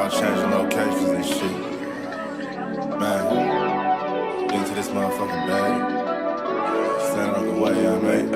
about changing locations and shit. Man, into this motherfucking bag. Stand on the way I made.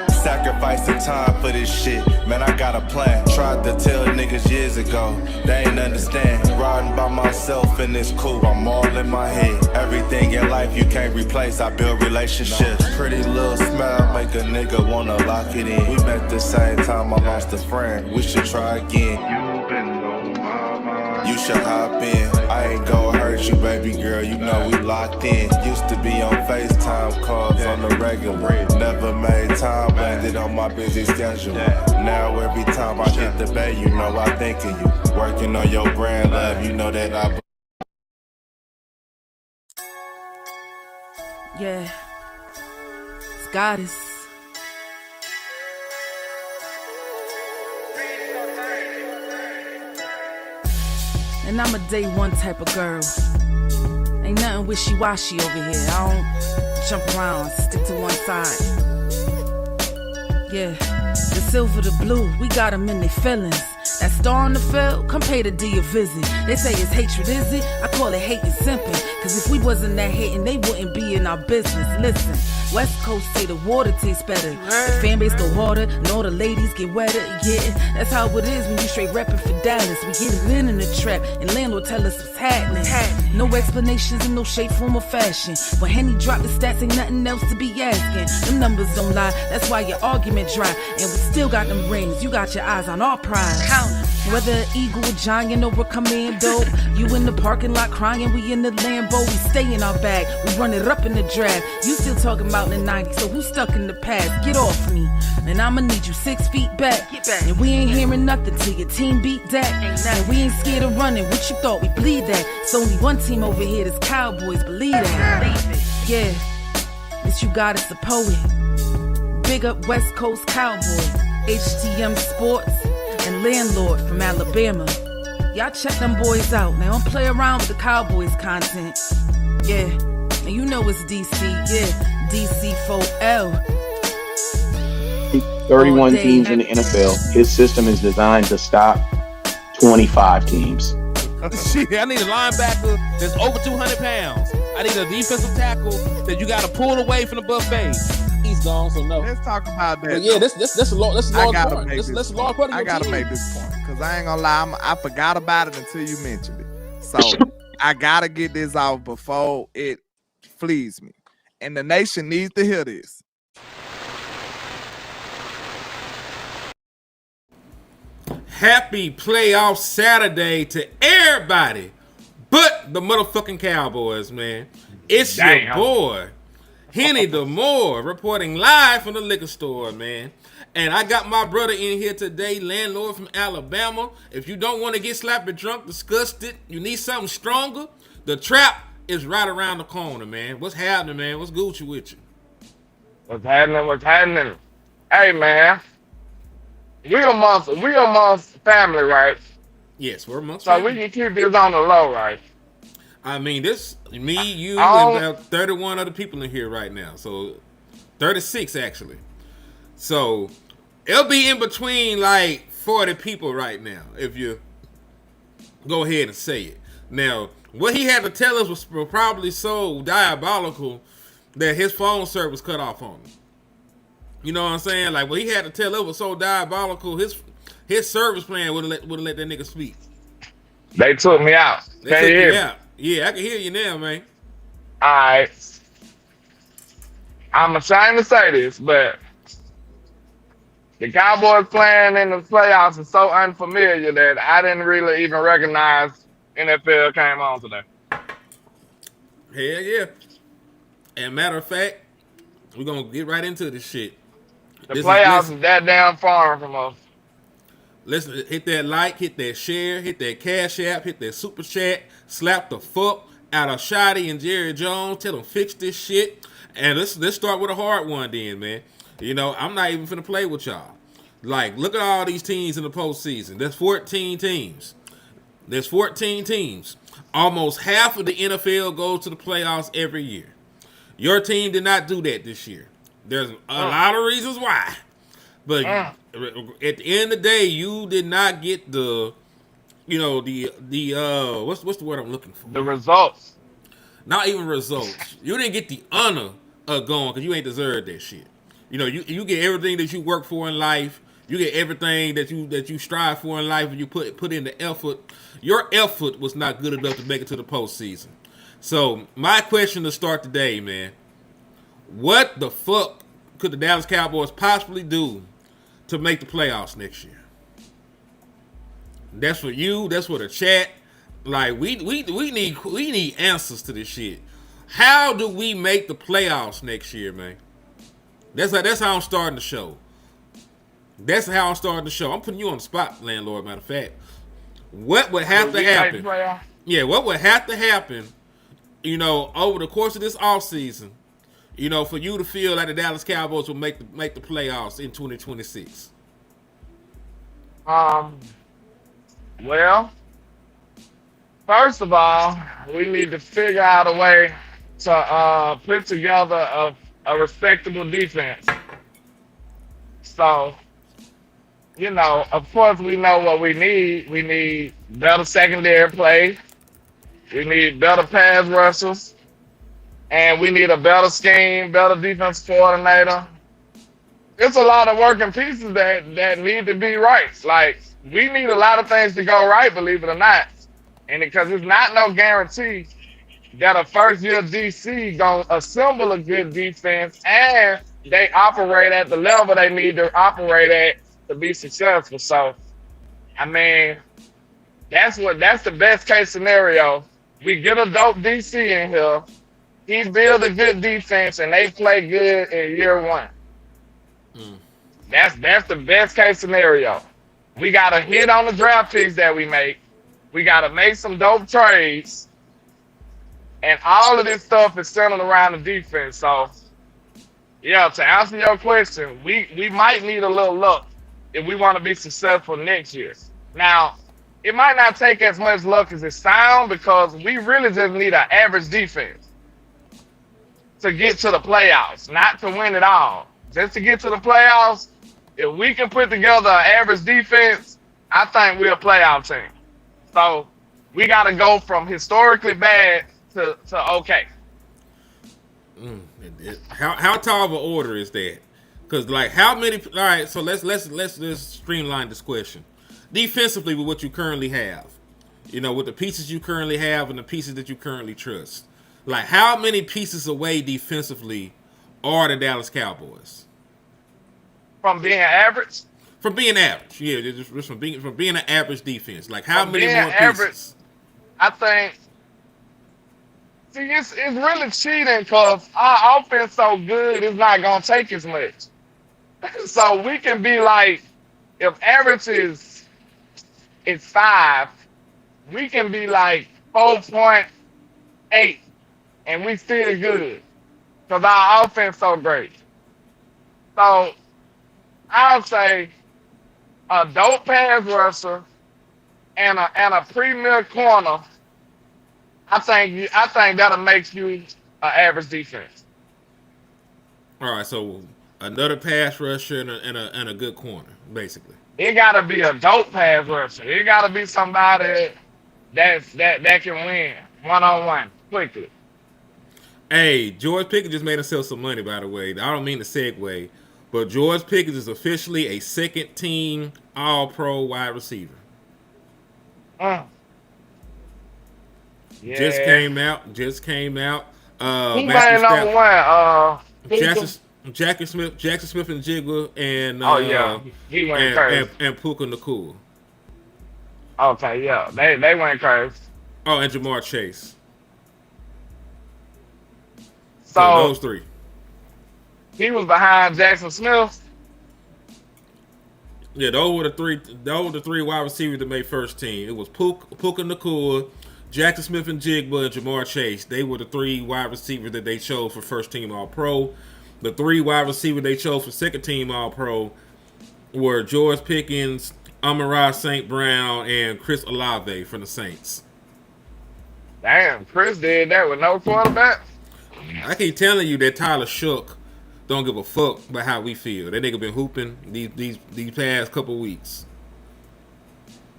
Sacrificing time for this shit. Man, I got a plan. Tried to tell niggas years ago. They ain't understand. Riding by myself and it's cool. I'm all in my head. Everything in life you can't replace. I build relationships. Pretty little smile make a nigga wanna lock it in. We met the same time I lost a friend. We should try again. You been on my mind. You should hop in. I ain't gon' hurt you, baby girl. You know we locked in. Used to be on FaceTime calls on the regular. Never made time, landed on my busy schedule. Now every time I hit the bay, you know I think of you. Working on your brand, love, you know that I. Yeah, it's goddess. And I'm a day one type of girl. Ain't nothing wishy-washy over here. I don't jump around, stick to one side. Yeah, the silver, the blue, we got them in their feelings. That star on the field, come pay the D a visit. They say it's hatred, is it? I call it hate and simping. Cause if we wasn't that hating, they wouldn't be in our business. Listen, West Coast say the water tastes better. The fan base go harder, and all the ladies get wetter. Yeah, that's how it is when you straight reppin' for Dallas. We get it in the trap, and landlord tell us what's happening. No explanations in no shape, form, or fashion. When Henny drop the stats, ain't nothing else to be asking. Them numbers don't lie, that's why your argument dry. And we still got them rings, you got your eyes on our prize. Whether an eagle, a giant, or a commando, you in the parking lot crying, we in the Lambo. We stay in our bag, we run it up in the draft. You still talking about the 90s, so who's stuck in the past? Get off me, and I'ma need you 6 feet back. And we ain't hearing nothing till your team beat that. And we ain't scared of running, what you thought we bleed that? It's only one team over here, that's Cowboys, believe that. Yeah, this you got is the poet. Big up West Coast Cowboy, HTM Sports, and Landlord from Alabama. Y'all check them boys out. Now don't play around with the Cowboys content. Yeah, and you know it's DC. Yeah, DC 4L. 31 teams in the NFL. His system is designed to stop 25 teams. Shit, I need a linebacker that's over 200 pounds. I need a defensive tackle that you got to pull away from the buffet. He's gone, so no. Let's talk about that. But yeah, that's a large part. That's a large part of your I gotta team. make this point because I ain't gonna lie, I forgot about it until you mentioned it. So I gotta get this out before it flees me, and the nation needs to hear this. Happy playoff Saturday to everybody but the motherfucking Cowboys, man. It's your boy, Henny DeMoore, reporting live from the liquor store, man. And I got my brother in here today, Landlord from Alabama. If you don't want to get slapped drunk, disgusted, you need something stronger, the trap is right around the corner, man. What's happening, man? What's Gucci with you? What's happening? Hey, man. We amongst family, right? Yes, we're amongst so family. We can keep this on the low, right? I mean, this, me, you, and about 31 other people in here right now. So, 36, actually. So, it'll be in between, like, 40 people right now, if you go ahead and say it. Now, what he had to tell us was probably so diabolical that his phone service cut off on him. You know what I'm saying? Like, what he had to tell us was so diabolical, his service plan wouldn't let that nigga speak. They took me out. They took you out. Yeah, I can hear you now, man. All right. I'm ashamed to say this, but the Cowboys playing in the playoffs is so unfamiliar that I didn't really even recognize NFL came on today. Hell yeah. And matter of fact, we're going to get right into this shit. The playoffs is that damn far from us. Listen, hit that like, hit that share, hit that cash app, hit that super chat, slap the fuck out of Shotty and Jerry Jones, tell them fix this shit. And let's start with a hard one then, man. You know, I'm not even finna play with y'all. Like, look at all these teams in the postseason. There's 14 teams. Almost half of the NFL goes to the playoffs every year. Your team did not do that this year. There's a lot of reasons why. But at the end of the day, you did not get the you know, the what's the word I'm looking for? The results. Not even results. You didn't get the honor of going because you ain't deserved that shit. You know, you get everything that you work for in life. You get everything that you strive for in life, and you put in the effort. Your effort was not good enough to make it to the postseason. So my question to start today, man, what the fuck could the Dallas Cowboys possibly do to make the playoffs next year? That's for you. That's for the chat. Like we need answers to this shit. How do we make the playoffs next year, man? That's how I'm starting the show. That's how I'm starting the show. I'm putting you on the spot, landlord. Matter of fact, what would have to happen? Yeah, what would have to happen? You know, over the course of this offseason, you know, for you to feel like the Dallas Cowboys will make the playoffs in 2026. Well, first of all, we need to figure out a way to put together a respectable defense. So, you know, of course, we know what we need. We need better secondary play. We need better pass rushers. And we need a better scheme, better defense coordinator. It's a lot of working pieces that need to be right. Like, we need a lot of things to go right, believe it or not. And because it's not no guarantee that a first-year DC going to assemble a good defense and they operate at the level they need to operate at to be successful. So, I mean, that's the best case scenario. We get a dope DC in here. He builds a good defense and they play good in year one. That's the best case scenario. We got to hit on the draft picks that we make. We got to make some dope trades. And all of this stuff is centered around the defense. So, yeah, to answer your question, we might need a little luck if we want to be successful next year. Now, it might not take as much luck as it sounds because we really just need an average defense to get to the playoffs, not to win it all. Just to get to the playoffs, if we can put together an average defense, I think we're a playoff team. So we got to go from historically bad to okay. How tall of an order is that? Because like how many? All right, so let's streamline this question. Defensively, with what you currently have, you know, with the pieces you currently have and the pieces that you currently trust, like how many pieces away defensively are the Dallas Cowboys from being average? From being average, yeah, just from being an average defense. Like how many more average, pieces? I think. See, it's really cheating because our offense so good, it's not gonna take as much. So we can be like, if average is 5, we can be like 4.8, and we still good because our offense so great. So I'll say a dope pass rusher and a premier corner. I think that'll make you an average defense. All right, so another pass rusher and a good corner, basically. It gotta be a dope pass rusher. It gotta be somebody that can win 1-on-1 quickly. Hey, George Pickens just made himself some money, by the way. I don't mean to segue, but George Pickens is officially a second-team All-Pro wide receiver. Yeah. Just came out. Who made number one? Jackson Smith and Jigba and he went crazy. And Puka Nakua. Okay, yeah, they went crazy. Oh, and Jamar Chase. So those three. He was behind Jackson Smith. Yeah, those were the three wide receivers that made first team. It was Puka Nakua, Jackson Smith and Jigba, and Jamar Chase. They were the 3 wide receivers that they chose for first team All-Pro. The 3 wide receivers they chose for second team All-Pro were George Pickens, Amon-Ra St. Brown, and Chris Olave from the Saints. Damn, Chris did that with no quarterback. I keep telling you that Tyler Shook don't give a fuck about how we feel. That nigga been hooping these past couple weeks.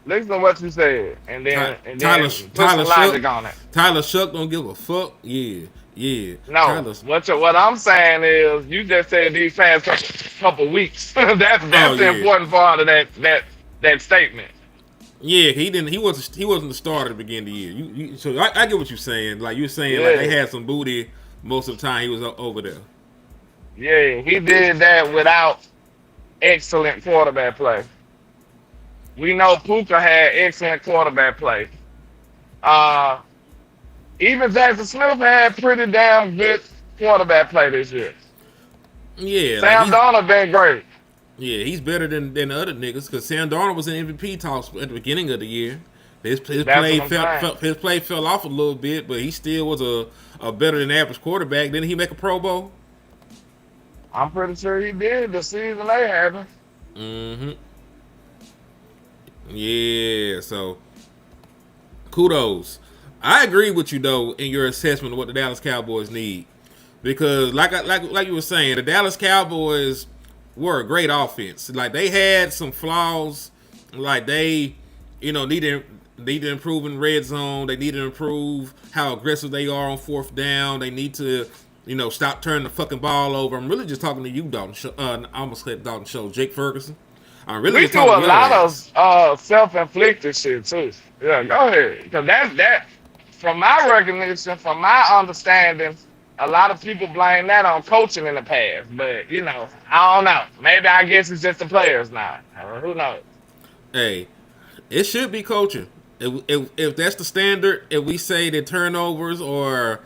listen to what you said, and then Tyler put some logic on it. Tyler Shuck don't give a fuck. Yeah. No, what I'm saying is, you just said these past couple weeks. That's the important part of that statement. Yeah, he wasn't the starter at the beginning of the year. So I get what you're saying. Like you're saying, like they had some booty most of the time he was over there. Yeah, he did that without excellent quarterback play. We know Puka had excellent quarterback play. Even Jackson Smith had pretty damn good quarterback play this year. Yeah, Sam Darnold been great. Yeah, he's better than the other niggas because Sam Darnold was in MVP talks at the beginning of the year. His play fell off a little bit, but he still was a better than average quarterback. Didn't he make a Pro Bowl? I'm pretty sure he did the season they had him. Mm-hmm. Yeah, so kudos. I agree with you though in your assessment of what the Dallas Cowboys need, because like you were saying, the Dallas Cowboys were a great offense. Like they had some flaws, like they, needed to improve in red zone. They need to improve how aggressive they are on fourth down. They need to, stop turning the fucking ball over. I'm really just talking to you, Dalton. I almost said Dalton Show, Jake Ferguson. We do a lot of self-inflicted shit too. Yeah, go ahead. Because that, from my recognition, from my understanding, a lot of people blame that on coaching in the past. But, I don't know. Maybe I guess it's just the players now. Who knows? Hey, it should be coaching. If that's the standard, if we say that turnovers are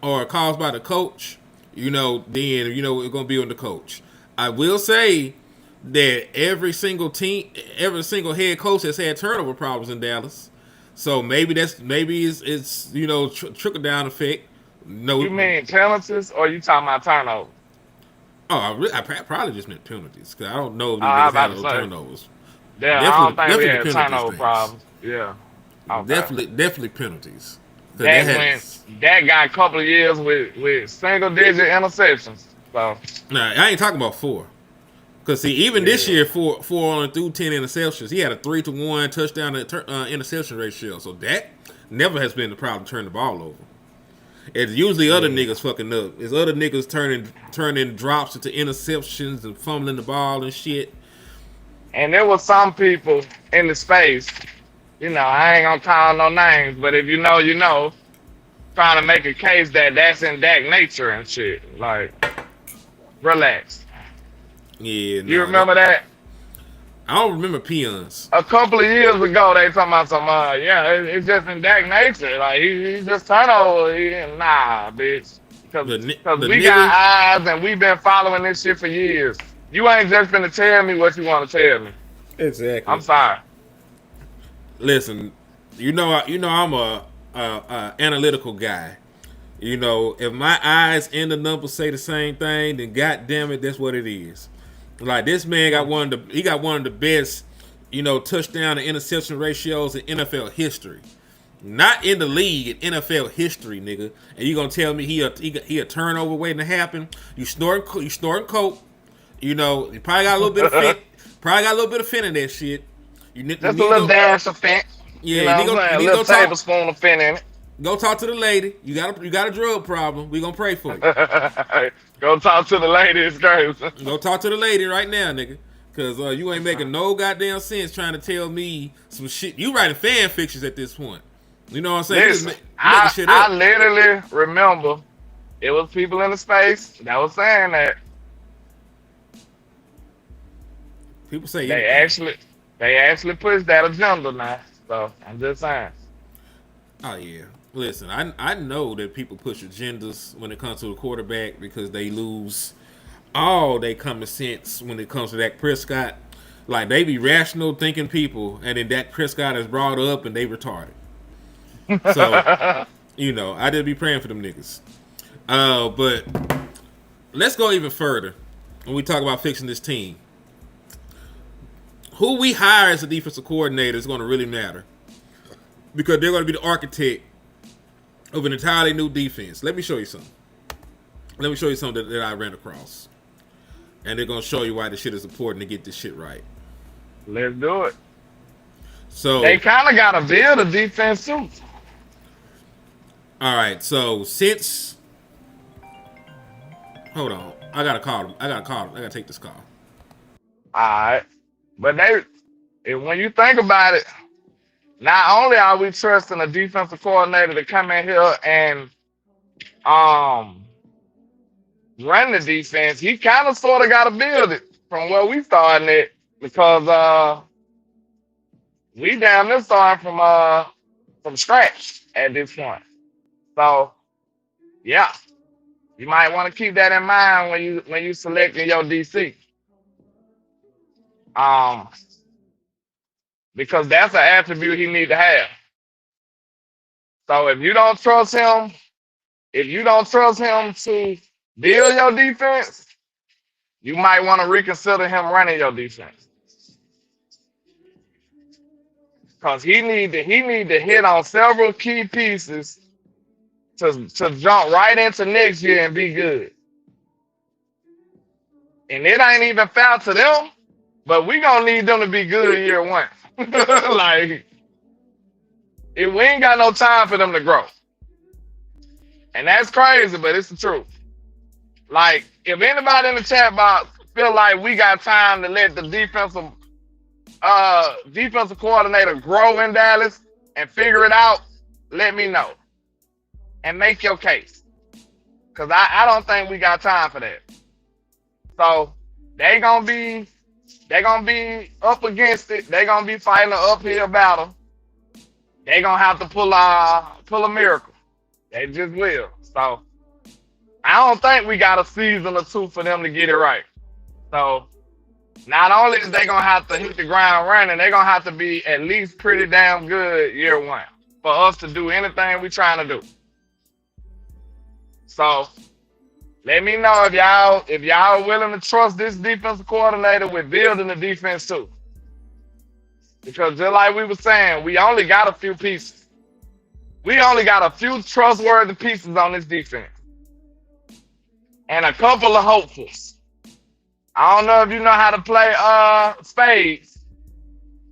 caused by the coach, then we're going to be on the coach. I will say that every single head coach has had turnover problems in Dallas. So maybe it's trickle down effect. No, you mean penalties or you talking about turnovers? Oh, I probably just meant penalties because I don't know if these had no turnovers. Yeah, I don't think we had turnover problems. Yeah, okay. Definitely penalties. That got a couple of years with single-digit interceptions. So I ain't talking about 4. Because, see, even this year, 4 on through 10 interceptions, he had a 3-to-1 touchdown to interception ratio. So that never has been the problem, turning the ball over. It's usually other niggas fucking up. It's other niggas turning drops into interceptions and fumbling the ball and shit. And there was some people in the space, I ain't gonna call no names, but if you know, trying to make a case that's in Dak nature and shit. Like, relax. Yeah, you remember that? I don't remember peons. A couple of years ago, they talking about some, it's just in Dak nature. Like, he just turnover. Nah, bitch. Because we got eyes and we've been following this shit for years. You ain't just gonna tell me what you want to tell me. Exactly. I'm sorry. Listen, I'm a analytical guy. If my eyes and the numbers say the same thing, then goddamn it, that's what it is. Like this man got one of the best, touchdown to interception ratios in NFL history. Not in the league, in NFL history, nigga. And you gonna tell me he a turnover waiting to happen? You snorting coke. You probably got a little bit of fit. Probably got a little bit of fin in that shit. Just a little dash of fin. Yeah, a little tablespoon of fin in it. Go talk to the lady. You got a drug problem. We gonna pray for you. Go talk to the lady. It's crazy. Go talk to the lady right now, nigga. Cause you ain't making no goddamn sense trying to tell me some shit. You writing fan fictions at this point. You know what I'm saying? Listen, I literally remember it was people in the space that was saying that. People say they actually pushed that agenda now. So I'm just saying. Oh yeah. Listen, I know that people push agendas when it comes to the quarterback because they lose all their common sense when it comes to Dak Prescott. Like, they be rational thinking people, and then Dak Prescott is brought up and they retarded. So, I just be praying for them niggas. But let's go even further when we talk about fixing this team. Who we hire as a defensive coordinator is going to really matter because they're going to be the architect of an entirely new defense. Let me show you something. Let me show you something that I ran across. And they're going to show you why this shit is important to get this shit right. Let's do it. They So, kind of got to build a defense too. all right. So since hold on, I gotta call him. I gotta take this call. All right, but and when you think about it, not only are we trusting a defensive coordinator to come in here and um run the defense, he kind of sort of got to build it from where we starting it because we damn near starting from scratch at this point. So yeah, you might want to keep that in mind when you selecting your DC. Um, because that's an attribute he need to have. So if you don't trust him to build your defense, you might want to reconsider him running your defense. Because he need to hit on several key pieces to jump right into next year and be good. And it ain't even foul to them, but we gonna need them to be good year one. Like if we ain't got no time for them to grow. And that's crazy, but it's the truth. Like, if anybody in the chat box feel like we got time to let the defensive coordinator grow in Dallas and figure it out, let me know. And make your case. Cause I don't think we got time for that. So they gonna be up against it. They gonna be fighting an uphill battle. They gonna have to pull a miracle. They just will. So I don't think we got a season or two for them to get it right. So not only is they gonna have to hit the ground running, they're gonna have to be at least pretty damn good year one for us to do anything we trying to do. So let me know if y'all are willing to trust this defensive coordinator with building the defense too. Because just like we were saying, we only got a few pieces. We only got a few trustworthy pieces on this defense. And a couple of hopefuls. I don't know if you know how to play spades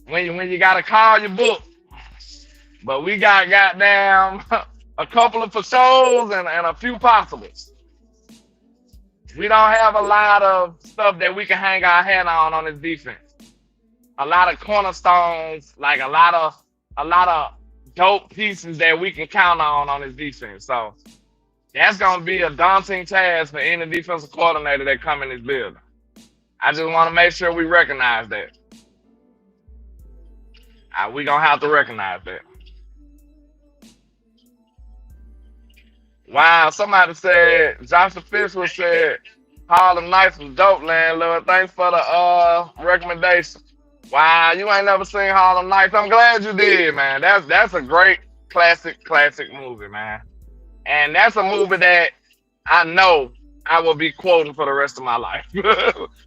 when you gotta call your book. But we got goddamn a couple of for shows and a few possibles. We don't have a lot of stuff that we can hang our hat on this defense. A lot of cornerstones, like a lot of dope pieces that we can count on this defense. So that's gonna be a daunting task for any defensive coordinator that come in this building. I just want to make sure we recognize that. We gonna have to recognize that. Wow, somebody said, Joshua Fisher said, Harlem Nights was dope, landlord. Thanks for the recommendation. Wow, you ain't never seen Harlem Nights. I'm glad you did, man. That's a great classic movie, man. And that's a movie that I know I will be quoting for the rest of my life.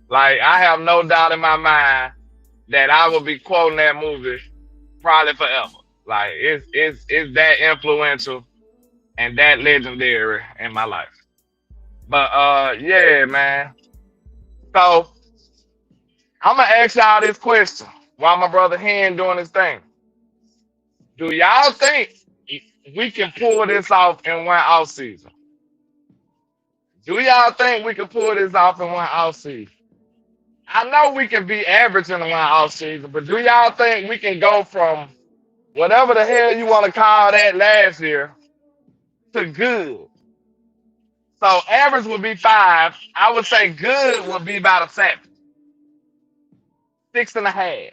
Like, I have no doubt in my mind that I will be quoting that movie probably forever. Like, it's that influential and that legendary in my life. But yeah, man. So I'm gonna ask y'all this question while my brother Hen doing his thing. Do y'all think we can pull this off in one off season? Do y'all think we can pull this off in one off season? I know we can be average in one off season, but do y'all think we can go from whatever the hell you want to call that last year to good? So average would be 5. I would say good would be about a 7. 6.5.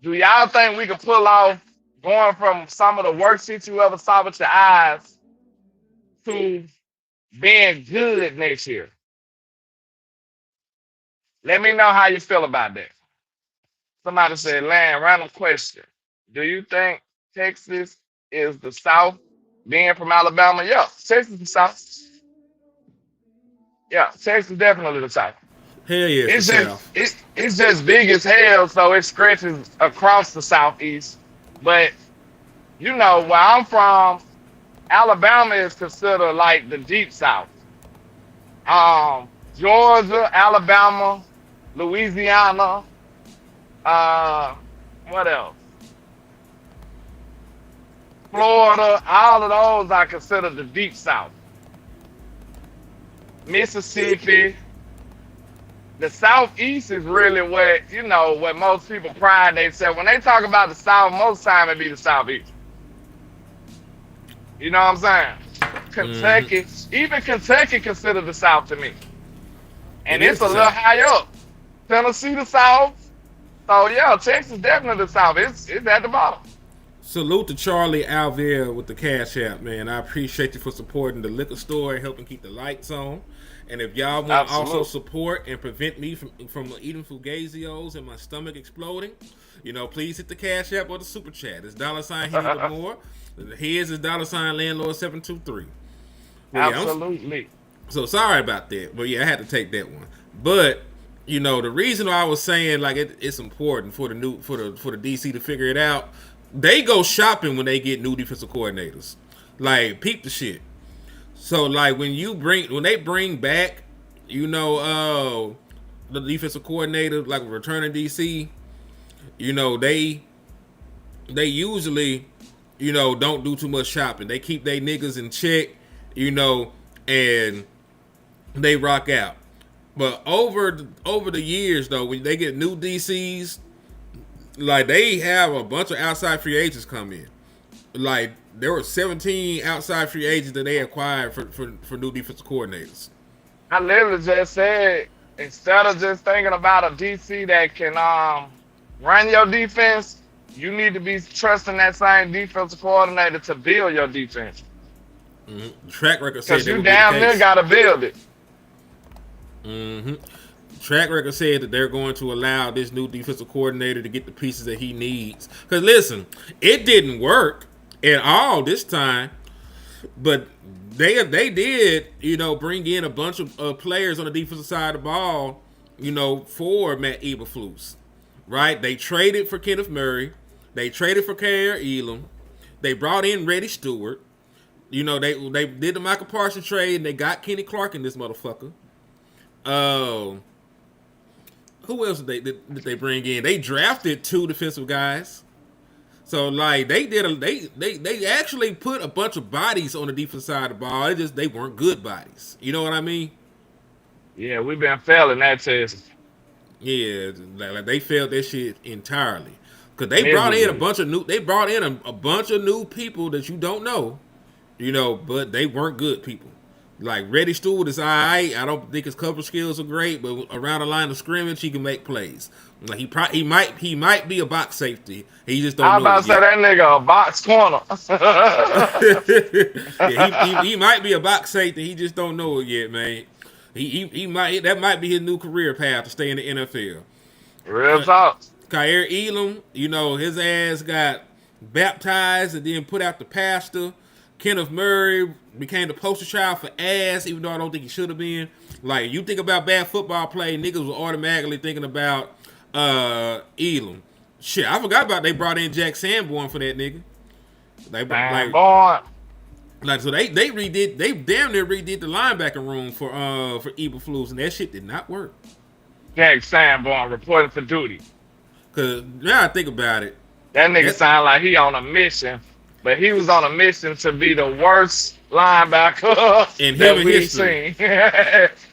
Do y'all think we can pull off going from some of the worst shit you ever saw with your eyes to being good next year? Let me know how you feel about that. Somebody said, Land, random question. Do you think Texas is the South? Being from Alabama? Yeah, Texas is the South. Yeah, Texas is definitely the South. Hell yeah, It's the just South. it's just big as hell, so it stretches across the Southeast. But you know, where I'm from, Alabama is considered like the deep South. Georgia, Alabama, Louisiana, what else? Florida, all of those I consider the deep south. Mississippi. The southeast is really what most people pride themselves. When they talk about the south, most time it be the southeast. You know what I'm saying? Kentucky, even Kentucky considered the south to me. And it's a little high up. Tennessee the south. So yeah, Texas definitely the south. It's at the bottom. Salute to Charlie Alvear with the Cash App, man. I appreciate you for supporting the liquor store and helping keep the lights on. And if y'all want to also support and prevent me from eating Fugazios and my stomach exploding, please hit the Cash App or the Super Chat. It's $Henny the more. His is $Landlord723. Absolutely. So sorry about that. But yeah, I had to take that one. But the reason why I was saying like it's important for the DC to figure it out. They go shopping when they get new defensive coordinators. Like, peep the shit. So like when they bring back, the defensive coordinator, like returning DC, they usually, don't do too much shopping. They keep their niggas in check, and they rock out. But over the years though, when they get new DCs, like they have a bunch of outside free agents come in. Like there were 17 outside free agents that they acquired for new defensive coordinators. I literally just said, instead of just thinking about a DC that can run your defense, you need to be trusting that same defensive coordinator to build your defense. Mm-hmm. Track record said because you damn near gotta build it. Mm-hmm. Track record said that they're going to allow this new defensive coordinator to get the pieces that he needs. Because listen, it didn't work at all this time, but they did, bring in a bunch of players on the defensive side of the ball, for Matt Eberflus, right? They traded for Kenneth Murray. They traded for Kyle Elam. They brought in Reddy Stewart. They did the Michael Parsons trade, and they got Kenny Clark in this motherfucker. Who else did they bring in? They drafted 2 defensive guys. So like they actually put a bunch of bodies on the defensive side of the ball. They weren't good bodies. You know what I mean? Yeah, we've been failing that test. Yeah, like they failed that shit entirely. Cause they brought in a bunch of new people that you don't know, but they weren't good people. Like Reddy Stewart is all right. I don't think his cover skills are great, but around the line of scrimmage, he can make plays. Like he might be a box safety. He just don't know. I'm about to say that nigga a box corner. Yeah, he might be a box safety. He just don't know it yet, man. He might be his new career path to stay in the NFL. Real talk. Kyle Elam, his ass got baptized and then put out the pastor. Kenneth Murray became the poster child for ass, even though I don't think he should have been. Like, you think about bad football play, niggas were automatically thinking about Elam. Shit, I forgot about they brought in Jack Sanborn for that nigga. So they damn near redid the linebacker room for Eberflus, and that shit did not work. Jack Sanborn reporting for duty. Cause now I think about it, that nigga sound like he on a mission. But he was on a mission to be the worst linebacker that we've seen.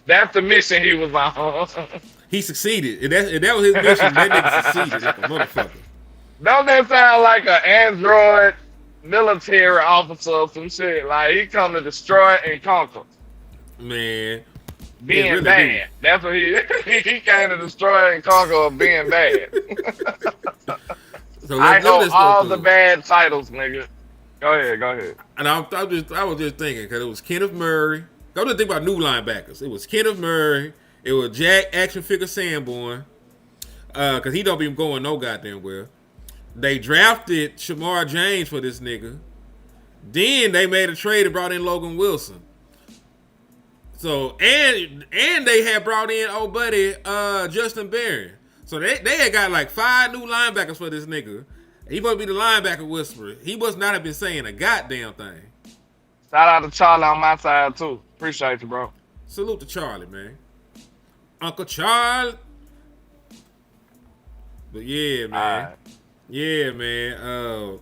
That's the mission he was on. He succeeded. If that was his mission, that nigga succeeded like a motherfucker. Don't that sound like an android military officer or some shit? Like, he come to destroy and conquer. Man. Being really bad. That's what he came to destroy and conquer being bad. So I hold all the bad titles, nigga. Go ahead. And I was just thinking, because it was Kenneth Murray. I was just thinking about new linebackers. It was Kenneth Murray. It was Jack Action Figure Sanborn. Because he don't be going no goddamn well. They drafted Shamar James for this nigga. Then they made a trade and brought in Logan Wilson. So, and they had brought in old buddy Justin Barron. So they had got like 5 new linebackers for this nigga. He supposed to be the linebacker whisperer. He must not have been saying a goddamn thing. Shout out to Charlie on my side, too. Appreciate you, bro. Salute to Charlie, man. Uncle Charlie. But yeah, man. Right. Yeah, man.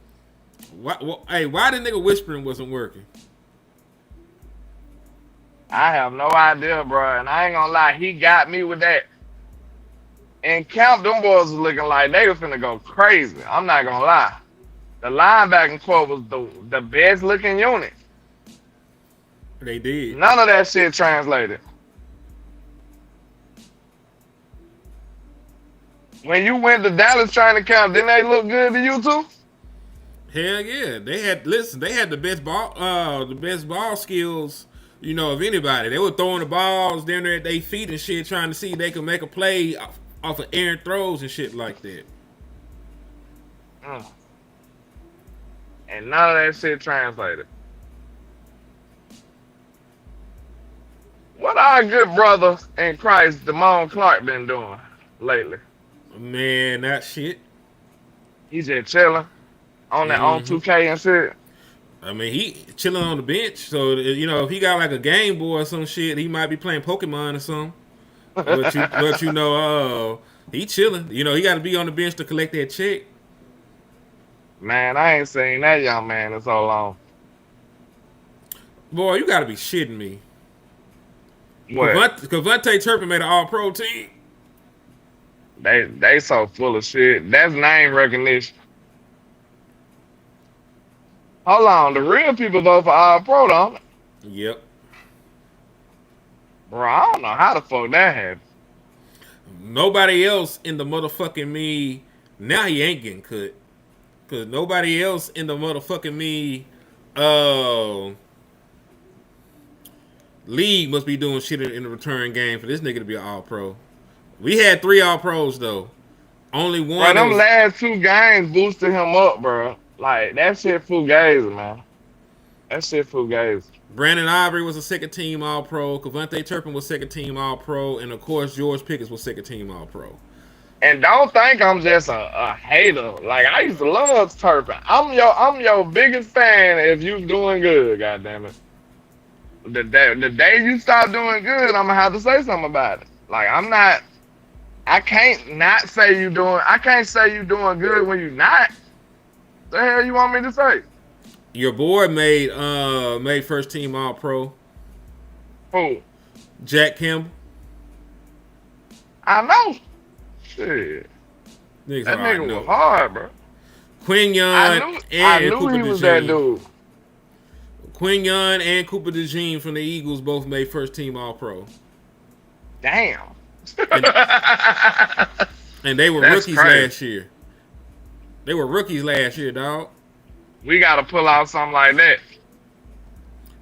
Why the nigga whispering wasn't working? I have no idea, bro. And I ain't gonna lie, he got me with that. And Camp, them boys was looking like they was finna go crazy. I'm not gonna lie. The linebacking core was the best looking unit. They did. None of that shit translated. When you went to Dallas training camp, didn't they look good to you too? Hell yeah, they had the best ball skills, of anybody. They were throwing the balls down there at their feet and shit, trying to see if they could make a play off of errant throws and shit like that. And none of that shit translated. What our good brother in Christ, Damone Clark, been doing lately? Man, that shit. He's just chilling on that on 2K and shit. I mean, he chilling on the bench, so if he got like a Game Boy or some shit, he might be playing Pokemon or something. But he chilling. He got to be on the bench to collect that check. Man, I ain't seen that young man in so long. Boy, you got to be shitting me. What? Cavante Turpin made an All-Pro team. They so full of shit. That's name recognition. Hold on, the real people vote for All-Pro, don't they? Yep. Bro, I don't know how the fuck that happened. Nobody else in the motherfucking me. Now he ain't getting cut. Because nobody else in the motherfucking me league must be doing shit in the return game for this nigga to be an All-Pro. We had 3 All-Pros, though. Only one. Bro, them last 2 games boosted him up, bro. Like, that shit fugazi, man. That shit fugazi. Brandon Aubrey was a second-team All-Pro. Cavante Turpin was second-team All-Pro. And, of course, George Pickens was second-team All-Pro. And don't think I'm just a hater. Like, I used to love Turpin. I'm your biggest fan if you doing good, goddammit. The day you stop doing good, I'm going to have to say something about it. Like, I can't say you doing good when you not. The hell you want me to say? Your boy made first team All-Pro. Who? Jack Campbell. I know. Shit. That nigga was hard, bro. Quinyon I and knew Cooper he was DeJean. that dude. Quinyon and Cooper DeJean from the Eagles both made first team All-Pro. Damn. And they were rookies last year. They were rookies last year, dog. We got to pull out something like that.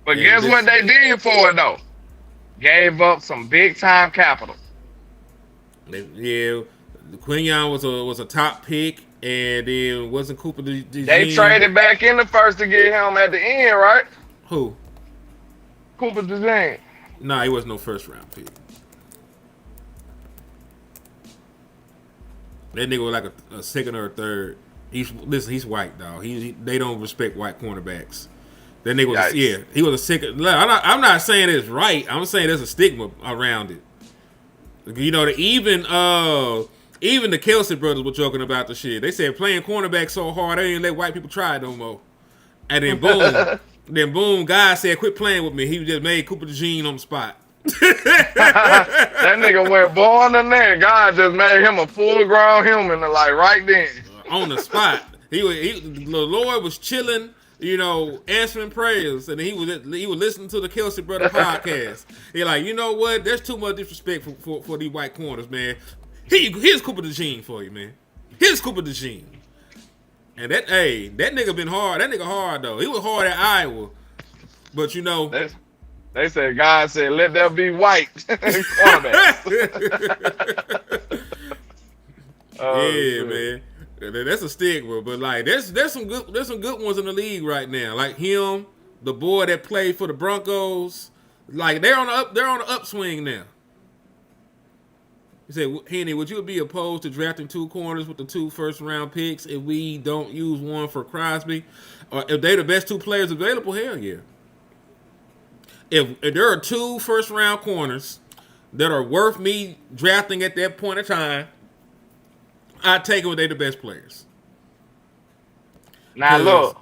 But guess what they did for it, though? Gave up some big-time capital. Yeah, Quinyon was a top pick, and then wasn't Cooper DeJean. They traded back in the first to get him at the end, right? Who? Cooper DeJean. Nah, he wasn't no first-round pick. That nigga was like a second or a third. He's white, dog. They don't respect white cornerbacks. That nigga was he was a second. I'm not saying it's right. I'm saying there's a stigma around it. Even the Kelsey brothers were joking about the shit. They said playing cornerback so hard they didn't let white people try it no more. And then boom, guy said quit playing with me. He just made Cooper DeJean on the spot. That nigga went born in there. God just made him a full-grown human, like right then. On the spot. The Lord was chilling, answering prayers, and he was listening to the Kelsey Brother podcast. He like, you know what? There's too much disrespect for these white corners, man. Here's Cooper DeJean for you, man. Here's Cooper DeJean. And that nigga been hard. That nigga hard though. He was hard at Iowa, but They said, God said, let there be white cornerbacks. Man. That's a stigma, but like there's some good ones in the league right now. Like him, the boy that played for the Broncos. Like they're on the upswing now. He said, Henny, would you be opposed to drafting 2 corners with the 2 first-round picks if we don't use one for Crosby? Or if they're the best 2 players available, hell yeah. If there are 2 first-round corners that are worth me drafting at that point in time, I'd take them if they're the best players. Now look,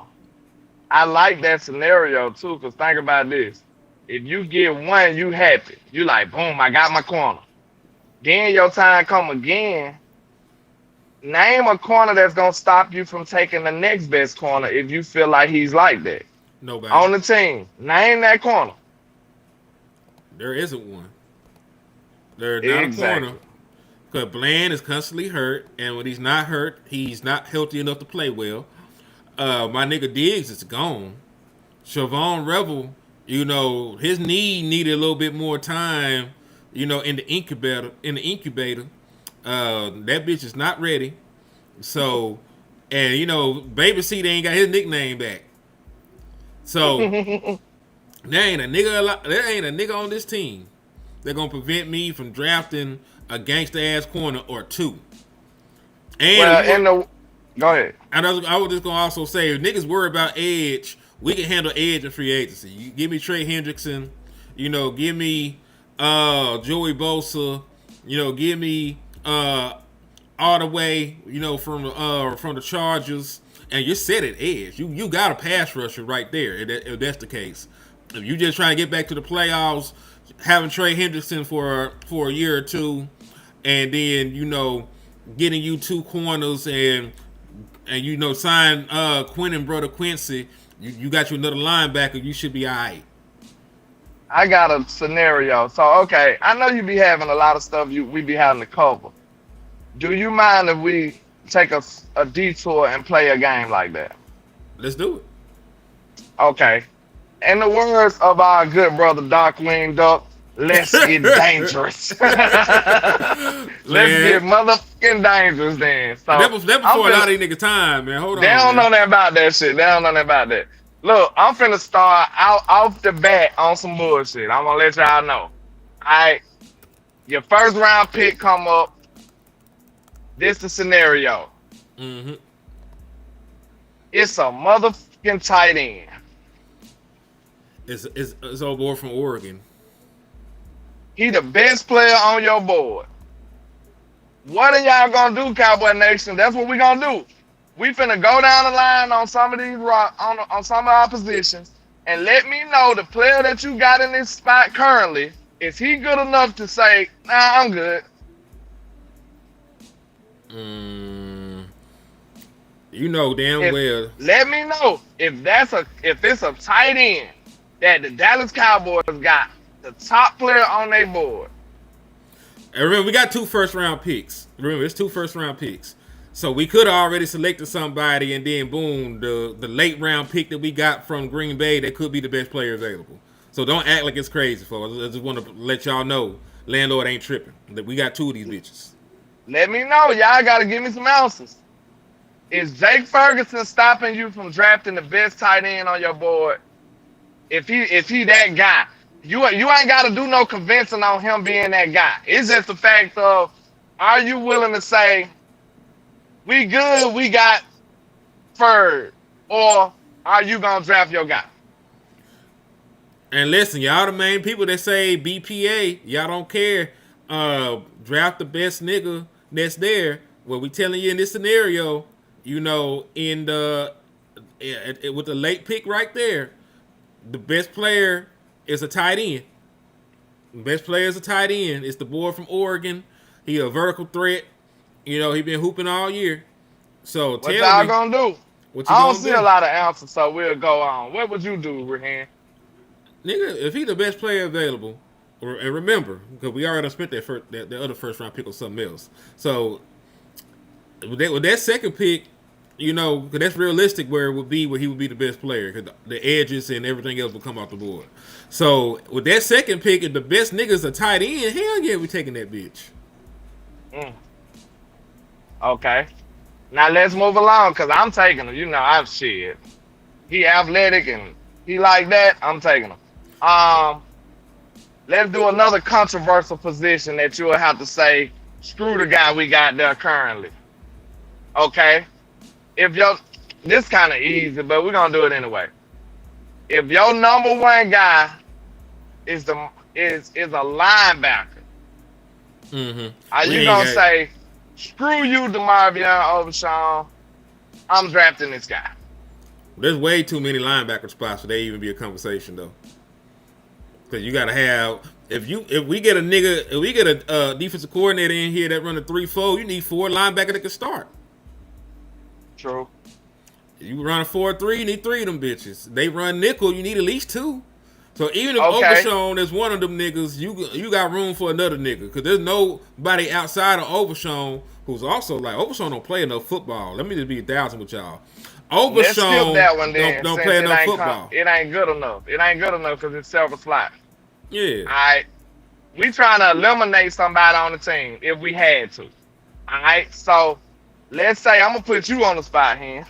I like that scenario too, because think about this. If you get one, you happy. You like, boom, I got my corner. Then your time come again. Name a corner that's gonna stop you from taking the next best corner if you feel like he's like that. Nobody. On the team. Name that corner. There isn't one. There's not Exactly. a corner. Because Bland is constantly hurt, and when he's not hurt, he's not healthy enough to play well. My nigga Diggs is gone. Siobhan Revel, his knee needed a little bit more time, in the incubator. That bitch is not ready. So, and Baby C, they ain't got his nickname back. So there ain't a nigga on this team that gonna prevent me from drafting a gangster ass corner or two. And go ahead. And I was just gonna also say, if niggas worry about edge, we can handle edge in free agency. You give me Trey Hendrickson, give me Joey Bosa, give me Ottaway, from the Chargers, and you're set at edge. You got a pass rusher right there, if that's the case. If you just trying to get back to the playoffs, having Trey Hendrickson for a year or two, and then getting you two corners and sign Quinn and brother Quincy, you got you another linebacker, you should be all right. I got a scenario. So, okay, I know you be having a lot of stuff we be having to cover. Do you mind if we take a detour and play a game like that? Let's do it. Okay. In the words of our good brother Darkwing Duck, let's get dangerous. Let's get motherfucking dangerous then. So that before a lot of these niggas time, man. Hold on. They don't know nothing about that shit. They don't know nothing about that. Look, I'm finna start out off the bat on some bullshit. I'm gonna let y'all know. Alright. Your first round pick come up. This the scenario. Mm-hmm. It's a motherfucking tight end. It's old boy from Oregon. He the best player on your board. What are y'all gonna do, Cowboy Nation? That's what we gonna do. We finna go down the line on some of these on some of our positions and let me know the player that you got in this spot currently. Is he good enough to say, nah, I'm good? You know damn well. Let me know if it's a tight end that the Dallas Cowboys got the top player on their board. And remember, we got 2 first-round picks. Remember, it's 2 first-round picks. So we could have already selected somebody, and then boom, the late-round pick that we got from Green Bay, that could be the best player available. So don't act like it's crazy, folks. I just want to let y'all know, landlord ain't tripping. That we got 2 of these bitches. Let me know. Y'all got to give me some answers. Is Jake Ferguson stopping you from drafting the best tight end on your board? If he that guy, you ain't got to do no convincing on him being that guy. It's just the fact of, are you willing to say, we good, we got Ferg, or are you gonna draft your guy? And listen, y'all the main people that say BPA, y'all don't care. Draft the best nigga that's there. Well, we telling you in this scenario, in the with the late pick right there, the best player is a tight end. The best player is a tight end. It's the boy from Oregon. He a vertical threat. He been hooping all year. So what y'all gonna do? I don't see a lot of answers, so we'll go on. What would you do, Rehan? Nigga, if he the best player available, and remember, because we already spent that other first round pick on something else. So with that second pick, because that's realistic where he would be the best player, because the edges and everything else will come off the board. So with that second pick, if the best nigga's a tight end, hell yeah, we taking that bitch. Okay. Now let's move along, because I'm taking him. I'm shit. He athletic and he like that. I'm taking him. Let's do another controversial position that you'll have to say, screw the guy we got there currently. Okay? This kind of easy, but we're going to do it anyway. If your number one guy is a linebacker, are you going to say, screw you, DeMarvion Overshawn, I'm drafting this guy? There's way too many linebacker spots for there even be a conversation though. Because you gotta have if we get a defensive coordinator in here that run a 3-4, you need 4 linebackers that can start. True. You run a 4-3, you need 3 of them bitches. They run nickel, you need at least 2. So even if Okay. Overshown is one of them niggas, you got room for another nigga. Because there's nobody outside of Overshown who's also like, Overshown don't play enough football. Let me just be 1,000 with y'all. Let's skip Overshown that one then. don't since play it enough ain't football. It ain't good enough. It ain't good enough because it's several slots. Yeah. All right. We trying to eliminate somebody on the team if we had to. All right. So let's say I'm gonna put you on the spot here.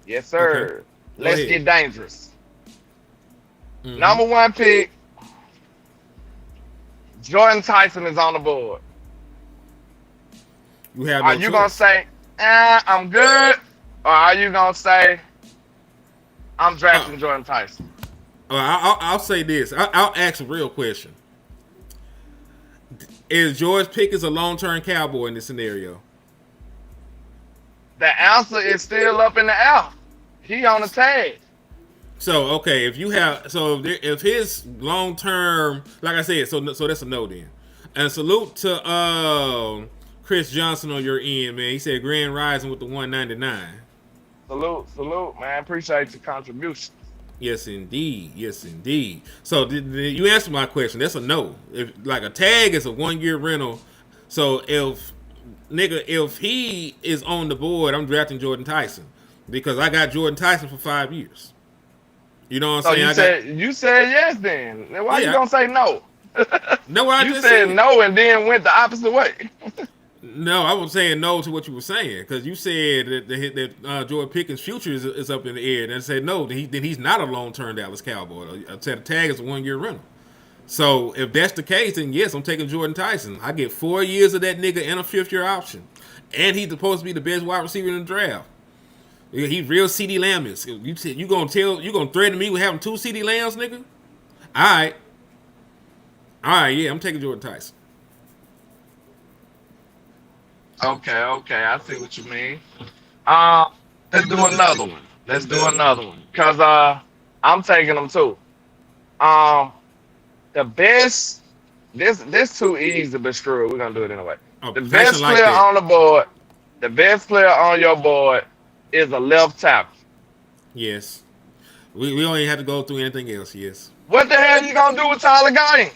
Yes, sir. Okay. Let's ahead. get dangerous. Mhm. Number 1 pick. Jordan Tyson is on the board. You have no Are you gonna choice. say, I'm good? Or are you gonna say, I'm drafting Jordan Tyson? I'll say this. I'll ask a real question. Is George Pickens a long-term Cowboy in this scenario? The answer is still up in the air. He on the tag. So okay, if his long term, like I said, so that's a no then. And salute to Chris Johnson on your end, man. He said Grand Rising with the 199. Salute, man. Appreciate your contribution. Yes, indeed. Yes, indeed. So you answered my question. That's a no. If like a tag is a 1-year rental, so if he is on the board, I'm drafting Jordan Tyson because I got Jordan Tyson for 5 years. You know what So I'm saying? you said yes then. Then why Yeah. you gonna say no? No, what I You just said said no and then went the opposite way. No, I was saying no to what you were saying because you said that Jordan Pickens' future is up in the air. And I said no, then he's not a long-term Dallas Cowboy. I said the tag is a 1-year rental. So if that's the case, then yes, I'm taking Jordan Tyson. I get 4 years of that nigga and a 5th-year option, and he's supposed to be the best wide receiver in the draft. He's real CD Lambis. You gonna threaten me with having 2 CD Lambs, nigga? All right, yeah, I'm taking Jordan Tyson. Okay, I see what you mean. Let's do another one. Cause I'm taking them too. The best. This too easy, but screw it. We're gonna do it anyway. Oh, The fashion best like player that. on the board. The best player on your board is a left tackle. Yes. We don't even have to go through anything else, yes. What the hell you gonna do with Tyler Godding?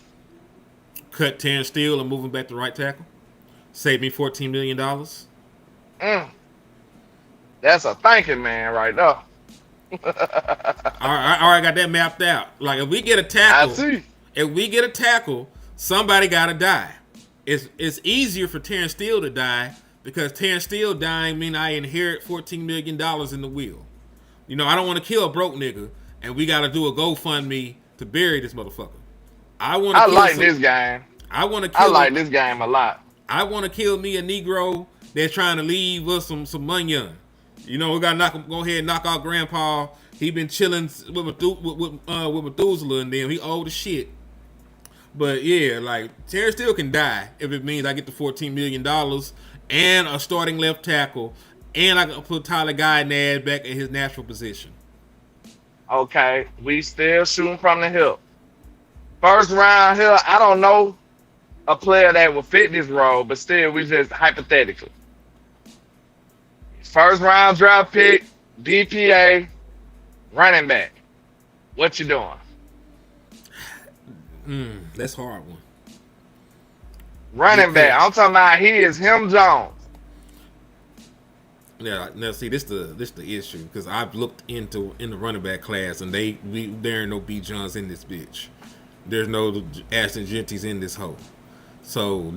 Cut Terrence Steele and move him back to right tackle. Save me $14 million. That's a thinking man right there. All right, got that mapped out. Like if we get a I tackle, see. somebody gotta die. It's easier for Terrence Steele to die because Terrence Steele dying mean I inherit $14 million in the will. You know, I don't want to kill a broke nigga, and we gotta do a GoFundMe to bury this motherfucker. I like this game. I want to I kill. like this game a lot. I want to kill me a Negro that's trying to leave us some money. You know, we gotta go ahead and knock out Grandpa. He been chilling with Methuselah and them. He old as shit. But yeah, like Terrence Steele can die if it means I get the $14 million and a starting left tackle, and I can put Tyler Guy back in his natural position. Okay, we still shooting from the hip. First round here, I don't know a player that will fit this role, but still, we just hypothetically. First round draft pick, DPA, running back. What you doing? That's a hard one. Running back. I'm talking about he is him Jones. Yeah, now see this the issue because I've looked in the running back class and there ain't no B Johns in this bitch. There's no Ashton Genty's in this hole. So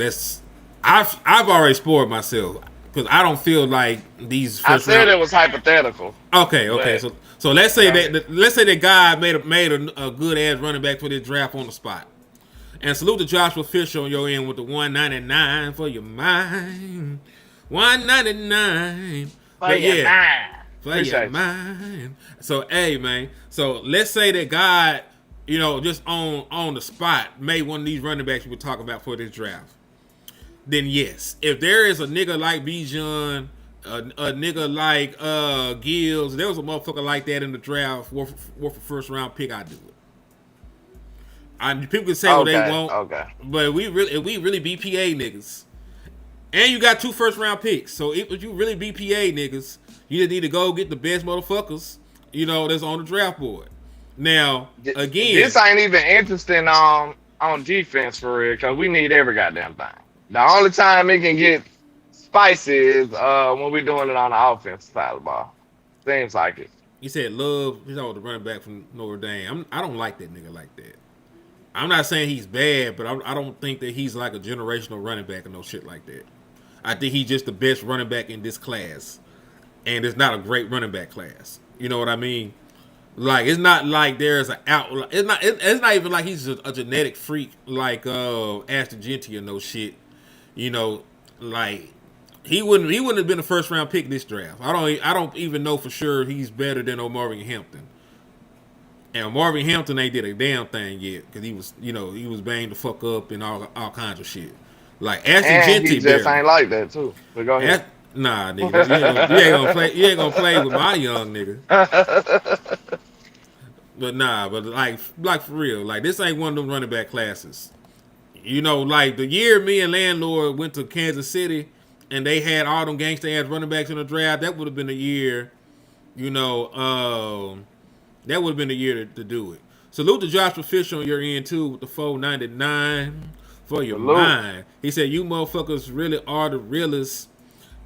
I've already spoiled myself because I don't feel like these. I said it was hypothetical. Okay. But, So let's say that guy made a good ass running back for this draft on the spot. And salute to Joshua Fisher on your end with the 199 for your mind. 199 for your mind. For your mind. So hey man. So let's say that God, you know, just on the spot made one of these running backs we were talking about for this draft. Then yes, if there is a nigga like Bijan a nigga like Gills. There was a motherfucker like that in the draft. Worth a first round pick. I do it. People can say what they want, but if we really BPA niggas, and you got 2 first round picks. So if you really BPA niggas, you just need to go get the best motherfuckers, that's on the draft board. Now, again, this ain't even interesting on defense for real, because we need every goddamn thing. The only time it can get spicy is when we're doing it on the offensive side of the ball. Seems like it. You said Love, he's the running back from Notre Dame. I don't like that nigga like that. I'm not saying he's bad, but I don't think that he's like a generational running back or no shit like that. I think he's just the best running back in this class, and it's not a great running back class. You know what I mean? Like, it's not like there's an out. It's not even like he's a genetic freak like Ashton Genty or no shit. Like he wouldn't have been a first round pick this draft. I don't even know for sure he's better than Omari Hampton. And Marvin Hampton ain't did a damn thing yet because he was banged the fuck up and all kinds of shit. Like Ashton Genty, he just ain't like that too. But go ahead. Nah, nigga, you ain't gonna play with my young nigga. But like for real, like this ain't one of them running back classes. Like the year me and Landlord went to Kansas City and they had all them gangsta ass running backs in the draft, that would have been a year, that would have been the year to do it. Salute to Joshua Fisher on your end, too, with the 499 for your mind. He said, you motherfuckers really are the realest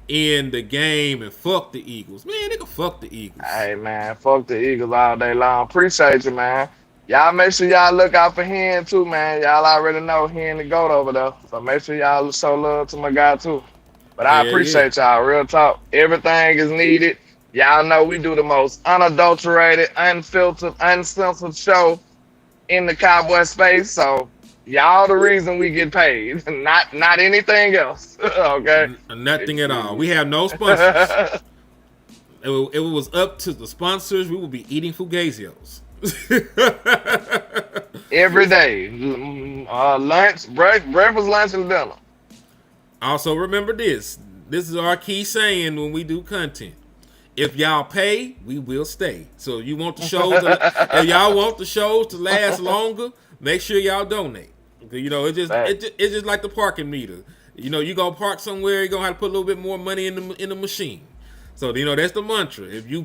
in the game and fuck the Eagles. Man, nigga, fuck the Eagles. Hey, man, fuck the Eagles all day long. Appreciate you, man. Y'all make sure y'all look out for Hen, too, man. Y'all already know Hen the GOAT over there. So make sure y'all show love to my guy, too. But I appreciate y'all. Real talk. Everything is needed. Y'all know we do the most unadulterated, unfiltered, uncensored show in the Cowboy space. So y'all the reason we get paid, not anything else. Okay? Nothing at all. We have no sponsors. It was up to the sponsors. We would be eating Fugazios. Every day. Lunch, breakfast, lunch, and dinner. Also, remember this. This is our key saying when we do content. If y'all pay, we will stay. So you want the shows if y'all want the shows to last longer, make sure y'all donate. It's just like the parking meter. You gonna park somewhere, you're gonna have to put a little bit more money in the machine. So that's the mantra. If you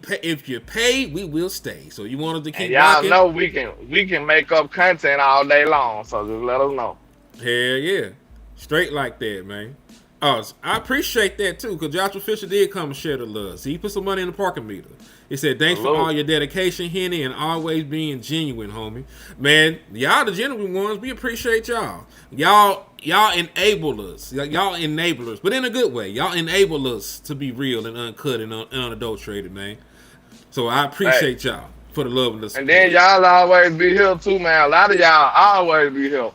pay, we will stay. So you want us to keep y'all know we can make up content all day long. So just let us know. Hell yeah. Straight like that, man. Oh, I appreciate that too, because Joshua Fisher did come and share the love. See, he put some money in the parking meter. He said, thanks for all your dedication, Henny, and always being genuine, homie. Man, y'all the genuine ones, we appreciate y'all. Y'all enable us. Y'all enablers, but in a good way. Y'all enable us to be real and uncut and unadulterated, man. So I appreciate y'all for the love and the support. And then y'all always be here too, man. A lot of y'all always be here.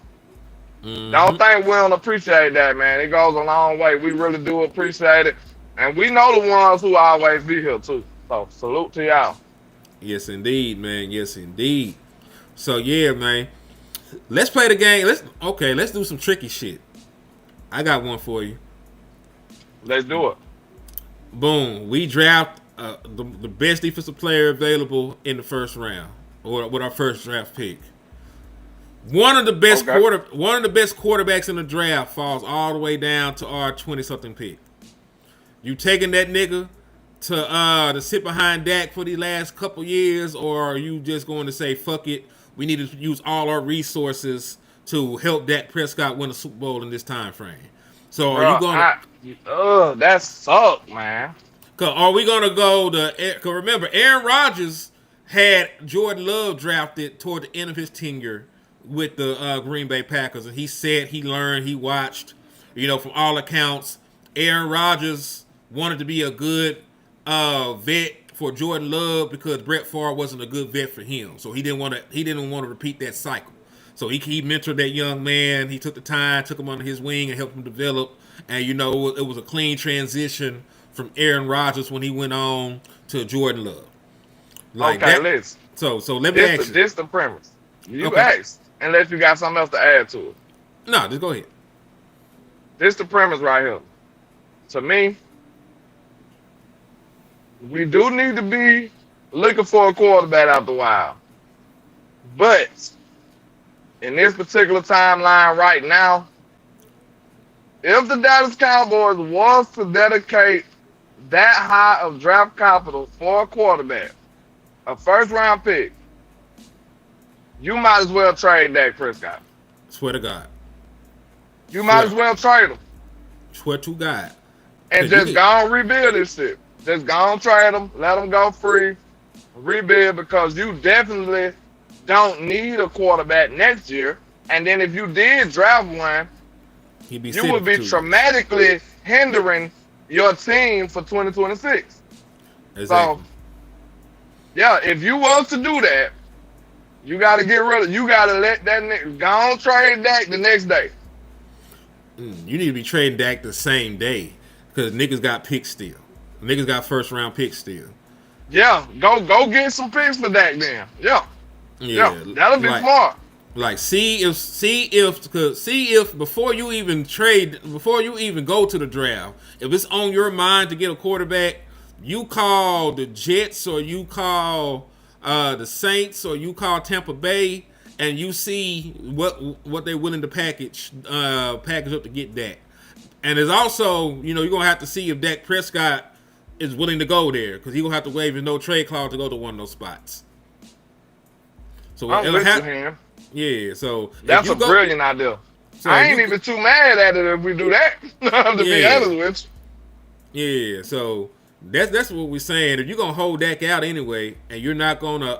Mm-hmm. Don't think we don't appreciate that, man. It goes a long way. We really do appreciate it. And we know the ones who always be here, too. So, salute to y'all. Yes, indeed, man. Yes, indeed. So, yeah, man. Let's play the game. Let's do some tricky shit. I got one for you. Let's do it. Boom. We draft the best defensive player available in the first round, or with our first draft pick. One of the best quarterbacks in the draft falls all the way down to our 20-something pick. You taking that nigga to sit behind Dak for the last couple years, or are you just going to say, fuck it, we need to use all our resources to help Dak Prescott win a Super Bowl in this time frame? So are you going to... that sucks, man. Are we going to go to... Because remember, Aaron Rodgers had Jordan Love drafted toward the end of his tenure with the Green Bay Packers, and he said he learned, he watched, from all accounts, Aaron Rodgers wanted to be a good vet for Jordan Love because Brett Favre wasn't a good vet for him, so he didn't want to repeat that cycle. So he mentored that young man. He took the time, took him under his wing, and helped him develop. And it was a clean transition from Aaron Rodgers when he went on to Jordan Love. Listen. So let me ask you. This the premise. You asked. Unless you got something else to add to it. No, just go ahead. This the premise right here. To me, We do need to be looking for a quarterback after a while. But in this particular timeline right now, if the Dallas Cowboys was to dedicate that high of draft capital for a quarterback, a first round pick, you might as well trade Dak Prescott. Swear to God. You might as well trade him. Swear to God. And just go and rebuild this shit. Just go and trade him, let him go free, rebuild, because you definitely don't need a quarterback next year. And then if you did draft one, you would be dramatically hindering your team for 2026. Exactly. So, yeah, if you was to do that, you got to get rid of. You got to let that nigga go on trade Dak the next day. You need to be trading Dak the same day because niggas got picks still. Niggas got first round picks still. Yeah, go get some picks for Dak then. Yeah, that'll be smart. Like see if before you even go to the draft, if it's on your mind to get a quarterback, you call the Jets or you call the Saints or you call Tampa Bay and you see what they're willing to package up to get Dak. And there's also, you're gonna have to see if Dak Prescott is willing to go there because he's gonna have to waive his no trade clause to go to one of those spots. So I'm with you, Ham. Yeah, so that's a brilliant idea. So I ain't even too mad at it if we do that. To be honest with you. Yeah, so that's what we're saying. If you're gonna hold Dak out anyway, and you're not gonna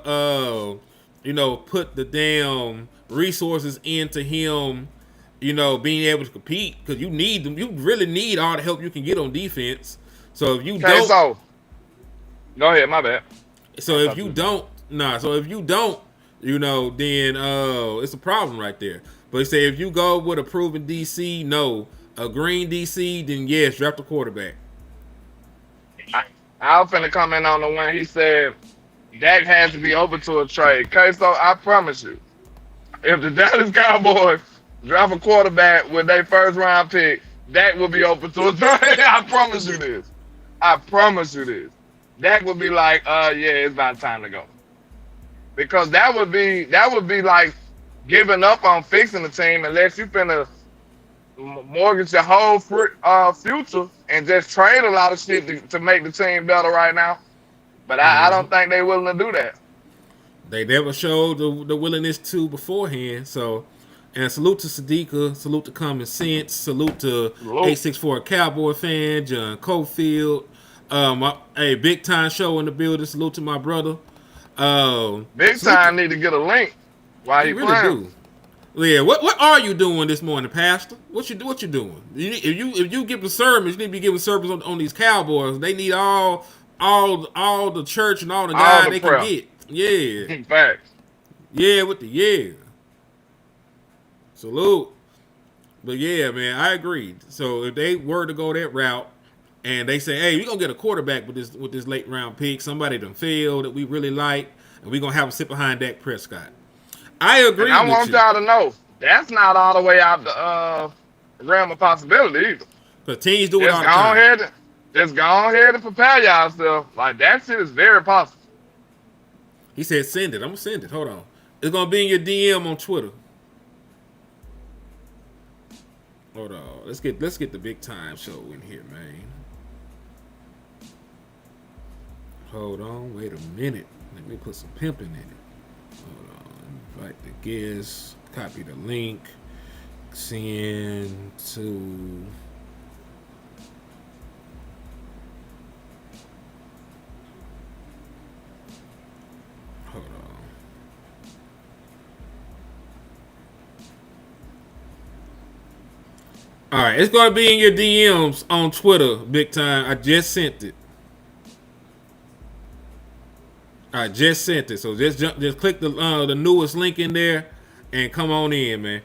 put the damn resources into him, being able to compete, because you need them. You really need all the help you can get on defense. So if you don't, go ahead, my bad. So if you don't, then it's a problem right there. But say if you go with a proven DC, a green DC, then yes, draft a quarterback. I was finna comment on the one he said Dak has to be open to a trade. Okay, so I promise you, if the Dallas Cowboys draft a quarterback with their first round pick, Dak will be open to a trade. I promise you this. Dak would be like, yeah, it's about time to go. Because that would be like giving up on fixing the team unless you finna mortgage your whole future and just trade a lot of shit to make the team better right now. But I don't think they're willing to do that. They never showed the willingness to beforehand. So, and salute to Sadiqa, salute to Common Sense, salute to 864 Cowboy fan, John Cofield. Big Time Show in the building. Salute to my brother. Big Time need to get a link while he really playing. Do. Yeah, what are you doing this morning, Pastor? What you doing? If you give the sermons, you need to be giving sermons on these Cowboys. They need all the church and all the guys they can get. Yeah. In fact. Yeah, with the Salute. But yeah, man, I agree. So if they were to go that route and they say, hey, we're gonna get a quarterback with this late round pick, somebody done failed that we really like, and we're gonna have him sit behind Dak Prescott. I agree. And I want y'all to know that's not all the way out the realm of possibility either. Because teams do it all the time. Just go ahead and prepare yourself. Like, that shit is very possible. He said send it. I'm gonna send it. Hold on. It's gonna be in your DM on Twitter. Hold on. Let's get the Big Time Show in here, man. Hold on. Wait a minute. Let me put some pimping in it. Hold on. Invite the guest. Copy the link. Send to. Hold on. All right, it's gonna be in your DMs on Twitter, Big Time. I just sent it. I just sent it, so just click the newest link in there and come on in, man.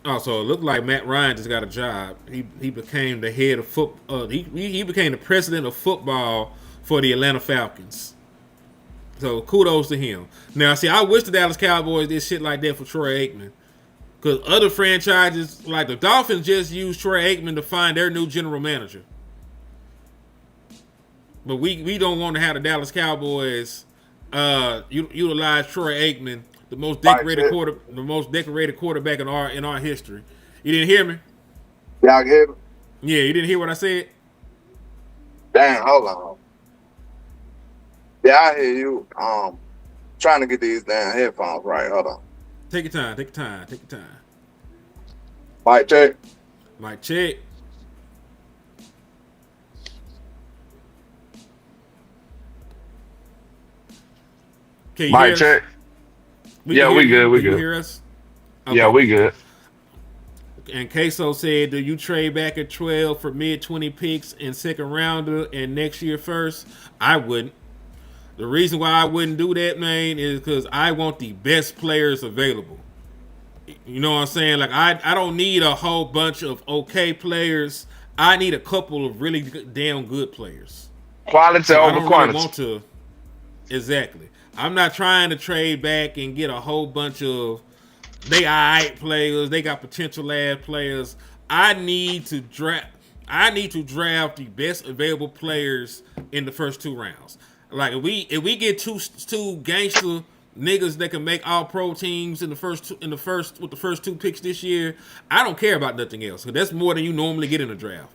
Also, it looked like Matt Ryan just got a job. He became the head of football. He became the president of football for the Atlanta Falcons. So kudos to him. Now, see, I wish the Dallas Cowboys did shit like that for Troy Aikman, Because other franchises, like the Dolphins, just used Troy Aikman to find their new general manager. But we don't want to have the Dallas Cowboys utilize Troy Aikman, the most decorated quarterback in our history. You didn't hear me? Y'all can hear me? Yeah, you didn't hear what I said? Damn, hold on. Yeah, I hear you. Trying to get these damn headphones right. Hold on. Take your time. Take your time. Mic check. Mic check. Can you hear Mic us? check. We Yeah, can we hear good. you. We Can you good. hear us? Yeah, we good. And Queso said, do you trade back at 12 for mid-20 picks and second rounder and next year first? I wouldn't. The reason why I wouldn't do that, man, is because I want the best players available. You know what I'm saying? Like, I don't need a whole bunch of okay players. I need a couple of really damn good players. Quality So I over don't quantity. really want to. Exactly. I'm not trying to trade back and get a whole bunch of they alright players. They got potential ass players. I need to draft the best available players in the first 2 rounds. Like if we get two gangster niggas that can make all pro teams with the first 2 picks this year, I don't care about nothing else. Cause that's more than you normally get in a draft.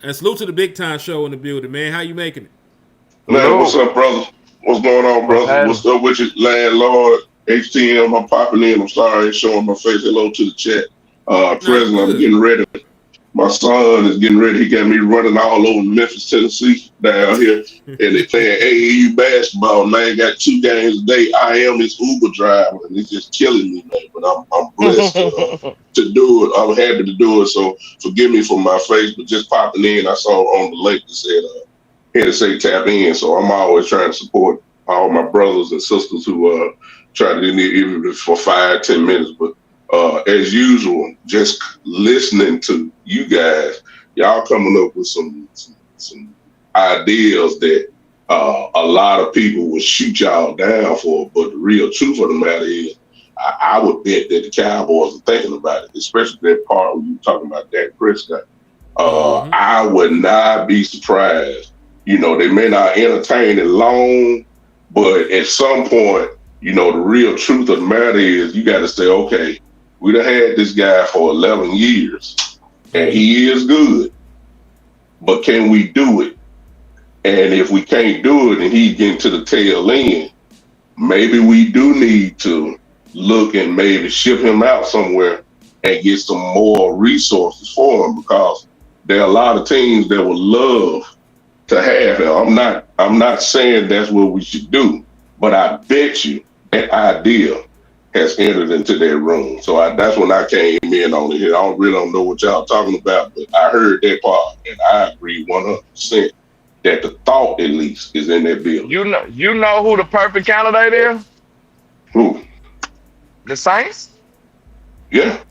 And salute to the Big Time Show in the building, man. How you making it? Man, what's up, brother? What's going on, brother? What's up with you, landlord? HTM, I'm popping in. I'm sorry I ain't showing my face. Hello to the chat. Present, I'm getting ready. My son is getting ready. He got me running all over Memphis, Tennessee down here. And they playing AAU basketball, man. Got 2 games a day. I am his Uber driver, and it's just killing me, man. But I'm blessed to do it. I'm happy to do it. So forgive me for my face, but just popping in, I saw on the link that said, here to say tap in. So I'm always trying to support all my brothers and sisters who try to do it even for 5-10 minutes. But as usual, just listening to you guys, y'all coming up with some ideas that a lot of people would shoot y'all down for. But the real truth of the matter is, I would bet that the Cowboys are thinking about it, especially that part when you talking about Dak Prescott. I would not be surprised. You know, they may not entertain it long, but at some point, you know, the real truth of the matter is you got to say, okay, we done had this guy for 11 years, and he is good, but can we do it? And if we can't do it and he's getting to the tail end, maybe we do need to look and maybe ship him out somewhere and get some more resources for him, because there are a lot of teams that would love to have him. I'm not saying that's what we should do, but I bet you that idea has entered into their room. So that's when I came in on it here. I don't know what y'all talking about, but I heard that part, and I agree 100% that the thought, at least, is in that building. You know who the perfect candidate is? Who? The Saints. Yeah.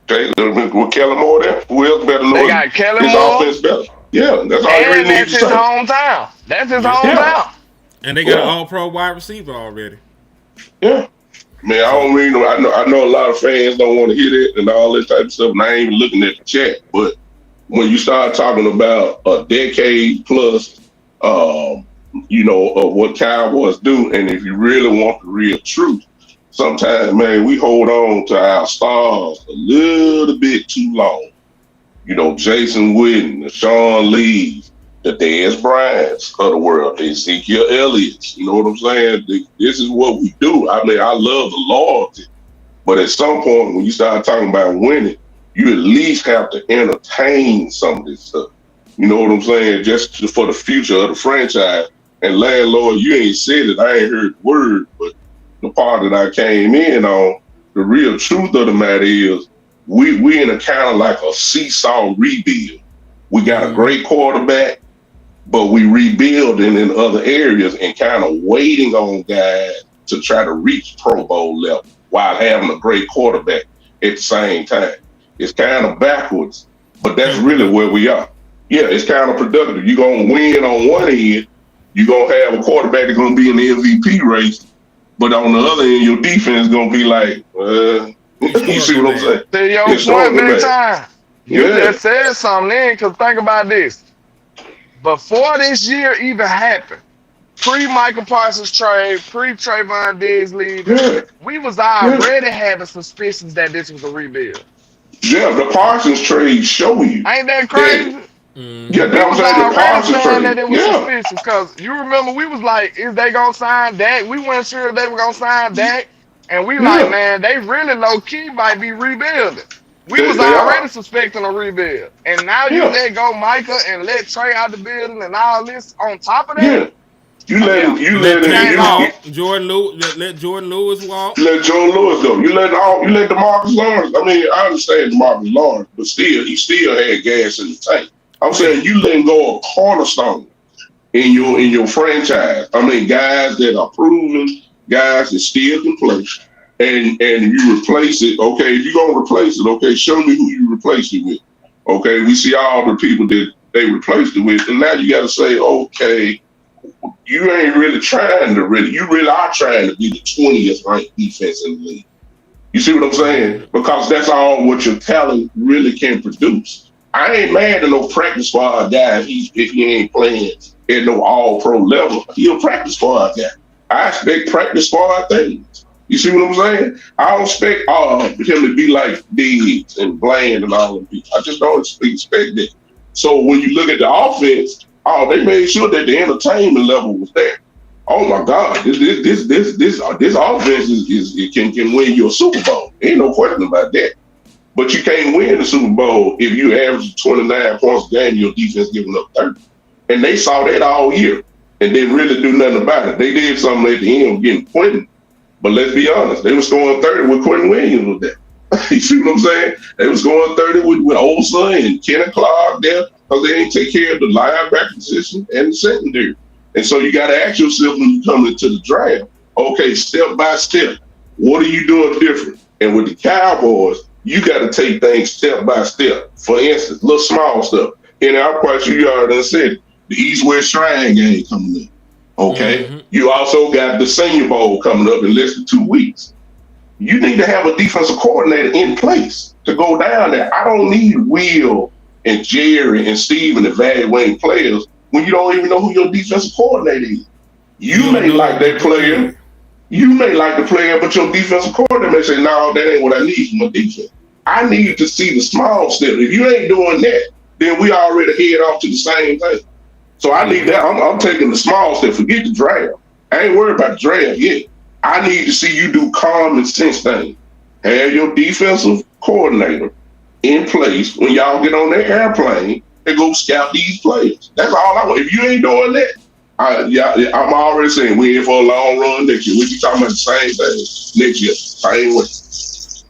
Okay, with Kellen Moore there, who else better know They got Kellen his Moore. offense better? Yeah, that's all you really And need that's to his say. hometown. That's his hometown. Yeah. And they got an all-pro wide receiver already. Yeah. Man, I don't really know. I know a lot of fans don't want to hear that and all this type of stuff, and I ain't even looking at the chat. But when you start talking about a decade plus, you know, of what Cowboys do, and if you really want the real truth, sometimes, man, we hold on to our stars a little bit too long. You know, Jason Witten, the Sean Lee, the Dez Bryants of the world, the Ezekiel Elliott's. You know what I'm saying? This is what we do. I mean, I love the loyalty, but at some point when you start talking about winning, you at least have to entertain some of this stuff. You know what I'm saying? Just for the future of the franchise. And landlord, you ain't said it. I ain't heard the word, but the part that I came in on, the real truth of the matter is we in a kind of like a seesaw rebuild. We got a great quarterback, but we rebuilding in other areas and kind of waiting on guys to try to reach Pro Bowl level while having a great quarterback at the same time. It's kind of backwards, but that's really where we are. Yeah, it's kind of productive. You're going to win on one end. You're going to have a quarterback that's going to be in the MVP race. But on the other end, your defense is going to be like, You see what I'm saying? To your point, Historically big bad. time. You just said something then, because think about this. Before this year even happened, pre-Michael Parsons trade, pre-Trayvon Diggs leaving, we was already having suspicions that this was a rebuild. Yeah, the Parsons trade show you. Ain't that crazy? Yeah, We that was was like the already Parsons saying that trade. it was suspicious, because you remember we was like, is they gonna sign Dak? We weren't sure if they were gonna sign Dak. And we like, man, they really low-key might be rebuilding. We was They already are. suspecting a rebuild. And now you let go Micah and let Trey out the building and all this on top of that? Yeah. You let him. Game on. Jordan Lewis, let Jordan Lewis walk. Let Jordan Lewis go. You let DeMarcus Lawrence. I mean, I understand DeMarcus Lawrence, but still, he still had gas in the tank. I'm saying you letting go of cornerstone in your franchise. I mean, guys that are proven, guys that still can play, and you replace it. Okay, if you're gonna replace it, okay, show me who you replaced it with. Okay, we see all the people that they replaced it with, and now you got to say, okay, you ain't really trying to you really are trying to be the 20th ranked defense in the league. You see what I'm saying? Because that's all what your talent really can produce. I ain't mad at no practice squad guy if he ain't playing at no all-pro level. He a practice squad guy. I expect practice squad things. You see what I'm saying? I don't expect him to be like Diggs and Bland and all of them. I just don't expect that. So when you look at the offense, they made sure that the entertainment level was there. Oh my God, this offense can win you a Super Bowl. Ain't no question about that. But you can't win the Super Bowl if you average 29 points a game, your defense giving up 30. And they saw that all year and didn't really do nothing about it. They did something at the end getting Quentin. But let's be honest, they were scoring 30 with Quentin Williams with that. You see what I'm saying? They was scoring 30 with Olsen and Kenneth Clark there because they didn't take care of the linebacker position and the secondary. And so you got to ask yourself when you come into the draft, okay, step by step, what are you doing different? And with the Cowboys, you got to take things step by step. For instance, little small stuff. And I'm quite sure you already said the East-West Shrine game coming in. Okay? You also got the Senior Bowl coming up in less than 2 weeks. You need to have a defensive coordinator in place to go down there. I don't need Will and Jerry and Steven evaluating players when you don't even know who your defensive coordinator is. You may like that player. You may like the player, but your defensive coordinator may say, no, that ain't what I need from my defense. I need to see the small step. If you ain't doing that, then we already head off to the same thing. So I need that. I'm taking the small step. Forget the draft. I ain't worried about the draft yet. I need to see you do common sense things. Have your defensive coordinator in place when y'all get on that airplane and go scout these players. That's all I want. If you ain't doing that, I'm already saying we're in for a long run next year. We be talking about the same thing next year. Same way.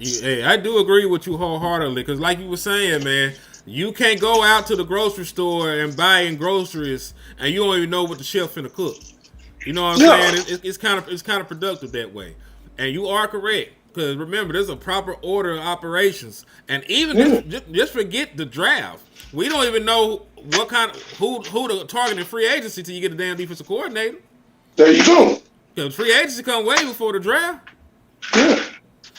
Hey, I do agree with you wholeheartedly because, like you were saying, man, you can't go out to the grocery store and buy in groceries and you don't even know what the chef finna cook. You know what I'm saying? It's kind of productive that way. And you are correct because remember, there's a proper order of operations. And even just forget the draft. We don't even know what kind of who the targeting free agency till you get a damn defensive coordinator. There you go. Because free agency come way before the draft. Yeah.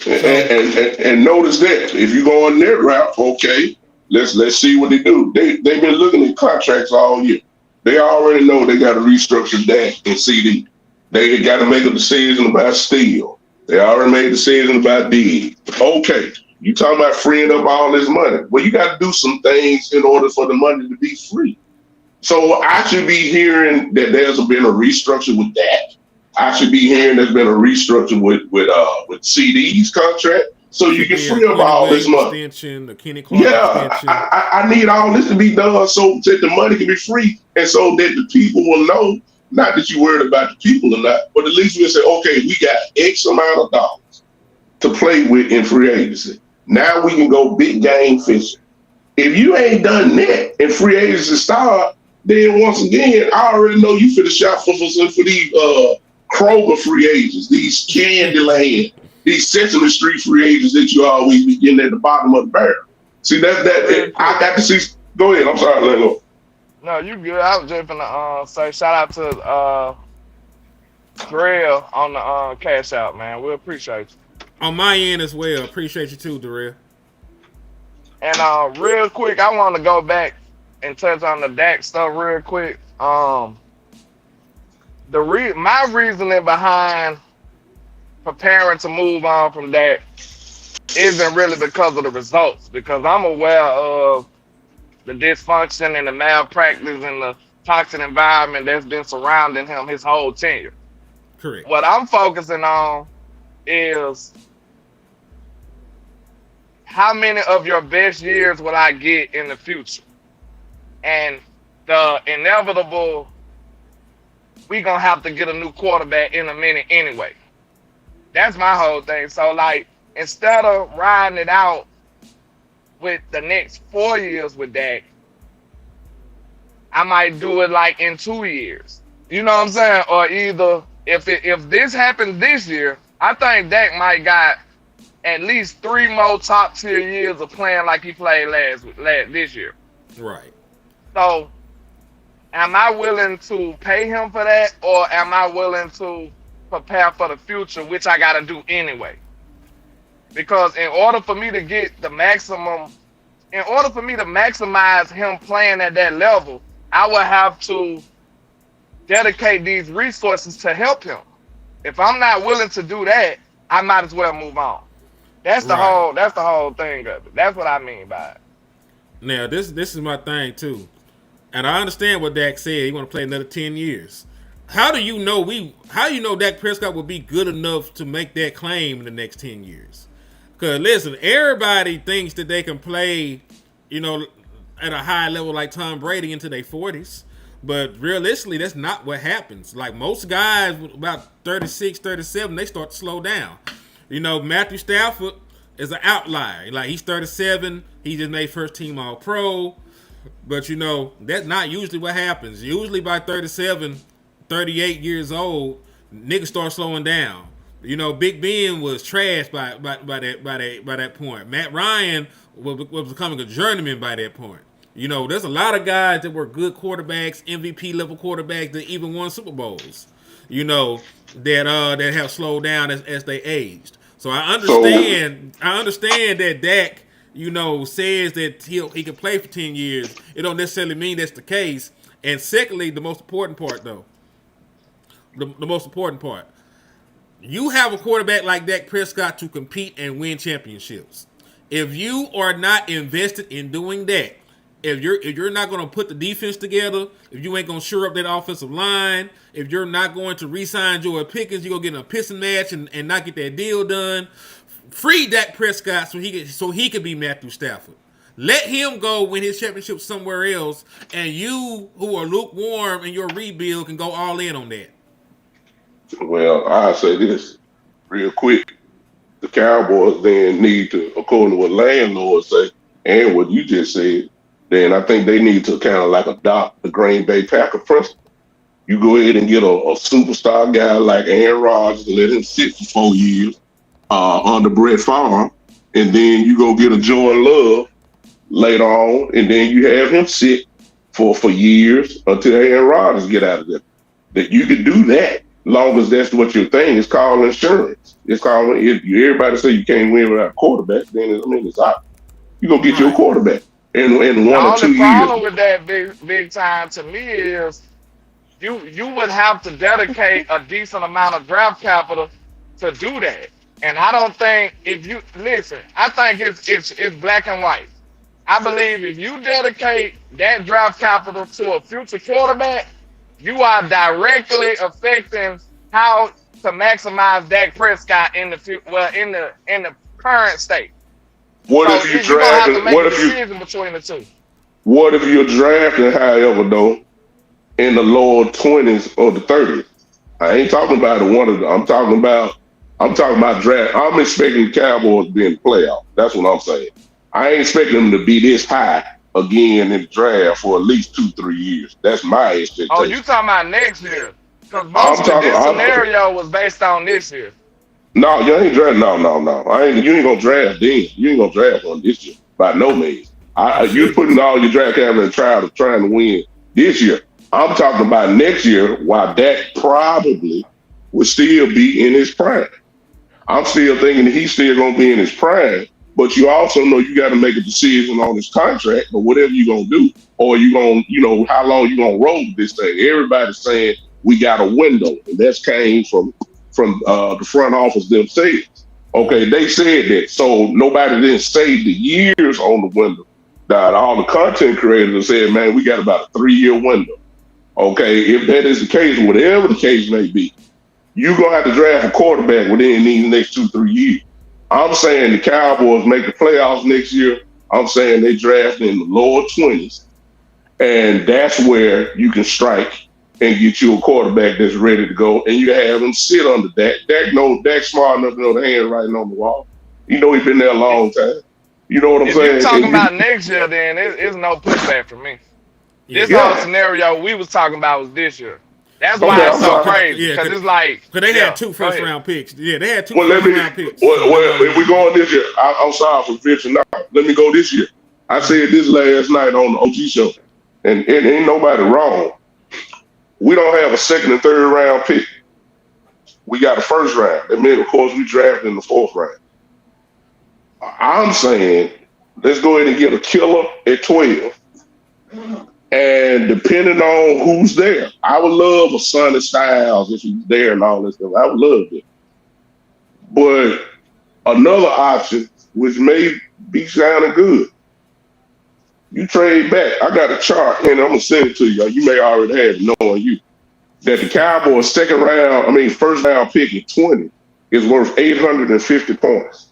And notice that if you go on that route, okay, let's see what they do. They've been looking at contracts all year. They already know they got to restructure Dak and CD. They got to make a decision about Steele. They already made a decision about D. Okay, you talking about freeing up all this money. Well, you got to do some things in order for the money to be free. So I should be hearing that there's been a restructure with that. I should be hearing there's been a restructure with CD's contract. So you can free up all this money. The Kenny Clark extension. I need all this to be done so that the money can be free and so that the people will know, not that you're worried about the people or not, but at least we'll say, okay, we got X amount of dollars to play with in free agency. Now we can go big game fishing. If you ain't done that and free agency start, then once again, I already know you finna shop for these Kroger free agents, these Candyland, these Sesame Street free agents that you always be getting at the bottom of the barrel. See, that I got to see. Go ahead. I'm sorry, let go. No, you good. I was just gonna say shout out to Grell on the cash out, man. We appreciate you. On my end as well. Appreciate you too, Darrell. And real quick, I want to go back and touch on the Dak stuff real quick. My reasoning behind preparing to move on from Dak isn't really because of the results, because I'm aware of the dysfunction and the malpractice and the toxic environment that's been surrounding him his whole tenure. Correct. What I'm focusing on is how many of your best years will I get in the future? And the inevitable, we gonna have to get a new quarterback in a minute anyway. That's my whole thing. So like, instead of riding it out with the next 4 years with Dak, I might do it like in 2 years. You know what I'm saying? Or either if this happens this year, I think Dak might got at least 3 more top tier years of playing like he played last this year. Right. So, am I willing to pay him for that, or am I willing to prepare for the future, which I got to do anyway? Because in order for me to get the maximum, in order for me to maximize him playing at that level, I would have to dedicate these resources to help him. If I'm not willing to do that, I might as well move on. That's the whole. That's the whole thing of it. That's what I mean by it. Now this is my thing too, and I understand what Dak said. He want to play another 10 years. How do you know Dak Prescott will be good enough to make that claim in the next 10 years? Because listen, everybody thinks that they can play, at a high level like Tom Brady into their 40s. But realistically, that's not what happens. Like most guys, about 36, 37, they start to slow down. Matthew Stafford is an outlier. Like he's 37, he just made first team All Pro. But that's not usually what happens. Usually by 37, 38 years old, niggas start slowing down. Big Ben was trashed by that point. Matt Ryan was becoming a journeyman by that point. There's a lot of guys that were good quarterbacks, MVP level quarterbacks that even won Super Bowls. That have slowed down as they aged. So I understand that Dak, says that he can play for 10 years. It don't necessarily mean that's the case. And secondly, the most important part though, the most important part, you have a quarterback like Dak Prescott to compete and win championships. If you are not invested in doing that, if you're not going to put the defense together, if you ain't going to shore up that offensive line, if you're not going to re-sign Joey Pickens, you're going to get in a pissing match and not get that deal done. Free Dak Prescott so he could be Matthew Stafford. Let him go win his championship somewhere else, and you who are lukewarm in your rebuild can go all in on that. Well, I'll say this real quick. The Cowboys then need to, according to what landlords say and what you just said, then I think they need to kind of like adopt the Green Bay Packer principle. You go ahead and get a superstar guy like Aaron Rodgers and let him sit for 4 years under Brett Favre, and then you go get a Jordan Love later on, and then you have him sit for years until Aaron Rodgers get out of there. That you can do that. Long as that's what your thing is called insurance. It's called, if everybody say you can't win without a quarterback, then it's out. You're going to get your quarterback in 1 or 2 years. The only problem with that big time to me is you would have to dedicate a decent amount of draft capital to do that. And I don't think I think it's black and white. I believe if you dedicate that draft capital to a future quarterback, you are directly affecting how to maximize Dak Prescott in the current state. What if you drafting? What if decision between the two? What if you're drafting, however, though, in the lower 20s or the 30s? I ain't talking about one of them. I'm talking about draft. I'm expecting the Cowboys to be in the playoff. That's what I'm saying. I ain't expecting them to be this high again in the draft for at least 2-3 years. That's my expectation. Oh, you talking about next year? Because most of this scenario was based on this year. No, you ain't draft. No. You ain't gonna draft then. You ain't gonna draft on this year by no means. You're putting all your draft capital in trying to win this year. I'm talking about next year, while Dak probably will still be in his prime. I'm still thinking that he's still gonna be in his prime. But you also know you got to make a decision on his contract or whatever you're gonna do, or you gonna, how long you gonna roll with this thing. Everybody's saying we got a window, and that came from the front office themselves. Okay, they said that, so nobody didn't say the years on the window. That all the content creators said, man, we got about a 3-year window. Okay, if that is the case, whatever the case may be, you're gonna have to draft a quarterback within these next 2-3 years. I'm saying the Cowboys make the playoffs next year. I'm saying they draft in the lower 20s, and that's where you can strike and get you a quarterback that's ready to go, and you have him sit under Dak. Dak smart enough to know the handwriting on the wall. He's been there a long time. You know what I'm If saying? you're talking about next year, then it's no pushback for me. This whole scenario we was talking about was this year. That's why it's so crazy, because it's like, because they had 2 first-round picks. Yeah, they had 2 Well, first-round picks. Well, if we going this year, I'm sorry for bitching out. Let me go this year. I said this last night on the OG show, and ain't nobody wrong. We don't have a second and third round pick. We got a first round. That means, of course, we drafted in the 4th round. I'm saying let's go ahead and get a killer at 12. And depending on who's there, I would love a Sonny Styles if he's there and all this stuff. I would love it. But another option, which may be sounding good, you trade back. I got a chart, and I'm gonna send it to you. You may already have it, knowing you, that the Cowboys' first round pick at 20 is worth 850 points.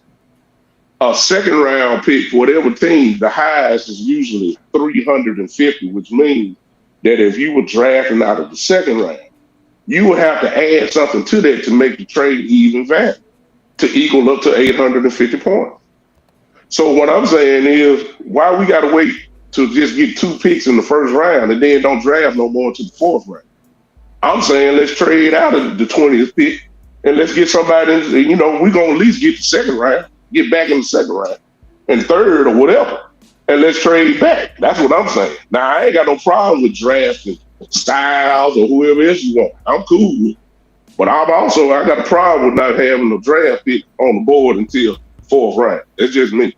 A second round pick for whatever team, the highest is usually 350, which means that if you were drafting out of the second round, you would have to add something to that to make the trade even value, to equal up to 850 points. So what I'm saying is, why we got to wait to just get 2 picks in the first round and then don't draft no more to the 4th round? I'm saying let's trade out of the 20th pick and let's get somebody, we're going to at least get the second round, get back in the second round and third or whatever, and let's trade back. That's what I'm saying. Now, I ain't got no problem with drafting Styles or whoever else you want. I'm cool with it. But I got a problem with not having a draft pick on the board until 4th round. That's just me.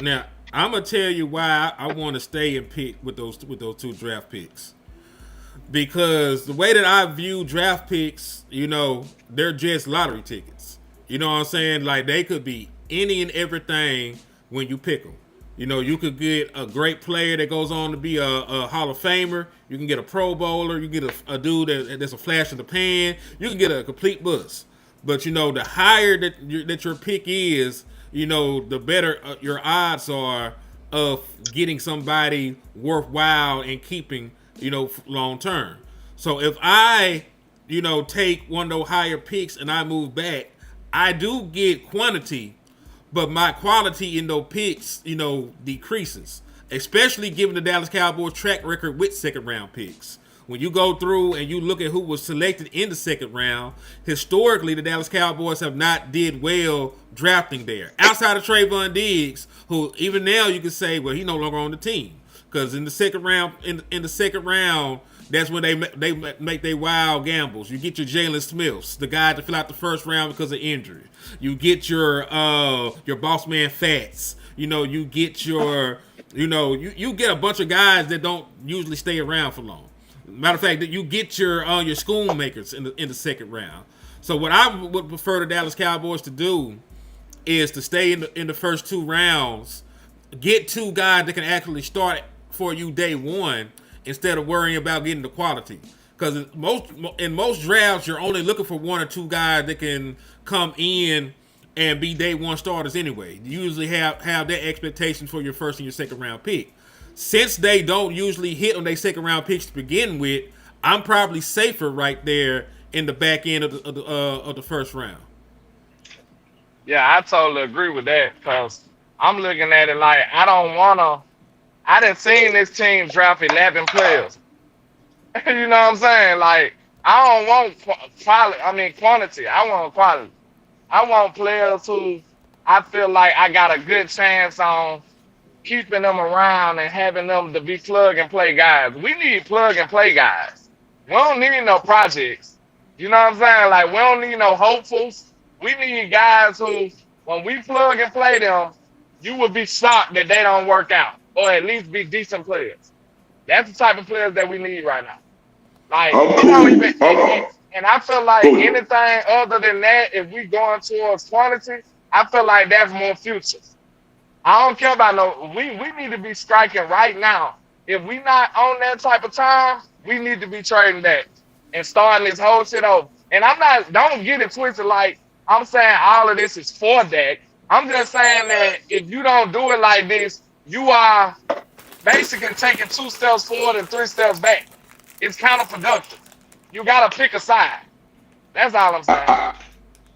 Now, I'm gonna tell you why I want to stay and pick with those 2 draft picks. Because the way that I view draft picks, they're just lottery tickets. You know what I'm saying? Like, they could be any and everything when you pick them. You could get a great player that goes on to be a Hall of Famer. You can get a Pro Bowler. You get a dude that's a flash in the pan. You can get a complete bust. But, the higher that your pick is, the better your odds are of getting somebody worthwhile and keeping, long term. So if I, take one of those higher picks and I move back, I do get quantity, but my quality in those picks, decreases. Especially given the Dallas Cowboys track record with second round picks. When you go through and you look at who was selected in the second round, historically the Dallas Cowboys have not did well drafting there. Outside of Trayvon Diggs, who even now you can say, well, he's no longer on the team. Because in the second round, that's when they make their wild gambles. You get your Jalen Smiths, the guy to fill out the first round because of injury. You get your boss man Fats. You get your, you get a bunch of guys that don't usually stay around for long. Matter of fact, that you get your schoolmakers in the second round. So what I would prefer the Dallas Cowboys to do is to stay in the first 2 rounds, get 2 guys that can actually start for you day one instead of worrying about getting the quality. Because in most drafts, you're only looking for 1 or 2 guys that can come in and be day one starters anyway. You usually have that expectation for your first and your second round pick. Since they don't usually hit on their second round picks to begin with, I'm probably safer right there in the back end of the first round. Yeah, I totally agree with that, because I'm looking at it like I done seen this team draft 11 players. You know what I'm saying? Like, I don't want quantity. I want quality. I want players who I feel like I got a good chance on keeping them around and having them to be plug and play guys. We need plug and play guys. We don't need no projects. You know what I'm saying? Like, we don't need no hopefuls. We need guys who, when we plug and play them, you would be shocked that they don't work out or at least be decent players. That's the type of players that we need right now. Like I'm we don't even, cool. and I feel like Cool. anything other than that, if we going towards quantity, I feel like that's more future. I don't care about no. We need to be striking right now. If we not on that type of time, we need to be trading that and starting this whole shit over. And I'm not. Don't get it twisted. Like I'm saying, all of this is for that. I'm just saying that if you don't do it like this, you are basically taking 2 steps forward and 3 steps back. It's counterproductive. You gotta pick a side. That's all I'm saying.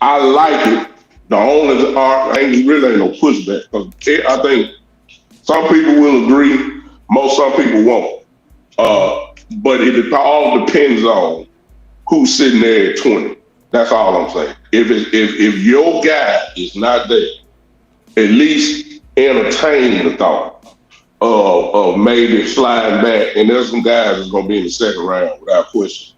I like it. The only really ain't no pushback because I think some people will agree, some people won't. But it all depends on who's sitting there at 20. That's all I'm saying. If your guy is not there, at least entertain the thought of maybe sliding back. And there's some guys that's gonna be in the second round without question.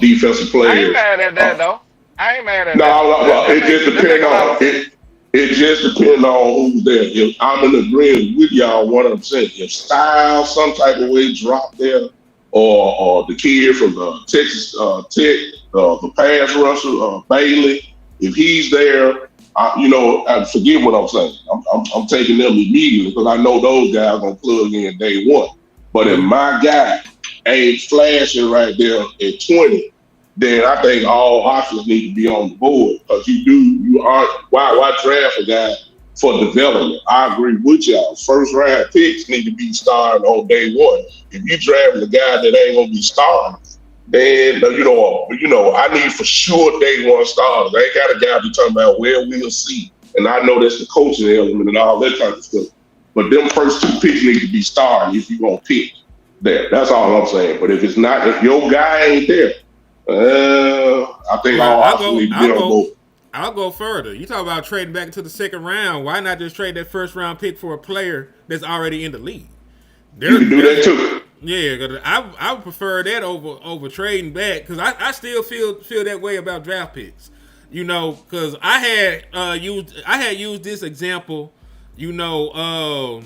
Defensive players. I ain't mad at that though. I ain't mad at that. No, it just depends on it. It just depends on who's there. If I'm in agreement with y'all 100%, if Styles some type of way drop there, or the kid from Texas Tech, the pass rusher Bailey, if he's there, I forget what I'm saying. I'm taking them immediately because I know those guys gonna plug in day one. But if my guy ain't flashing right there at 20, then I think all options need to be on the board because why draft a guy for development? I agree with y'all. First round picks need to be starting on day one. If you draft a guy that ain't gonna be starting, then I need for sure day one starters. I ain't got a guy be talking about where we'll see. And I know that's the coaching element and all that type of stuff. But them first 2 picks need to be starting if you gonna pick there. That's all I'm saying. But if it's not, if your guy ain't there, I think all options need to be on board. I'll go further. You talk about trading back into the second round. Why not just trade that first round pick for a player that's already in the league? You can do that too. Yeah, cause I would prefer that over trading back because I still feel that way about draft picks. Because I had used this example, on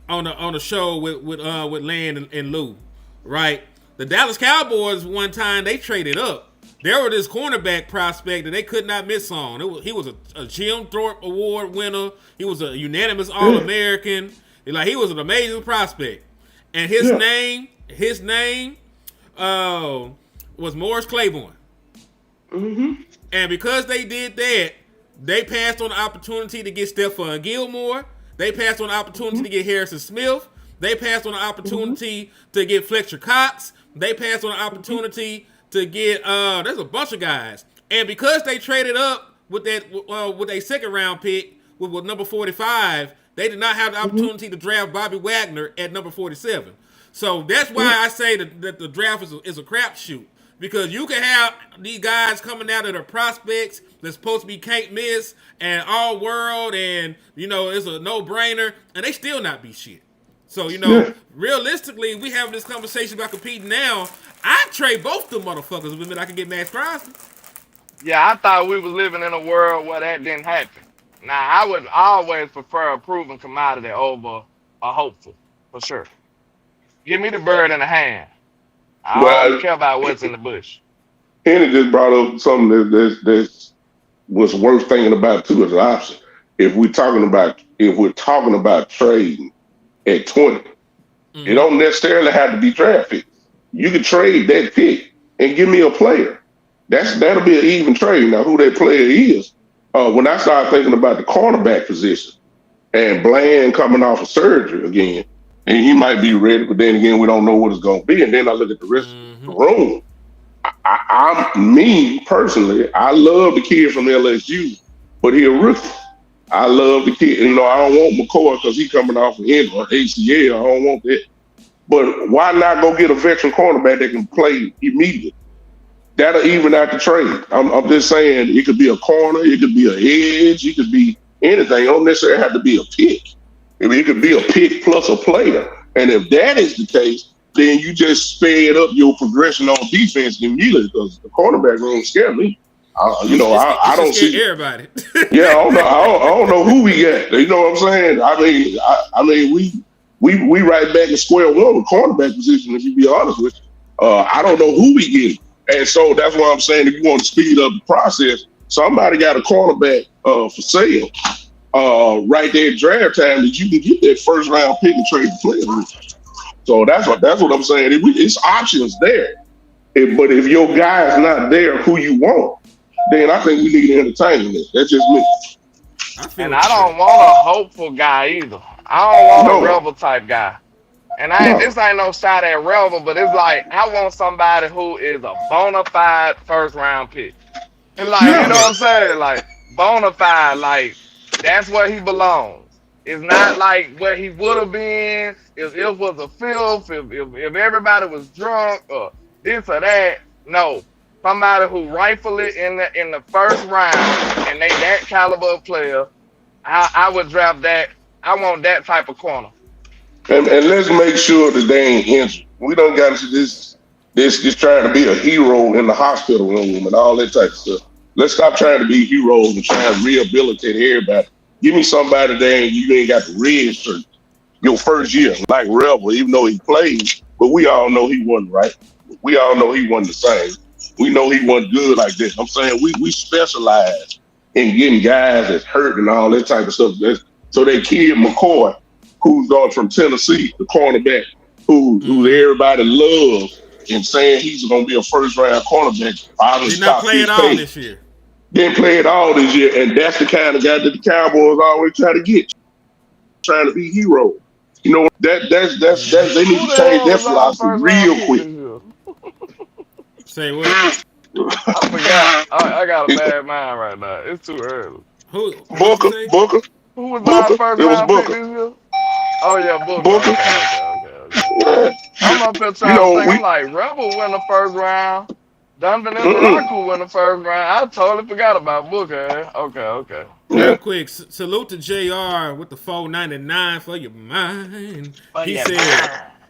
the show with Land and Lou, right? The Dallas Cowboys one time they traded up. There was this cornerback prospect that they could not miss on. He was a Jim Thorpe Award winner. He was a unanimous All-American. He was an amazing prospect. And his name was Morris Claiborne. Mm-hmm. And because they did that, they passed on the opportunity to get Stephon Gilmore. They passed on the opportunity to get Harrison Smith. They passed on the opportunity to get Fletcher Cox. They passed on the opportunity to get there's a bunch of guys. And because they traded up with a second round pick with number 45, they did not have the opportunity to draft Bobby Wagner at number 47. So that's why I say that the draft is a crapshoot. Because you can have these guys coming out of the prospects that's supposed to be can't miss and all world and, it's a no-brainer, and they still not be shit. So, realistically, we having this conversation about competing now, I'd trade both the motherfuckers if I could get Max Crosby. Yeah, I thought we were living in a world where that didn't happen. Now, I would always prefer a proven commodity over a hopeful, for sure. Give me the bird in the hand. I don't care about what's in the bush. Henry just brought up something that was worth thinking about too as an option. If we're talking about trading at 20, it don't necessarily have to be draft picks. You can trade that pick and give me a player. That'll be an even trade. Now, who that player is? When I started thinking about the cornerback position and Bland coming off of surgery again, and he might be ready, but then again, we don't know what it's going to be. And then I look at the rest of the room. Me personally, I love the kid from LSU, but he a rookie. I love the kid. I don't want McCoy because he's coming off of ACL. I don't want that. But why not go get a veteran cornerback that can play immediately? That'll even out the trade. I'm just saying it could be a corner, it could be an edge, it could be anything. It don't necessarily have to be a pick. It could be a pick plus a player. And if that is the case, then you just sped up your progression on defense immediately because the cornerback room scared me. I don't see. Everybody. Yeah, I don't know who we got. You know what I'm saying? I mean, we right back at square one with cornerback position. If you be honest with you, I don't know who we get, and so that's why I'm saying if you want to speed up the process, somebody got a cornerback for sale right there at draft time that you can get that first round pick and trade the player with. So that's what I'm saying. It's options there, but if your guy is not there who you want, then I think we need to entertain it. That's just me. And I don't want a hopeful guy either. I don't want a rebel type guy. And this ain't no shot at rebel, but it's like I want somebody who is a bona fide first round pick. And like, you know what I'm saying? Like bona fide, like that's where he belongs. It's not like what he would have been if it was a filth, if everybody was drunk or this or that. No. Somebody who rightfully in the first round and they that caliber of player, I would draft that. I want that type of corner. And let's make sure that they ain't injured. We don't got to this trying to be a hero in the hospital room and all that type of stuff. Let's stop trying to be heroes and try to rehabilitate everybody. Give me somebody there and you ain't got the red shirt your first year, like Rebel, even though he played, but we all know he wasn't right. We all know he wasn't the same. We know he wasn't good like this. I'm saying we specialize in getting guys that's hurt and all that type of stuff. So that kid McCoy, who's going from Tennessee, the cornerback, who everybody loves and saying he's going to be a first round cornerback. Did not play at all this year. Didn't play at all this year, and that's the kind of guy that the Cowboys always try to get, trying to be hero. You know that's they need to change their philosophy real quick. Say what? I forgot. I got a bad mind right now. It's too early. Who? Booker. Who was my first round pick this year? Oh yeah, Booker. Okay. I'm up there trying to think. I'm like, Rebel win the first round. Donovan Mbaraku win the first round. I totally forgot about Booker. Okay. Real quick, salute to JR with the $4.99 for your mind.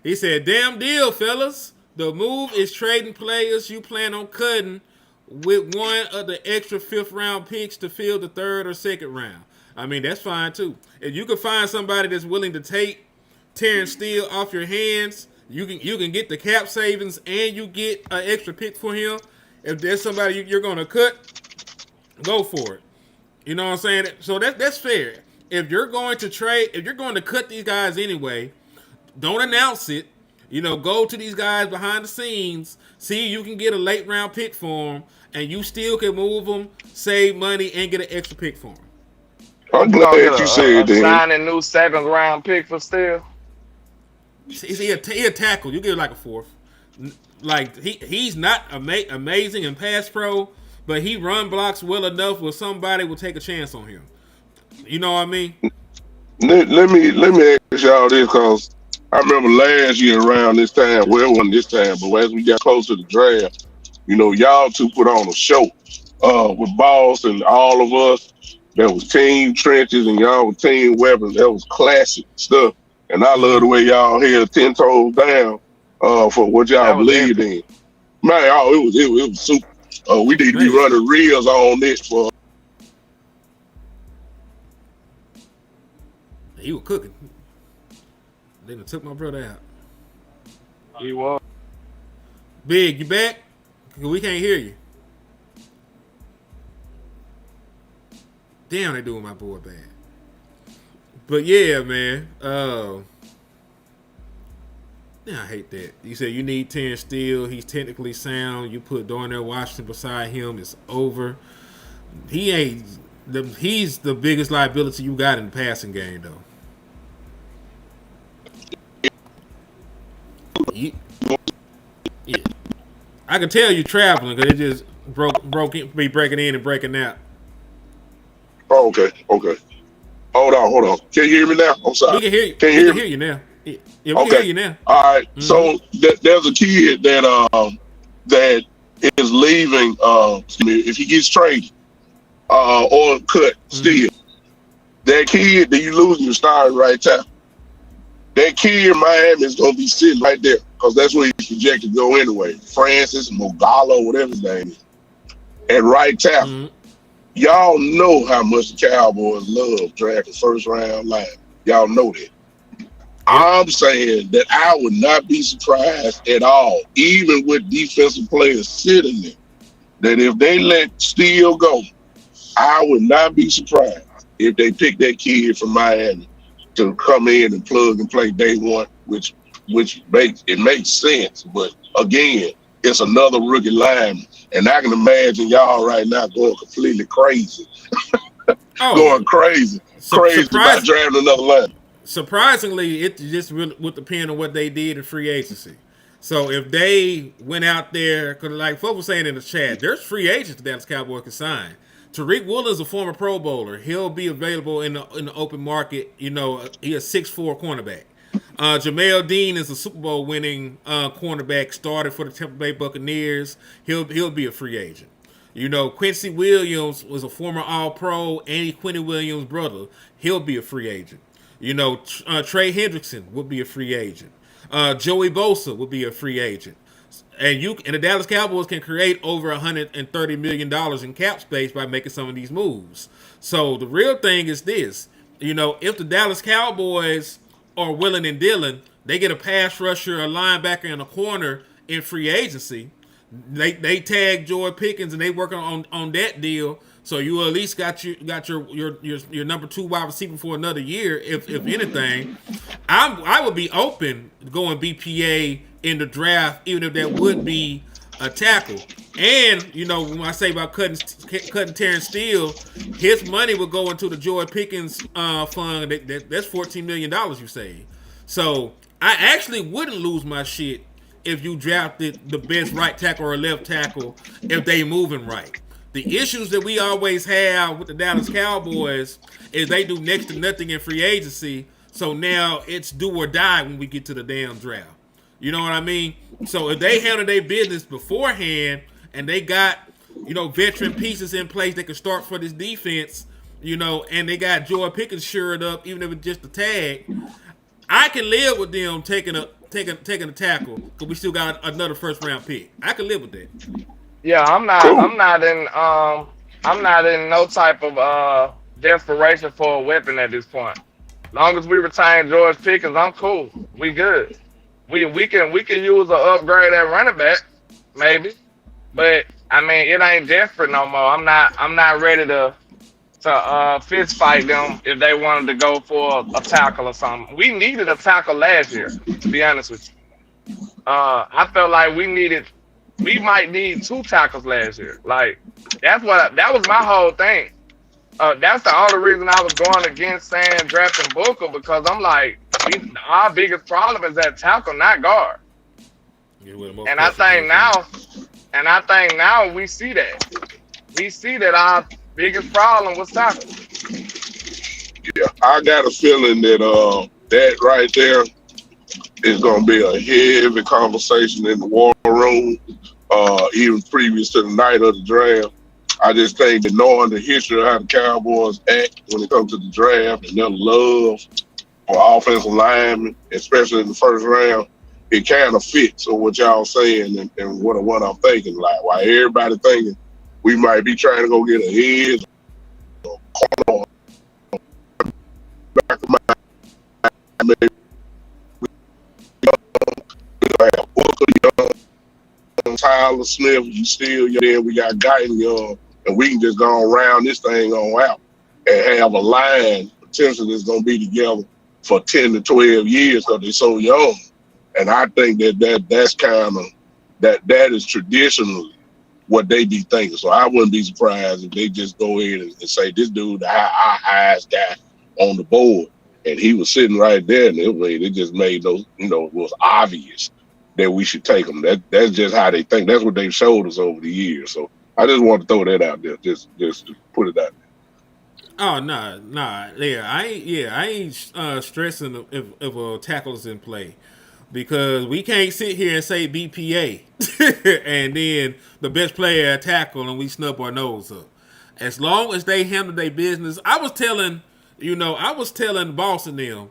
He said, damn deal, fellas. The move is trading players you plan on cutting with one of the extra fifth round picks to fill the third or second round. I mean, that's fine too. If you can find somebody that's willing to take Terrence Steele off your hands, you can get the cap savings and you get an extra pick for him. If there's somebody you're going to cut, go for it. You know what I'm saying? So that's fair. If you're going to cut these guys anyway, don't announce it. You know, go to these guys behind the scenes, see if you can get a late round pick for them, and you still can move them, save money, and get an extra pick for them. I'm glad you said that. Sign a new 7th round pick for Steele. He a tackle. You get like a 4th. Like he's not amazing in pass pro, but he run blocks well enough where somebody will take a chance on him. You know what I mean? Let me ask y'all this, because I remember last year around this time, well, it wasn't this time, but as we got closer to the draft, you know, y'all two put on a show with Boss and all of us. That was team trenches and y'all with team weapons. That was classic stuff. And I love the way y'all held 10 toes down for what y'all believed in. Man, it was super. We need to be running reels on this for. He was cooking. They done took my brother out. He was. Big, you back? We can't hear you. Damn, they doing my boy bad. But yeah, man. Yeah, I hate that. You said you need Terrence Steele. He's technically sound. You put Darnell Washington beside him. It's over. He's the biggest liability you got in the passing game, though. Yeah. I can tell you traveling because it just be breaking in and breaking out. Oh, okay. Hold on. Can you hear me now? I'm sorry. We can hear you. Can you hear me? Hear you now. Yeah, we can hear you now. All right. Mm-hmm. So there's a kid that is leaving. If he gets traded or cut, still that kid that you losing your starting right now. That kid in Miami is gonna be sitting right there because that's where he's projected to go anyway. Francis Mogala, whatever his name is. at right tackle. Y'all know how much the Cowboys love drafting first round line. Y'all know that. I'm saying that I would not be surprised at all, even with defensive players sitting there, that if they let Steele go, I would not be surprised if they pick that kid from Miami to come in and plug and play day one, which makes sense. But again, it's another rookie lineman, and I can imagine y'all right now going completely crazy, going crazy about drafting another lineman. Surprisingly, it just really would depend on what they did in free agency. So if they went out there, because like folks were saying in the chat, there's free agents the Dallas Cowboys can sign. Tariq Woolen is a former Pro Bowler. He'll be available in the open market. You know, he's a 6'4" cornerback. Jamel Dean is a Super Bowl winning cornerback, started for the Tampa Bay Buccaneers. He'll be a free agent. You know, Quincy Williams was a former All-Pro, and Quincy Williams' brother. He'll be a free agent. You know, Trey Hendrickson would be a free agent. Joey Bosa would be a free agent. And the Dallas Cowboys can create over $130 million in cap space by making some of these moves. So the real thing is this. You know, if the Dallas Cowboys are willing and dealing, they get a pass rusher, a linebacker, and a corner in free agency. They tag George Pickens and they working on that deal. So you at least got your number 2 wide receiver for another year, if anything. I would be open going BPA in the draft, even if that would be a tackle. And you know, when I say about cutting Terrence Steele, his money would go into the George Pickens fund. That's $14 million you save. So I actually wouldn't lose my shit if you drafted the best right tackle or left tackle if they moving right. The issues that we always have with the Dallas Cowboys is they do next to nothing in free agency. So now it's do or die when we get to the damn draft. You know what I mean? So if they handle their business beforehand and they got, you know, veteran pieces in place that can start for this defense, you know, and they got George Pickens shored up, even if it's just a tag, I can live with them taking a tackle because we still got another first round pick. I can live with that. Yeah, I'm not in no type of desperation for a weapon at this point. Long as we retain George Pickens, I'm cool. We good. We can use an upgrade at running back, maybe. But I mean, it ain't desperate no more. I'm not ready to fist fight them if they wanted to go for a tackle or something. We needed a tackle last year, to be honest with you. I felt like we might need 2 tackles last year. Like that was my whole thing. That's the only reason I was going against saying drafting Booker, because I'm like, our biggest problem is that tackle, not guard. And I think now we see that. We see that our biggest problem was tackle. Yeah, I got a feeling that that right there is going to be a heavy conversation in the war room, even previous to the night of the draft. I just think that knowing the history of how the Cowboys act when it comes to the draft and their love for offensive linemen, especially in the first round, it kind of fits on what y'all saying and what I'm thinking. Like, why everybody thinking we might be trying to go get a edge or corner back of my maybe we have Booker Young, Tyler Smith, you still young, we got Guyton Young, and we can just go around this thing on out and have a line potentially that's going to be together for 10 to 12 years because they're so young. And I think that's kind of that is traditionally what they be thinking. So I wouldn't be surprised if they just go ahead and say this dude, our highest guy on the board, and he was sitting right there, and it just made those, it was obvious that we should take him. That's just how they think. That's what they've showed us over the years. So I just want to throw that out there, just to put it out there. Oh nah. Yeah, I ain't stressing if a tackle's in play, because we can't sit here and say BPA and then the best player at tackle and we snub our nose up. As long as they handle their business, I was telling Boss and them,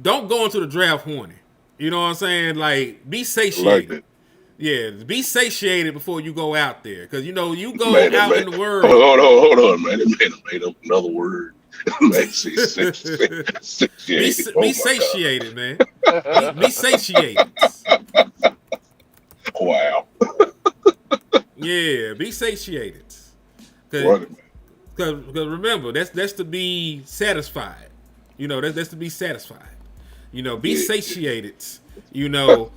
don't go into the draft horny. You know what I'm saying? Like, be satiated. Yeah, be satiated before you go out there, because you go Man, out man. in the world. Hold on, man. That man made up another word. Man, satiated. Be satiated, man. Be satiated. Wow. Yeah, be satiated. Because remember, that's to be satisfied. That's to be satisfied. Be satiated. No,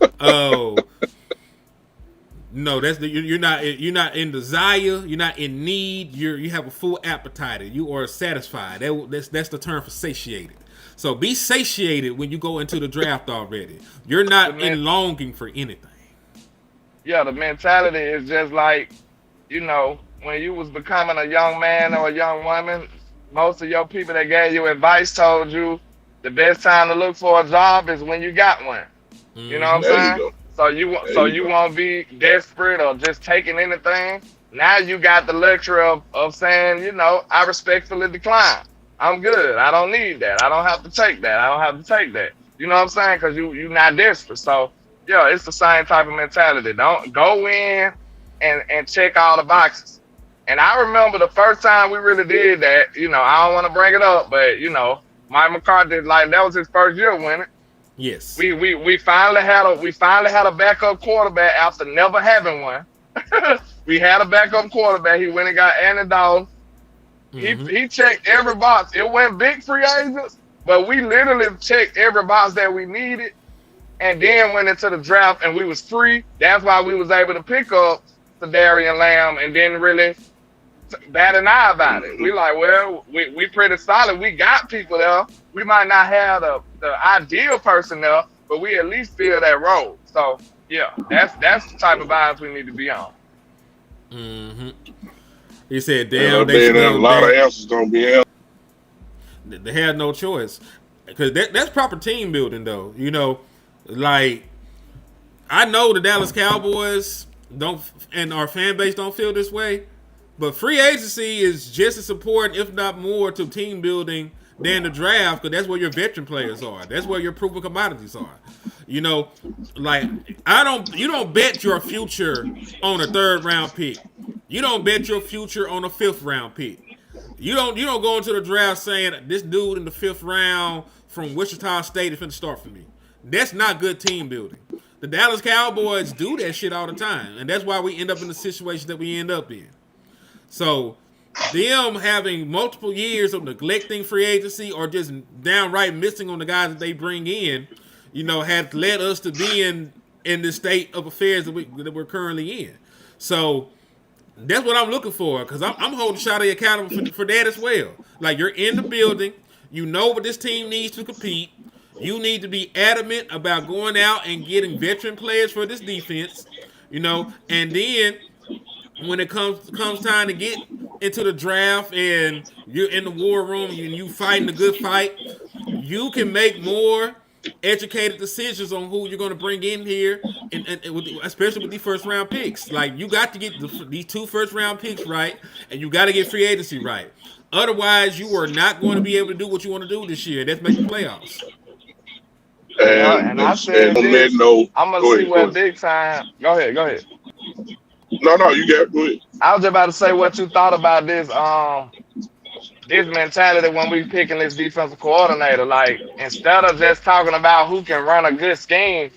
you're not in desire. You're not in need. You have a full appetite. You are satisfied. That's the term for satiated. So be satiated when you go into the draft already. You're not in longing for anything. Yeah, the mentality is just like, when you was becoming a young man or a young woman, most of your people that gave you advice told you the best time to look for a job is when you got one. You know what I'm saying? So you won't be desperate or just taking anything. Now you got the luxury of saying, I respectfully decline. I'm good. I don't need that. I don't have to take that. I don't have to take that. You know what I'm saying? Because you're not desperate. So, yeah, it's the same type of mentality. Don't go in and check all the boxes. And I remember the first time we really did that, I don't want to bring it up, but, Mike McCarthy, that was his first year winning. Yes. We finally had a backup quarterback after never having one. We had a backup quarterback. He went and got Andy Dalton. Mm-hmm. He checked every box. It went big free agents, but we literally checked every box that we needed, and then went into the draft and we was free. That's why we was able to pick up Darian Lamb and didn't really bat an eye about it. We like, well, we pretty solid. We got people there. We might not have the ideal personnel, but we at least fill that role. So yeah, that's the type of vibes we need to be on. Mm-hmm. He said, "Damn, a lot of answers gonna be out." They had no choice, because that's proper team building, though. I know the Dallas Cowboys don't, and our fan base don't feel this way, but free agency is just as important, if not more, to team building than the draft, because that's where your veteran players are. That's where your proven commodities are. You don't bet your future on a 3rd round pick. You don't bet your future on a 5th round pick. You don't go into the draft saying this dude in the 5th round from Wichita State is going to start for me. That's not good team building. The Dallas Cowboys do that shit all the time, and that's why we end up in the situation that we end up in. So them having multiple years of neglecting free agency or just downright missing on the guys that they bring in, has led us to be in this state of affairs that we're currently in. So that's what I'm looking for, because I'm holding Shotty accountable for that as well. Like, you're in the building, you know what this team needs to compete. You need to be adamant about going out and getting veteran players for this defense, and then when it comes time to get into the draft and you're in the war room and you fighting a good fight, you can make more educated decisions on who you're going to bring in here, and especially with these 1st round picks. Like, you got to get these 2 1st round picks right, and you got to get free agency right. Otherwise, you are not going to be able to do what you want to do this year. That's make the playoffs. And I said this, I'm going to see what big time. Go ahead. No, you got it. I was just about to say what you thought about this this mentality when we picking this defensive coordinator. Like, instead of just talking about who can run a good scheme,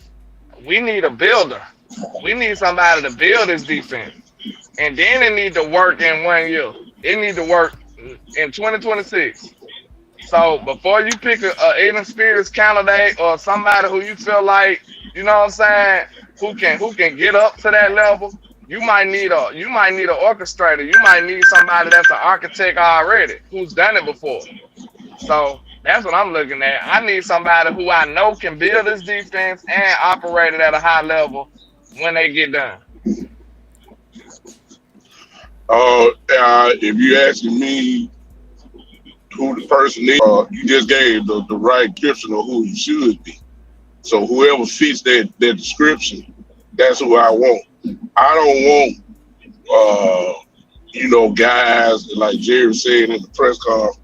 we need a builder. We need somebody to build this defense. And then it need to work in 1 year. It need to work in 2026. So before you pick an inexperienced candidate or somebody who you feel like, who can get up to that level, you might need an orchestrator. You might need somebody that's an architect already, who's done it before. So that's what I'm looking at. I need somebody who I know can build this defense and operate it at a high level when they get done. If you asking me who the person is, you just gave the right description of who you should be. So whoever fits that description, that's who I want. I don't want, guys like Jerry said in the press conference,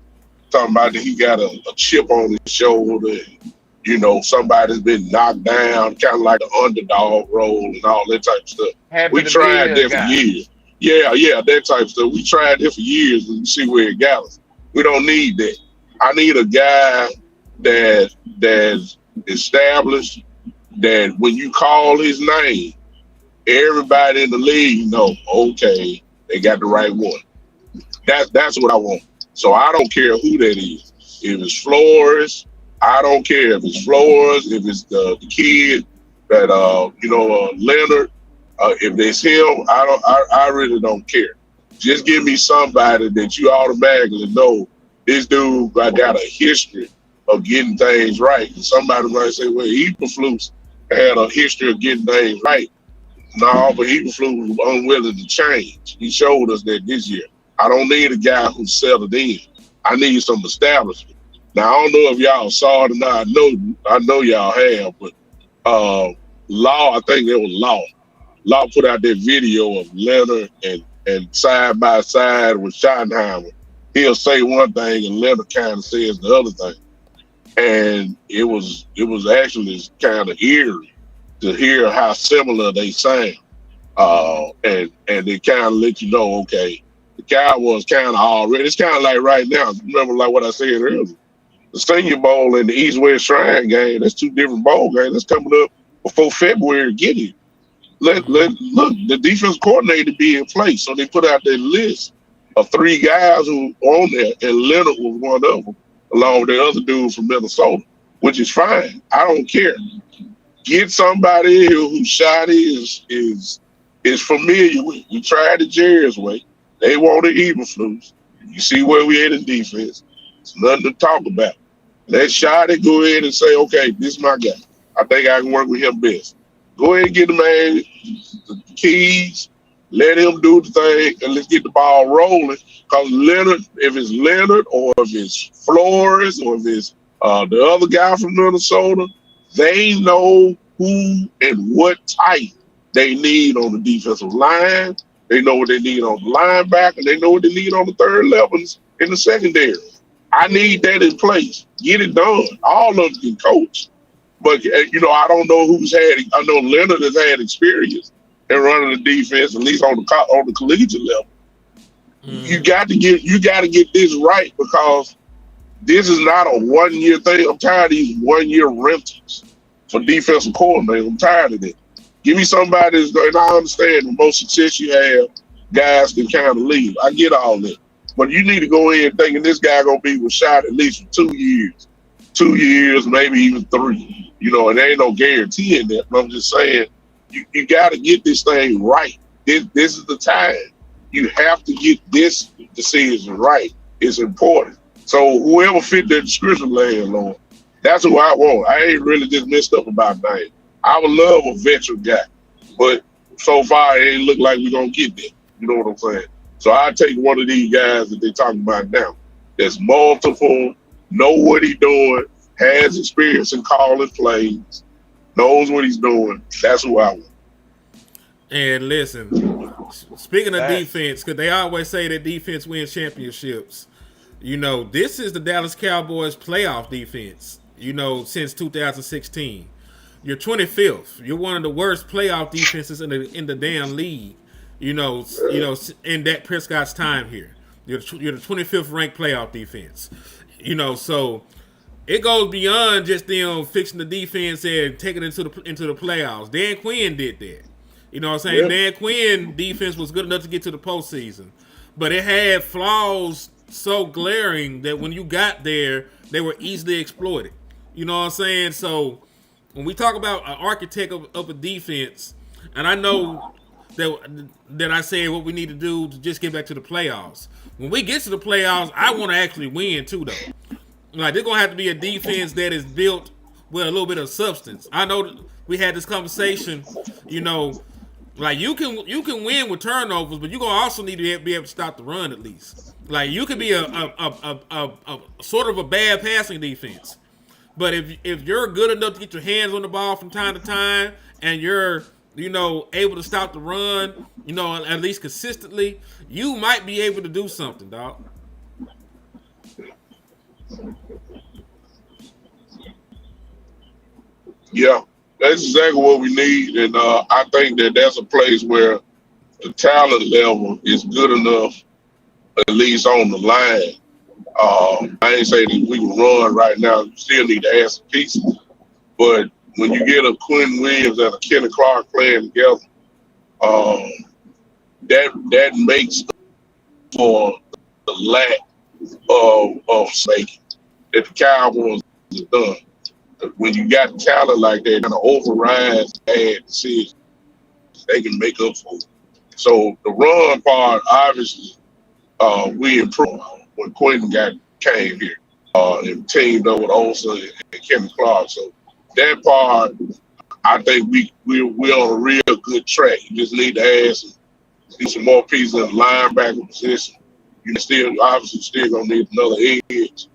talking about that he got a chip on his shoulder somebody's been knocked down, kind of like an underdog role and all that type of stuff. Happy We to be tried here, that for guy. years. Yeah, that type of stuff. We tried that for years and see where it got us. We don't need that. I need a guy that's established, that when you call his name, everybody in the league know, okay, they got the right one. That's what I want. So I don't care who that is. If it's Flores, I don't care if it's Flores, if it's the kid that Leonard, if it's him, I really don't care. Just give me somebody that you automatically know this dude got a history of getting things right. And somebody might say, well, Eberflus had a history of getting things right. No, but Eberflus was unwilling to change. He showed us that this year. I don't need a guy who's settled in. I need some establishment. Now I don't know if y'all saw it or not. I know y'all have, but Law, I think it was Law. Law put out that video of Leonard and side by side with Schottenheimer. He'll say one thing and Leonard kind of says the other thing. And it was actually kind of eerie to hear how similar they sound. And it kind of let you know, okay, the Cowboys kind of already, it's kind of like right now, remember like what I said earlier, the Senior Bowl and the East-West Shrine game, that's two different bowl games. That's coming up before February get here. Look, the defense coordinator be in place. So they put out their list of 3 guys who on there, and Leonard was one of them, along with the other dude from Minnesota, which is fine. I don't care. Get somebody who Shotty is familiar with. We tried the Jerry's way. They wanted Eberflus. You see where we at in defense. It's nothing to talk about. Let Shotty go ahead and say, okay, this is my guy. I think I can work with him best. Go ahead and get the man the keys. Let him do the thing, and let's get the ball rolling. Because Leonard, if it's Leonard or if it's Flores or if it's the other guy from Minnesota, they know who and what type they need on the defensive line. They know what they need on the linebacker. They know what they need on the third levels in the secondary. I need that in place. Get it done. All of them can coach. But, I don't know who's had it. I know Leonard has had experience in running the defense, at least on the collegiate level. You got to get this right, because this is not a 1-year thing. I'm tired of these 1-year rentals for defensive coordinators. I'm tired of it. Give me somebody that's going, and I understand the most success you have, guys can kind of leave. I get all that. But you need to go in thinking this guy going to be with Shot at least for 2 years. 2 years, maybe even 3. And there ain't no guarantee in that. But I'm just saying, you got to get this thing right. This is the time. You have to get this decision right. It's important. So whoever fit that description, Lord, that's who I want. I ain't really just messed up about that. I would love a veteran guy, but so far it ain't look like we're going to get there. You know what I'm saying? So I take one of these guys that they're talking about now that's multiple, know what he's doing, has experience in calling plays, knows what he's doing. That's who I want. And listen, speaking of defense, because they always say that defense wins championships, this is the Dallas Cowboys playoff defense, since 2016. You're 25th. You're one of the worst playoff defenses in the damn league, in Dak Prescott's time here. You're the 25th ranked playoff defense. So it goes beyond just them fixing the defense and taking it into the playoffs. Dan Quinn did that. You know what I'm saying? Dan Quinn defense was good enough to get to the postseason, but it had flaws so glaring that when you got there, they were easily exploited. You know what I'm saying? So when we talk about an architect of a defense, and I know that I said what we need to do to just get back to the playoffs. When we get to the playoffs, I want to actually win too, though. Like, there's going to have to be a defense that is built with a little bit of substance. I know we had this conversation, like you can win with turnovers, but you're going to also need to be able to stop the run at least. Like, you could be a sort of a bad passing defense. But if you're good enough to get your hands on the ball from time to time and you're, able to stop the run, at least consistently, you might be able to do something, dog. Yeah, that's exactly what we need, and I think that that's a place where the talent level is good enough, at least on the line. I ain't saying that we can run right now. You still need to add some pieces, but when you get a Quinn Williams and a Kenny Clark playing together, um, that makes for the lack of making that the Cowboys have done. When you got talent like that, kind of overrides bad decisions, they can make up for it. So the run part, obviously, we improved when Quentin came here and teamed up with Olsen and Kenny Clark. So that part, I think we're on a real good track. You just need to add some more pieces in the linebacker position. You still gonna need another edge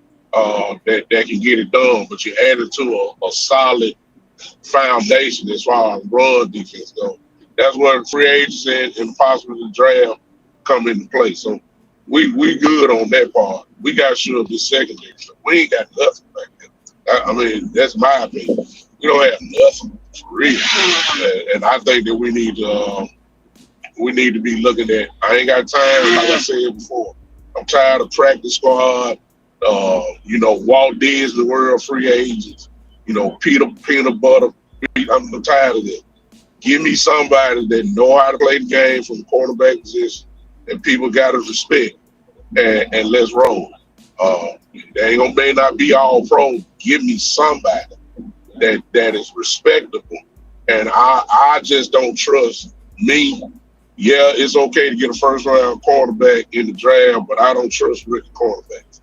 that can get it done, but you add it to a solid foundation as far as run defense goes. That's where free agents and possibly the draft come into play. So we good on that part. We got to shoot up this secondary. We ain't got nothing back there. I mean, that's my opinion. We don't have nothing for real, and I think that we need to be looking at. I ain't got time, like I said before. I'm tired of practice squad. Walt Disney World free agents. Peanut butter. I'm tired of that. Give me somebody that know how to play the game from the quarterback position that people got to respect, and let's roll. They may not be all pro. Give me somebody that is respectable, and I just don't trust me. Yeah, it's okay to get a first round quarterback in the draft, but I don't trust rookie quarterbacks.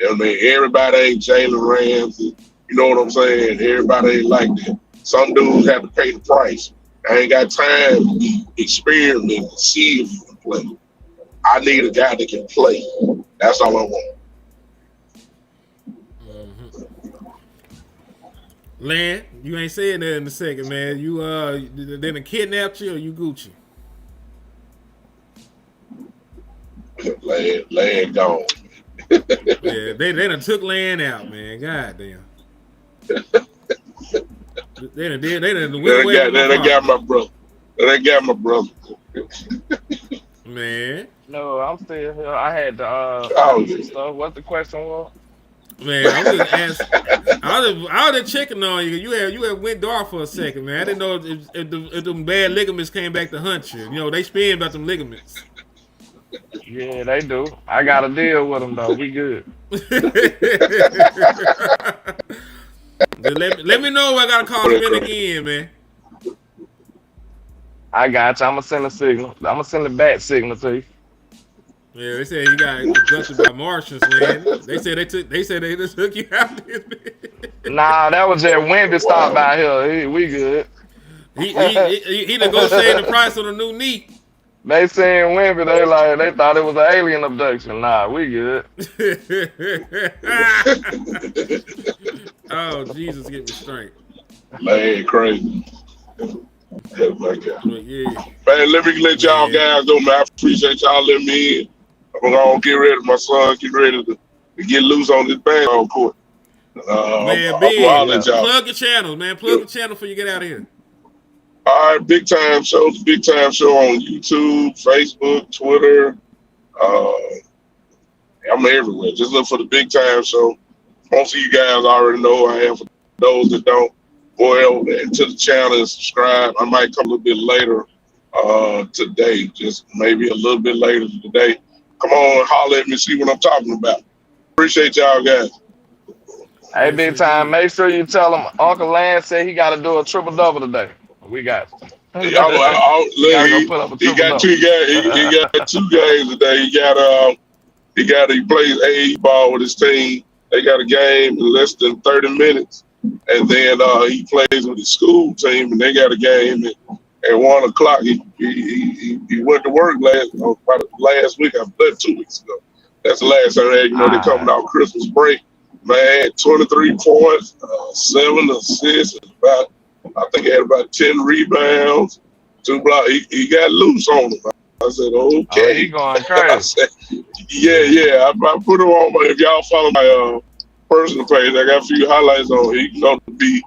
I mean, everybody ain't Jalen Ramsey. You know what I'm saying? Everybody ain't like that. Some dudes have to pay the price. I ain't got time to be experimenting to see if you can play. I need a guy that can play. That's all I want. Lan, you ain't saying that in a second, man. You then kidnapped you or you Gucci? Land gone. Yeah, they done took Lan out, man. God damn. They done went away from They got my brother. They got my brother. Man. No, I'm still here. I had to stuff. What the question was? Man, I'm just asking. I was just checking on you. You had went dark for a second, man. I didn't know if them bad ligaments came back to hunt you. You know, they spin about them ligaments. Yeah, they do. I got to deal with them, though. We good. Let me know if I got to call him in again, man. I got you. I'm going to send a signal. I'm going to send a bat signal to you. Yeah, they said you got abducted by Martians, man. They said they just took you out. Nah, that was just Wimby stopped by here. We good. He negotiated the price of the new knee. They saying Wimby, they thought it was an alien abduction. Nah, we good. Oh, Jesus, get me straight. Man, crazy. Oh my God. Yeah. Man, let y'all guys know, man. I appreciate y'all letting me in. I'm gonna get ready. My son get ready to get loose on this basketball court. Man, plug your channel, man. Plug your channel before you get out of here. All right, Big Time Show. The Big Time Show on YouTube, Facebook, Twitter. I'm everywhere. Just look for the Big Time Show. Most of you guys already know who I am. For those that don't, go over to the channel and subscribe. I might come a little bit later today, just maybe a little bit later today. Come on, holler at me, see what I'm talking about. Appreciate y'all guys. Hey, Big Time, make sure you tell him Uncle Lance said he got to do a triple-double today. We got you. He got 2 games. He got 2 games today. He plays AE ball with his team. They got a game in less than 30 minutes. And then he plays with his school team, and they got a game at 1 o'clock. He went to work last week. I believe 2 weeks ago. That's the last time they coming out Christmas break. Man, 23 points, 7 assists, I think he had about 10 rebounds, 2 blocks. He got loose on him. I said, okay. Oh, he going crazy. I said, yeah. I put him on if y'all follow my personal page, I got a few highlights on. He's going to be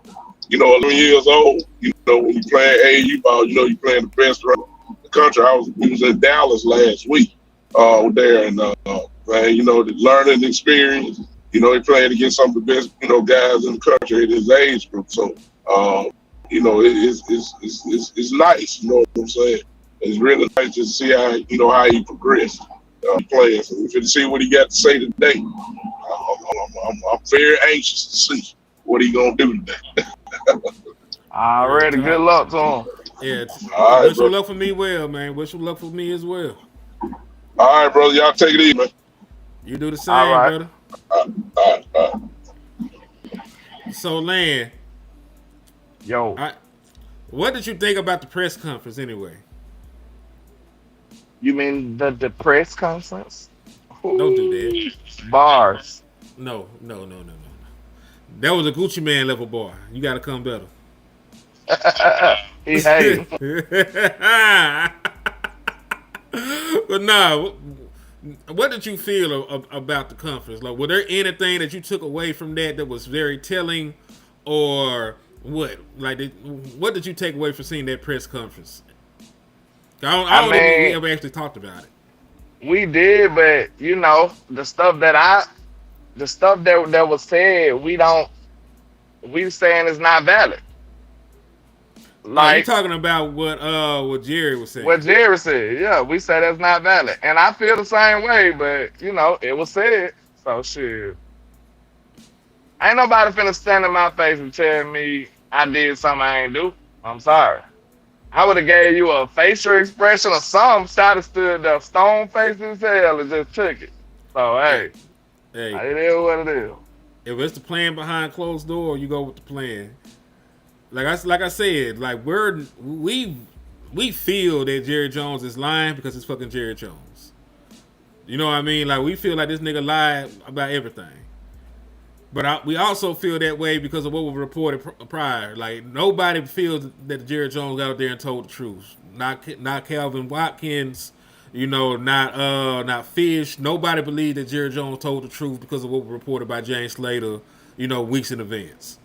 11 years old. When you playing AU ball, you playing the best around the country. We was in Dallas last week, there, and man, the learning experience. He playing against some of the best, guys in the country at his age group. So, it's nice. You know what I'm saying? It's really nice to see how he progressed playing. So we're to see what he got to say today. I'm very anxious to see what he gonna do today. Already, good luck to him. Yeah. All right, Wish bro. him luck for me, well, man. Wish him luck for me as well. All right, brother. Y'all take it easy, man. You do the All same, right. brother. All right. So, Lan, Yo. what did you think about the press conference anyway? You mean the press conference? Don't do that. Ooh, bars. No. That was a Gucci Man level bar. You got to come better. He hating. But nah, what did you feel about the conference? Like, were there anything that you took away from that was very telling, or what? What did you take away from seeing that press conference? I don't think we ever actually talked about it. We did, but the stuff that was said, we saying it's not valid. Like, you talking about what Jerry was saying? What Jerry said, yeah, we said that's not valid, and I feel the same way. But it was said, so shit. Ain't nobody finna stand in my face and tell me I did something I ain't do. I'm sorry. I would have gave you a facial expression or something. Shot have stood there, stone faced as hell, and just took it. So hey, it is what it is. If it's the plan behind closed door, you go with the plan. Like I said, like we feel that Jerry Jones is lying because it's fucking Jerry Jones. You know what I mean? Like, we feel like this nigga lied about everything. But we also feel that way because of what was reported prior. Like, nobody feels that Jerry Jones got out there and told the truth. Not Calvin Watkins, not Fish. Nobody believed that Jerry Jones told the truth because of what was reported by James Slater, weeks in advance.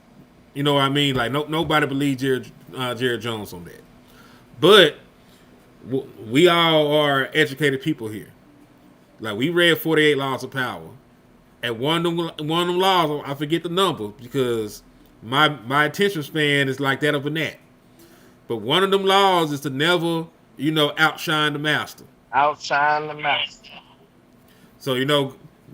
You know what I mean? Like, nobody believed Jerry Jones on that. But we all are educated people here. Like, we read 48 Laws of Power. And one of them laws, I forget the number because my attention span is like that of a gnat. But one of them laws is to never, outshine the master. Outshine the master. So,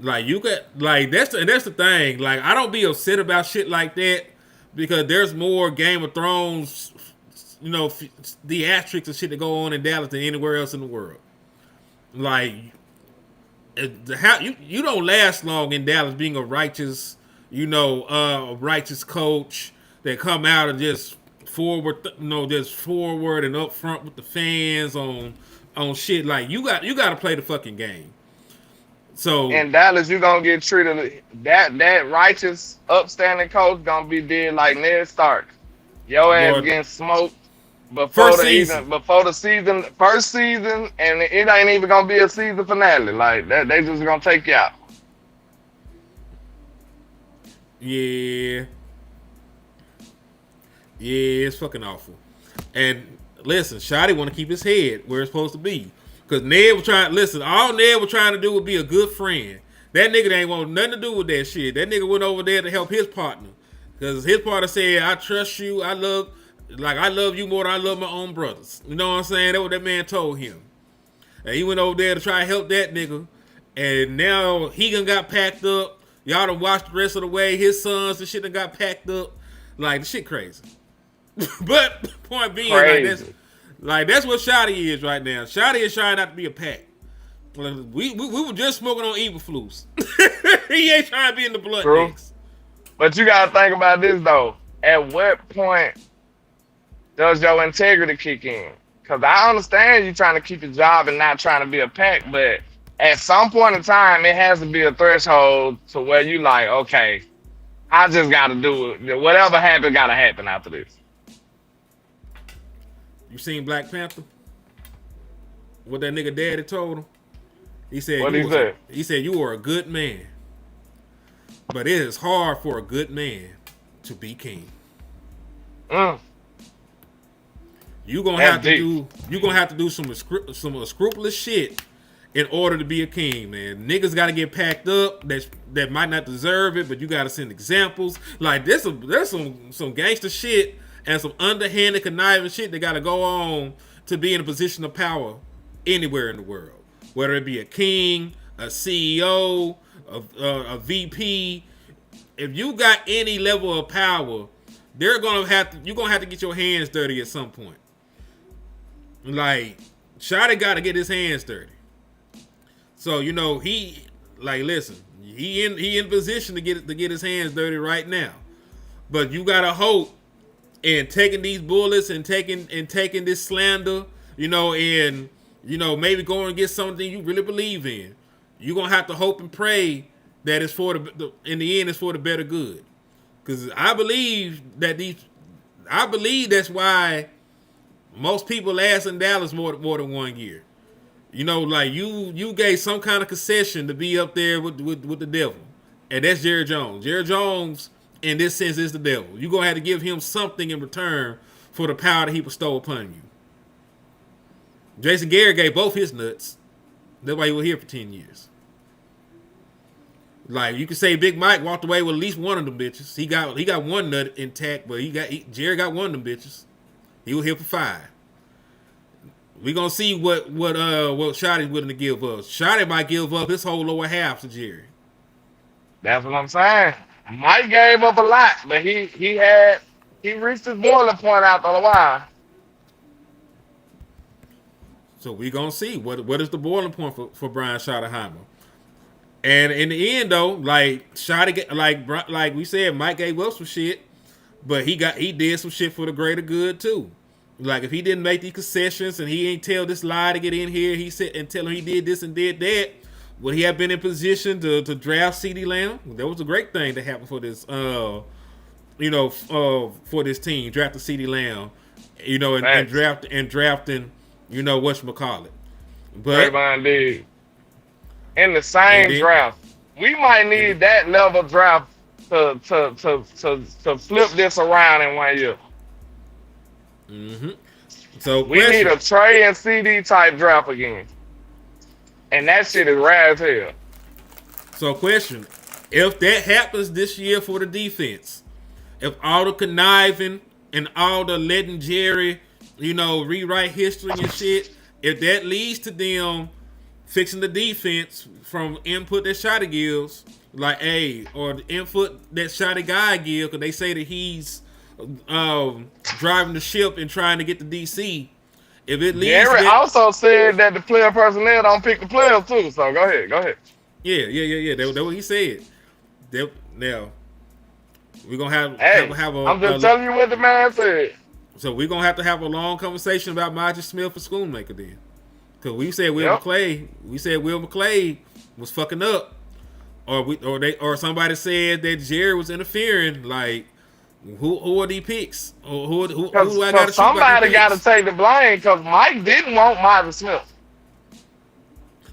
like, you got, like, that's the thing. Like, I don't be upset about shit like that because there's more Game of Thrones, theatrics and shit that go on in Dallas than anywhere else in the world. Like, you don't last long in Dallas being a righteous, righteous coach that come out and just forward and up front with the fans on shit. Like, you got to play the fucking game. So in Dallas, you gonna get treated that righteous, upstanding coach gonna be dead like Ned Stark. Your ass getting smoked before the season, first season, and it ain't even gonna be a season finale. Like that, they just gonna take you out. Yeah, it's fucking awful. And listen, Shotty want to keep his head where it's supposed to be. Because Ned was trying, all Ned was trying to do would be a good friend. That nigga ain't want nothing to do with that shit. That nigga went over there to help his partner. Because his partner said, I trust you, I love you more than I love my own brothers. You know what I'm saying? That's what that man told him. And he went over there to try to help that nigga. And now he done got packed up. Y'all done watched the rest of the way. His sons and shit done got packed up. Like, the shit crazy. But point being, that's what Shotty is right now. Shotty is trying not to be a pack. We were just smoking on evil flus. He ain't trying to be in the blood mix. But you gotta think about this though. At what point does your integrity kick in? Because I understand you trying to keep your job and not trying to be a pack, but at some point in time, it has to be a threshold to where you like, okay, I just gotta do it. Whatever happened, gotta happen after this. You seen Black Panther? What that nigga daddy told him? He said, what he said? He said, you are a good man. But it is hard for a good man to be king. Mm, You gonna that's have to deep. do. You gonna have to do some scrupulous shit in order to be a king, man. Niggas got to get packed up that might not deserve it, but you got to send examples. Like there's some gangster shit and some underhanded conniving shit that got to go on to be in a position of power anywhere in the world, whether it be a king, a CEO, a VP. If you got any level of power, you're gonna have to get your hands dirty at some point. Like, Shotty got to get his hands dirty. So listen, he in position to get his hands dirty right now. But you gotta hope in taking these bullets and taking this slander, and maybe go and get something you really believe in. You're gonna have to hope and pray that it's for in the end it's for the better good. Because I believe that's why most people last in Dallas more than 1 year. Like you gave some kind of concession to be up there with the devil, and that's Jerry Jones. Jerry Jones, in this sense, is the devil. You're gonna have to give him something in return for the power that he bestowed upon you. Jason Garrett gave both his nuts. That's why he was here for 10 years. Like you could say, Big Mike walked away with at least one of them bitches. He got one nut intact, but Jerry got one of them bitches. He was here for 5. We gonna see what Shotty's willing to give up. Shotty might give up his whole lower half to Jerry. That's what I'm saying. Mike gave up a lot, but he reached his boiling point after a while. So we gonna see what is the boiling point for Brian Schottenheimer. And in the end, though, like Shotty, like we said, Mike gave up some shit, but he did some shit for the greater good too. Like if he didn't make these concessions and he ain't tell this lie to get in here, he said and tell him he did this and did that, would he have been in position to draft CeeDee Lamb? That was a great thing that happened for this, for this team, drafting CeeDee Lamb, and drafting, whatchamacallit. But Trayvon did. In the same draft, we might need that level draft to flip this around in 1 year. Mm-hmm. So we need a Trey and CD type draft again, and that shit is rare as hell. So question: if that happens this year for the defense, if all the conniving and all the letting Jerry, rewrite history and shit, if that leads to them fixing the defense from input that Shotty gives, like or the input that Shotty guy gives, because they say that he's driving the ship and trying to get to DC. If it leads, Jerry also said that the player personnel don't pick the players too. So go ahead. Yeah. That's what he said. Now we're gonna have a. I'm just telling you what the man said. So we're gonna have to have a long conversation about Margie Smith for Schoonmaker then, because we said Will McClay was fucking up, or somebody said that Jerry was interfering. Like, who are these picks? Who do I got to? Somebody got to take the blame because Mike didn't want Margie Smith.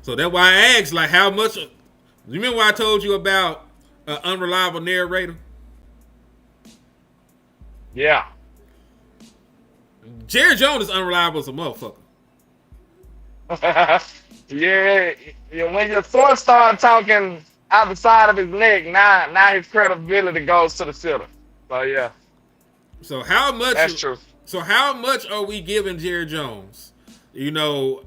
So that's why I asked, like, how much? You remember when I told you about an unreliable narrator? Yeah. Jerry Jones is unreliable as a motherfucker. Yeah, when your source start talking out the side of his neck, now his credibility goes to the center. So yeah. So how much? That's true. So how much are we giving Jerry Jones? In the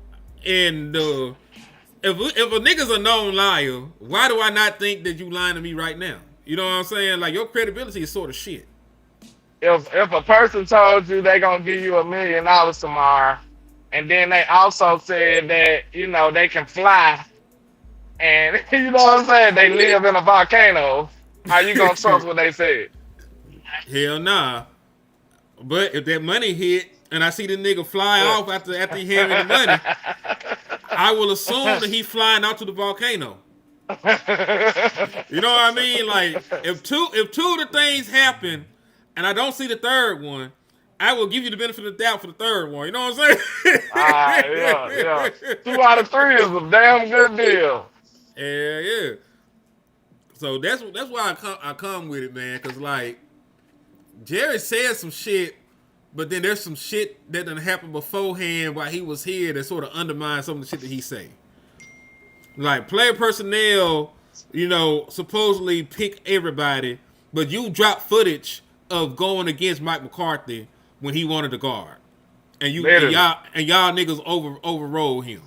if a nigga's a known liar, why do I not think that you lying to me right now? You know what I'm saying? Like, your credibility is sort of shit. If a person told you they gonna give you $1 million tomorrow, and then they also said that they can fly, and you know what I'm saying, they live in a volcano, how you gonna trust what they said? Hell nah. But if that money hit and I see the nigga fly off after he hand me the money, I will assume that he flying out to the volcano. You know what I mean? Like, if two of the things happen and I don't see the third one, I will give you the benefit of the doubt for the third one. You know what I'm saying? Yeah. 2 out of 3 is a damn good deal. Yeah. So that's why I come with it, man. Cause like Jerry said some shit, but then there's some shit that done happened beforehand while he was here that sort of undermines some of the shit that he say. Like player personnel, supposedly pick everybody, but you drop footage of going against Mike McCarthy when he wanted to guard, and y'all niggas overrode him.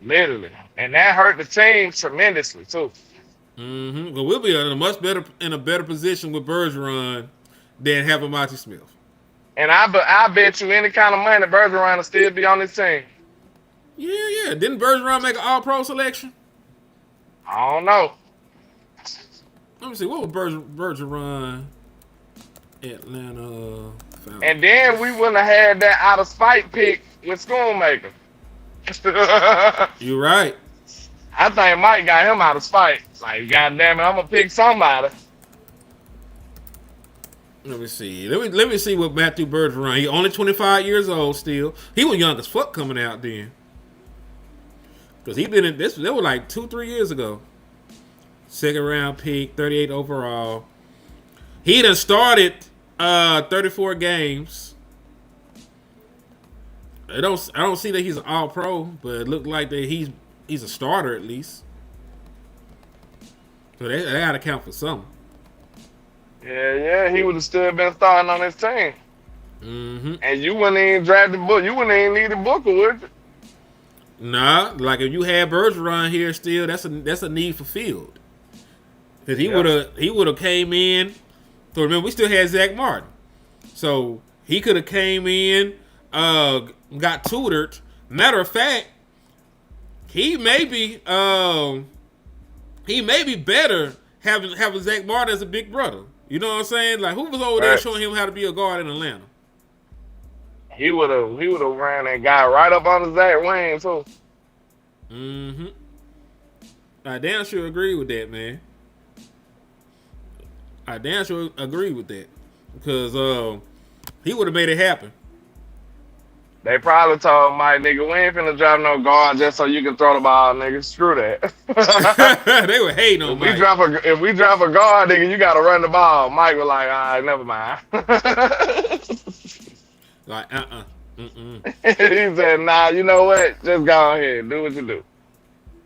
Literally, and that hurt the team tremendously too. Mm-hmm. But we'll be in a better position with Bergeron than having Monty Smith. And I bet you any kind of money Bergeron will still be on this team. Yeah. Didn't Bergeron make an All-Pro selection? I don't know. Let me see. What was Bergeron? Atlanta. And then we wouldn't have had that out of spite pick with Schoonmaker. You're right. I think Mike got him out of spite. Like, goddamn it, I'm gonna pick somebody. Let me see. Let me see what Matthew Bergeron. He only 25 years old still. He was young as fuck coming out then. Because he been in this. That was like 2-3 years ago. Second round pick, 38 overall. He done started 34 games. I don't see that he's an All-Pro, but it looked like that he's a starter at least. So they gotta count for something. Yeah, he would have still been starting on this team. Mm-hmm. And you wouldn't even draft the book. You wouldn't even need the Booker, would you? Nah, like if you had Bergeron here still, that's a need fulfilled. Because he would have came in. So remember, we still had Zach Martin. So he could have came in, got tutored. Matter of fact, he may be better having Zach Martin as a big brother. You know what I'm saying? Like, who was over there showing him how to be a guard in Atlanta? He would have ran that guy right up on the Zach Wayne too. Mm-hmm. I damn sure agree with that, man. I damn sure agree with that. Because he would have made it happen. They probably told Mike, nigga, we ain't finna drop no guard just so you can throw the ball, nigga. Screw that. They were hating on Mike. If we drop a guard, nigga, you gotta run the ball. Mike was like, all right, never mind. Like, He said, nah, you know what? Just go ahead. Do what you do.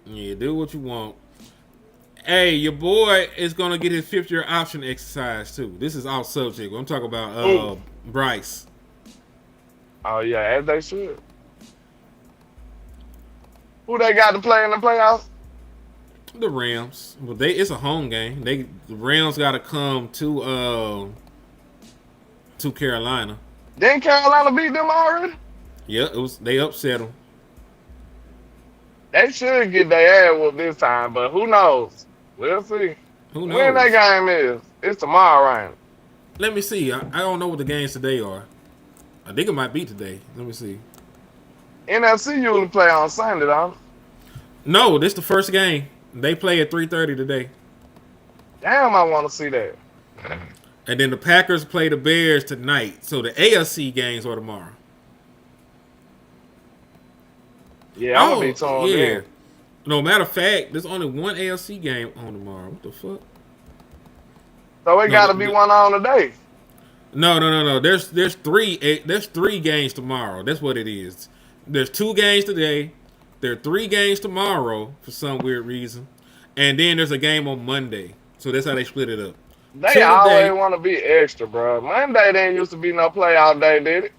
Yeah, do what you want. Hey, your boy is going to get his 5th-year option exercise, too. This is off subject. I'm talking about Bryce. Oh, yeah, as they should. Who they got to play in the playoffs? The Rams. Well, it's a home game. The Rams got to come to Carolina. Didn't Carolina beat them already? Yeah, they upset them. They should get their ass whooped this time, but who knows? We'll see. Who knows? When that game is? It's tomorrow, right? Let me see. I don't know what the games today are. I think it might be today. Let me see. NFC usually play on Sunday, though. No, this is the first game. They play at 3:30 today. Damn, I want to see that. And then the Packers play the Bears tonight. So the AFC games are tomorrow. Yeah, I'm going to be torn in. No, matter of fact, there's only one AFC game on tomorrow. What the fuck? So it got to be one on today. No. There's 3 games tomorrow. That's what it is. There's 2 games today. There are 3 games tomorrow for some weird reason. And then there's a game on Monday. So that's how they split it up. They always want to be extra, bro. Monday didn't used to be no playoff day, did it?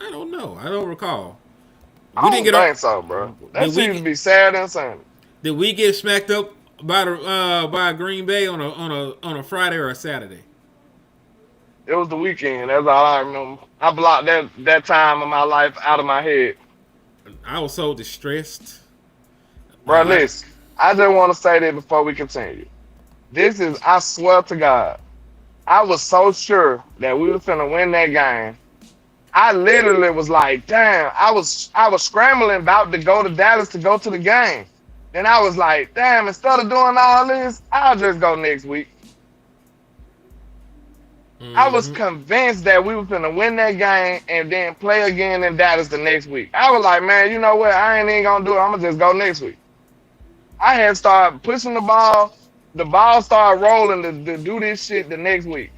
I don't know. I don't recall. I don't think so, bro. That seems to be Saturday and Sunday. Did we get smacked up by Green Bay on a Friday or a Saturday? It was the weekend. That's all I remember. I blocked that time of my life out of my head. I was so distressed. Bro, listen. I just want to say that before we continue. This is, I swear to God, I was so sure that we were finna win that game. I literally was like, damn, I was scrambling about to go to Dallas to go to the game. Then I was like, damn, instead of doing all this, I'll just go next week. Mm-hmm. I was convinced that we were finna win that game and then play again in Dallas the next week. I was like, man, you know what? I ain't even gonna do it. I'm gonna just go next week. I had started pushing the ball. The ball started rolling to do this shit the next week.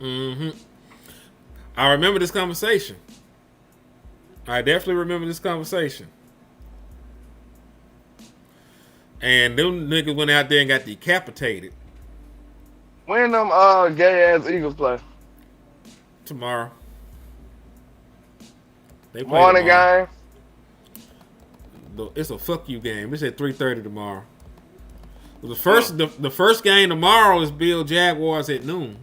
Mm-hmm. I remember this conversation. I definitely remember this conversation. And them niggas went out there and got decapitated. When them gay ass Eagles play? Tomorrow. They play Morning tomorrow. game. It's a fuck you game. It's at 3:30 tomorrow. The first game tomorrow is Bill Jaguars at noon.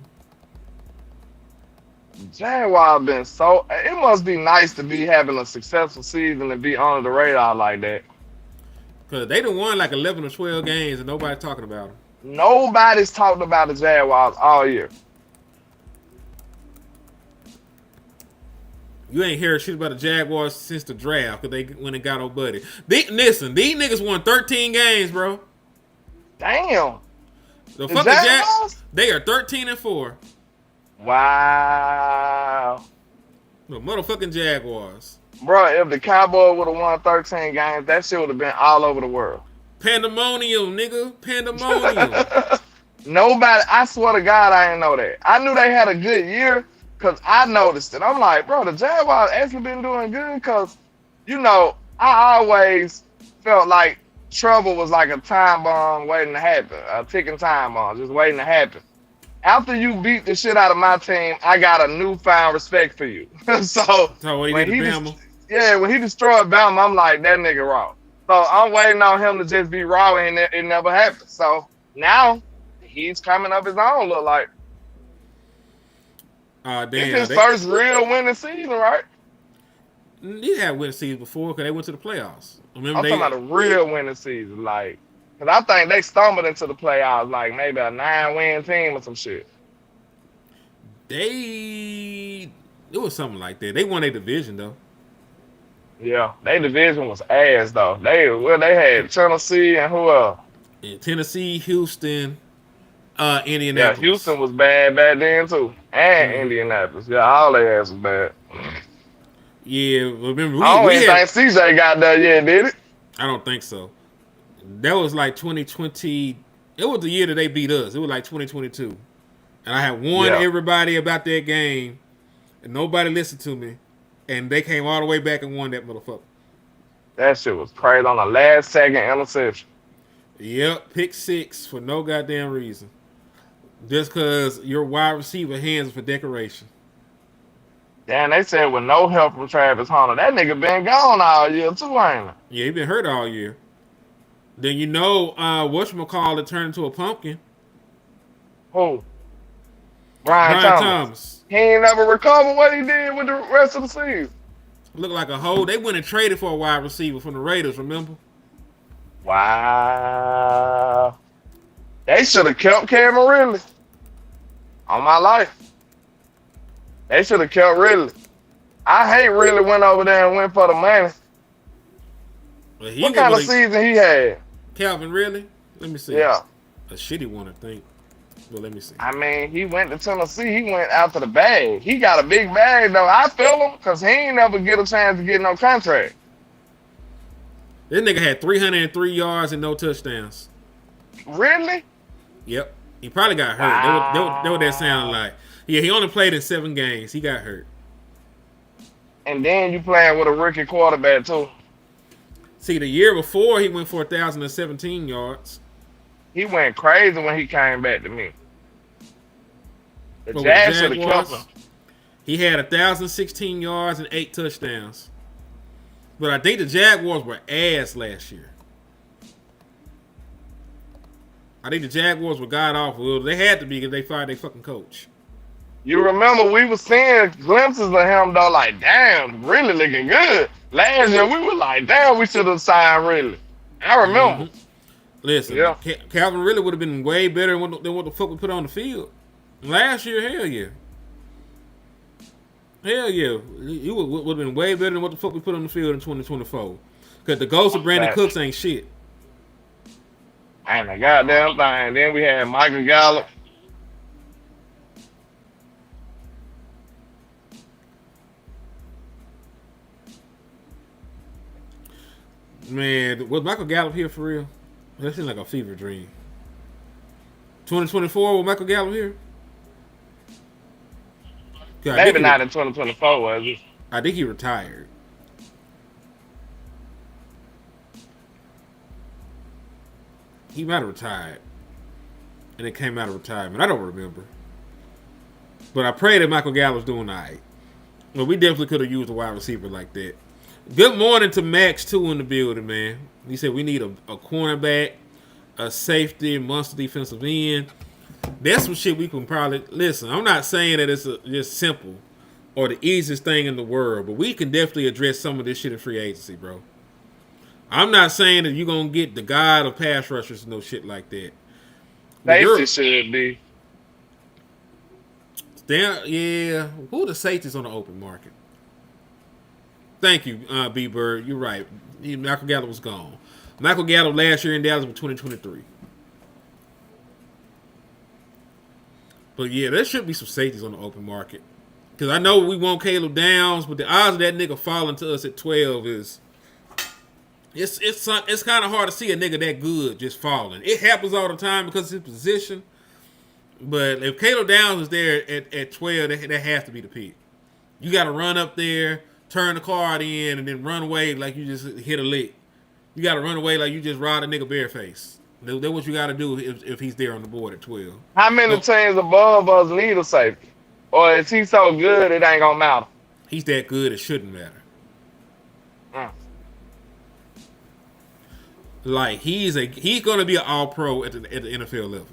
Jaguars been so. It must be nice to be having a successful season and be under the radar like that. Cause they done won like 11 or 12 games and nobody's talking about them. Nobody's talking about the Jaguars all year. You ain't heard shit about the Jaguars since the draft because they went and got old buddy. Listen, these niggas won 13 games, bro. Damn. The fucking Jaguars? They are 13-4. Wow. The motherfucking Jaguars. Bro, if the Cowboys would have won 13 games, that shit would have been all over the world. Pandemonium, nigga. Pandemonium. Nobody, I swear to God, I didn't know that. I knew they had a good year because I noticed it. I'm like, bro, the Jaguars actually been doing good because, you know, I always felt like trouble was like a time bomb waiting to happen, a ticking time bomb, just waiting to happen. After you beat the shit out of my team, I got a newfound respect for you. So when he destroyed Bama, I'm like, that nigga raw. So I'm waiting on him to just be raw, and it never happened. So now he's coming up his own, look like. Damn, it's his first real winning season, right? He had winning season before because they went to the playoffs. Remember I'm talking about a real winning season, like. Because I think they stumbled into the playoffs like maybe a 9-win team or some shit. It was something like that. They won a division, though. Yeah, their division was ass, though. They had Tennessee and who else? Yeah, Tennessee, Houston, Indianapolis. Yeah, Houston was bad back then, too. And Indianapolis. Yeah, all their ass was bad. Yeah, remember, I don't even think CJ got there yet, did it? I don't think so. That was like 2020. It was the year that they beat us. It was like 2022. And I had warned everybody about that game. And nobody listened to me. And they came all the way back and won that motherfucker. That shit was crazy on the last second interception. Yep, pick 6 for no goddamn reason. Just because your wide receiver hands for decoration. Damn, they said with no help from Travis Hunter. That nigga been gone all year too, ain't he? Yeah, he been hurt all year. Then you know, whatchamacallit turned into a pumpkin. Who? Brian Thomas. He ain't never recovered what he did with the rest of the season. Looked like a hole. They went and traded for a wide receiver from the Raiders, remember? Wow. They should have kept Cameron Ridley. On my life. They should have kept Ridley. I hate Ridley went over there and went for the money. What kind of season he had? Calvin Ridley? Let me see. Yeah. A shitty one, I think. But let me see. I mean, he went to Tennessee. He went after the bag. He got a big bag, though. I feel him because he ain't never get a chance to get no contract. This nigga had 303 yards and no touchdowns. Really? Yep. He probably got hurt. Wow. That what that sounded like. Yeah, he only played in 7 games. He got hurt. And then you playing with a rookie quarterback, too. See, the year before, he went for 1,017 yards. He went crazy when he came back to me. The Jags should have kept him. He had 1,016 yards and 8 touchdowns. But I think the Jaguars were ass last year. I think the Jaguars were god awful. They had to be because they fired their fucking coach. You remember we were seeing glimpses of him, though, like, damn, really looking good. Last year, we were like, damn, we should have signed Ridley. I remember. Mm-hmm. Listen, Calvin Ridley would have been way better than what the fuck we put on the field. Last year, hell yeah. Hell yeah. He would have been way better than what the fuck we put on the field in 2024. Because the ghost of Brandon Cooks ain't shit. Ain't a goddamn thing. Then we had Michael Gallup. Man, was Michael Gallup here for real? That seems like a fever dream. 2024, was Michael Gallup here? Maybe not in 2024, was it? I think he retired. He might have retired, and it came out of retirement. I don't remember, but I pray that Michael Gallup's doing all right. Well, we definitely could have used a wide receiver like that. Good morning to Max, too, in the building, man. He said we need a cornerback, a safety, monster defensive end. That's some shit we can probably... Listen, I'm not saying that it's just simple or the easiest thing in the world, but we can definitely address some of this shit in free agency, bro. I'm not saying that you're going to get the god of pass rushers and no shit like that. Safety should be. Yeah. Who are the safeties on the open market? Thank you, B-Bird. You're right. Michael Gallup was gone. Michael Gallup last year in Dallas was 2023. But yeah, there should be some safeties on the open market. Because I know we want Caleb Downs, but the odds of that nigga falling to us at 12 is... It's kind of hard to see a nigga that good just falling. It happens all the time because of his position. But if Caleb Downs is there at 12, that has to be the pick. You got to run up there, turn the card in, and then run away like you just hit a lick. You got to run away like you just robbed a nigga bareface. That's what you got to do if he's there on the board at 12. How many teams above us need a safety? Or is he so good it ain't gonna matter? He's that good it shouldn't matter. Like he's going to be an All-Pro at the NFL level.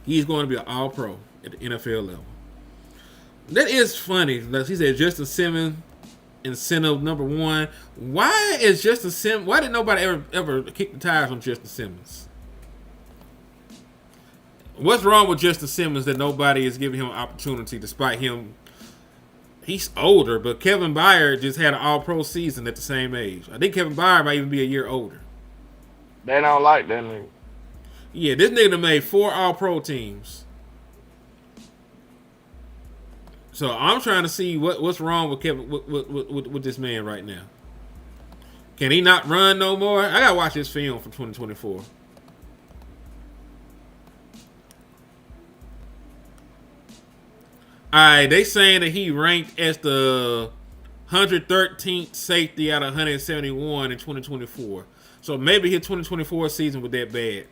He's going to be an All-Pro at the NFL level. That is funny. He said Justin Simmons incentive number one. Why is Justin Simmons? Why did nobody ever kick the tires on Justin Simmons? What's wrong with Justin Simmons that nobody is giving him an opportunity despite him? He's older, but Kevin Byard just had an All-Pro season at the same age. I think Kevin Byard might even be a year older. They don't like that nigga. Yeah, this nigga made 4 All-Pro teams. So I'm trying to see what's wrong with Kevin with this man right now. Can he not run no more? I gotta watch this film from 2024. Alright, they saying that he ranked as the 113th safety out of 171 in 2024. So maybe his 2024 season was that bad.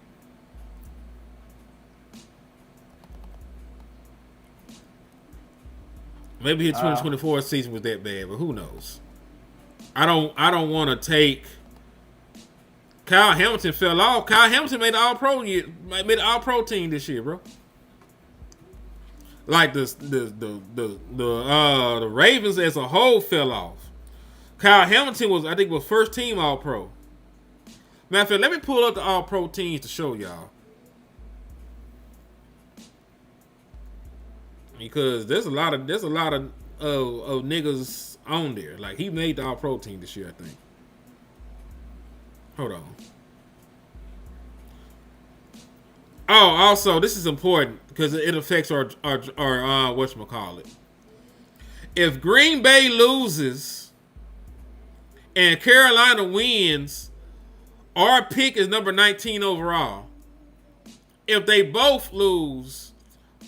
Maybe his 2024 season was that bad, but who knows? I don't want to take. Kyle Hamilton fell off. Kyle Hamilton made the All-Pro team this year, bro. Like the Ravens as a whole fell off. Kyle Hamilton was first team All-Pro. Matter of fact, let me pull up the All-Pro teams to show y'all. Because there's a lot of niggas on there. Like he made the All-Pro team this year, I think. Hold on. Oh, also, this is important because it affects our whatchamacallit. If Green Bay loses and Carolina wins, our pick is number 19 overall. If they both lose,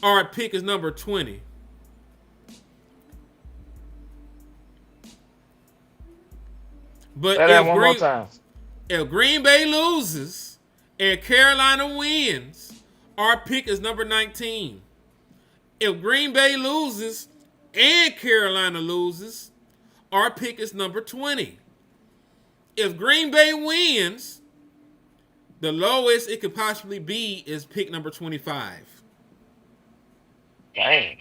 our pick is number 20. But if Green Bay loses and Carolina wins, our pick is number 19. If Green Bay loses and Carolina loses, our pick is number 20. If Green Bay wins, the lowest it could possibly be is pick number 25. Dang.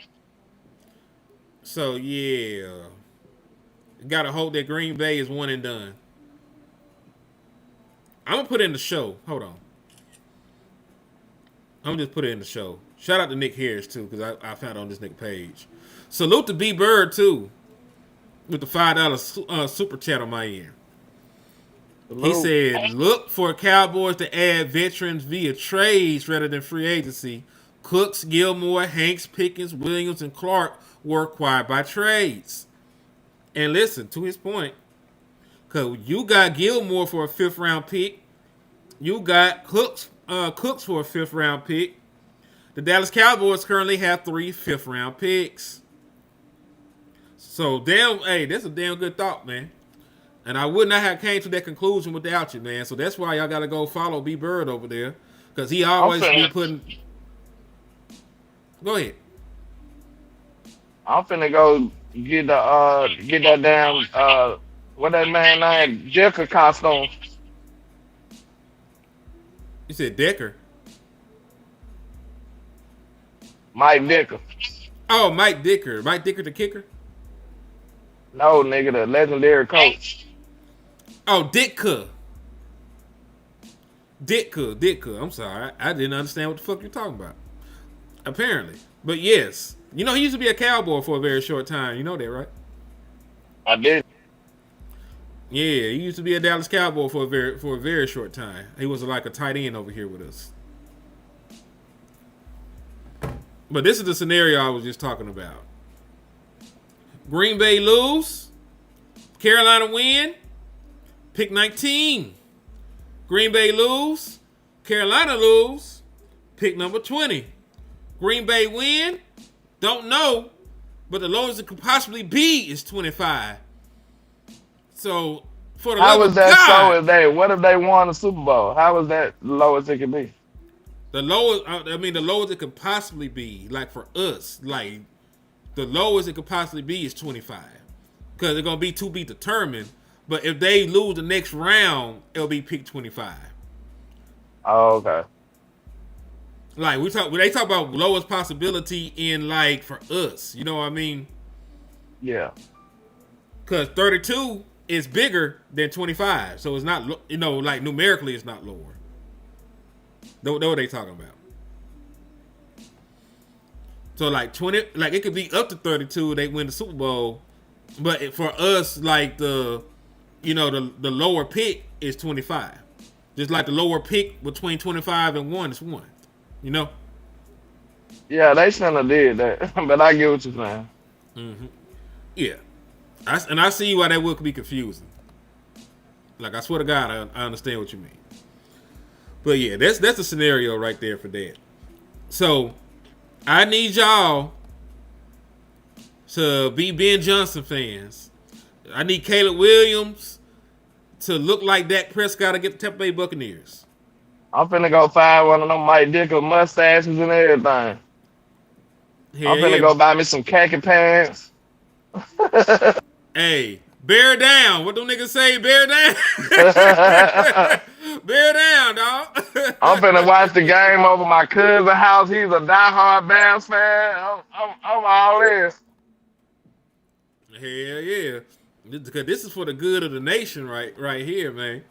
So, yeah. Got to hope that Green Bay is one and done. I'm going to put it in the show. Hold on. I'm going to just put it in the show. Shout out to Nick Harris, too, because I found it on this nigga page. Salute to B Bird, too, with the $5 super chat on my end. He said, look for Cowboys to add veterans via trades rather than free agency. Cooks, Gilmore, Hanks, Pickens, Williams, and Clark were acquired by trades. And listen, to his point, because you got Gilmore for a 5th-round pick. You got Cooks for a 5th-round pick. The Dallas Cowboys currently have 3 fifth-round picks. So, that's a damn good thought, man. And I would not have came to that conclusion without you, man. So that's why y'all got to go follow B Bird over there. Because he always be putting... Go ahead. I'm finna go get that damn what that man named Decker costume. You said Decker. Mike Dicker. Oh, Mike Dicker. Mike Dicker the kicker? No, nigga, the legendary coach. Oh, Ditka. Ditka. I'm sorry. I didn't understand what the fuck you're talking about. Apparently. But yes. You know, he used to be a Cowboy for a very short time. You know that, right? I did. Yeah, he used to be a Dallas Cowboy for a very short time. He was like a tight end over here with us. But this is the scenario I was just talking about. Green Bay lose. Carolina win. Pick 19. Green Bay lose. Carolina lose. Pick number 20. Green Bay win. Don't know. But the lowest it could possibly be is 25. So, for the how love was of that God, so if they what if they won the Super Bowl? How was that the lowest it could be? the lowest it could possibly be, like for us, like the lowest it could possibly be is 25. Because they're going to be to be determined. But if they lose the next round, it'll be pick 25. Oh, okay. Like when they talk about lowest possibility in like for us, you know what I mean? Yeah. Because 32 is bigger than 25, so it's not like numerically it's not lower. Know what they talking about? So like 20, like it could be up to 32. They win the Super Bowl, but for us, like the lower pick is 25. Just like the lower pick between 25 and 1 is 1. You know? Yeah, they shouldn't have did that, but I get what you're saying. Mm-hmm. Yeah, I see why that would be confusing. Like I swear to God, I understand what you mean. But yeah, that's the scenario right there for that. So I need y'all to be Ben Johnson fans. I need Caleb Williams to look like Dak Prescott to get the Tampa Bay Buccaneers. I'm finna go find one of them Mike Dicker mustaches and everything. I'm finna go buy me some khaki pants. Hey, bear down. What them niggas say? Bear down. Bear down, dog. I'm finna watch the game over my cousin's house. He's a diehard Bears fan. I'm all in. Hell yeah. Because this is for the good of the nation right here, man.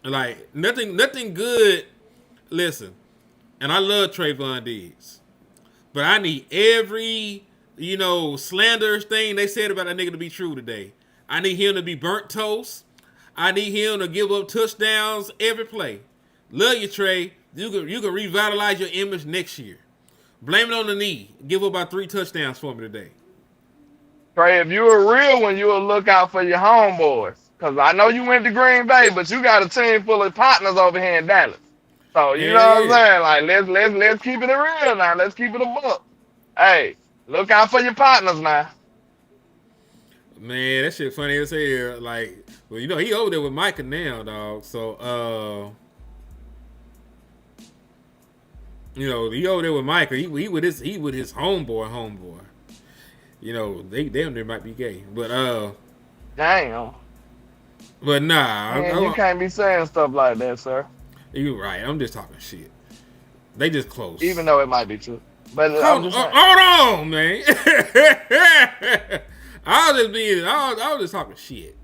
Like, nothing good. Listen, and I love Trayvon Diggs. But I need every, slanderous thing they said about that nigga to be true today. I need him to be burnt toast. I need him to give up touchdowns every play. Love you, Trey. You can revitalize your image next year. Blame it on the knee. Give up about 3 touchdowns for me today. Trey, if you a real one, you will look out for your homeboys. Because I know you went to Green Bay, but you got a team full of partners over here in Dallas. So, you know what I'm saying? Like, let's keep it real now. Let's keep it a buck. Hey, look out for your partners now. Man, that shit funny as hell. Like, well, he over there with Micah now, dog. So, he over there with Micah. He with his homeboy. They damn near might be gay, but damn. But nah, man, you can't be saying stuff like that, sir. You're right. I'm just talking shit. They just close, even though it might be true. But hold on, man. I was just talking shit.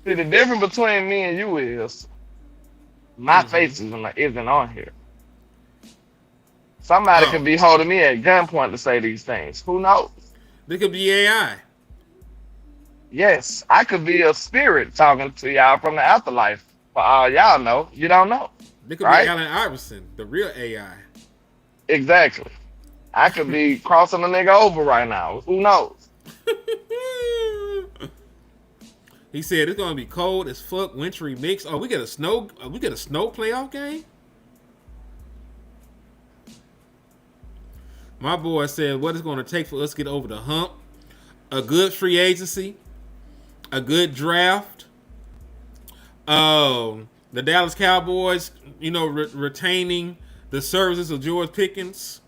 See, the difference between me and you is my face isn't on here. Somebody could be holding me at gunpoint to say these things. Who knows? They could be AI. Yes, I could be a spirit talking to y'all from the afterlife. For all y'all know, you don't know. They could be Allen Iverson, the real AI. Exactly. I could be crossing a nigga over right now. Who knows? He said it's gonna be cold as fuck, wintry mix. Oh, we get a snow playoff game. My boy said what it's going to take for us to get over the hump. A good free agency. A good draft. The Dallas Cowboys, retaining the services of George Pickens.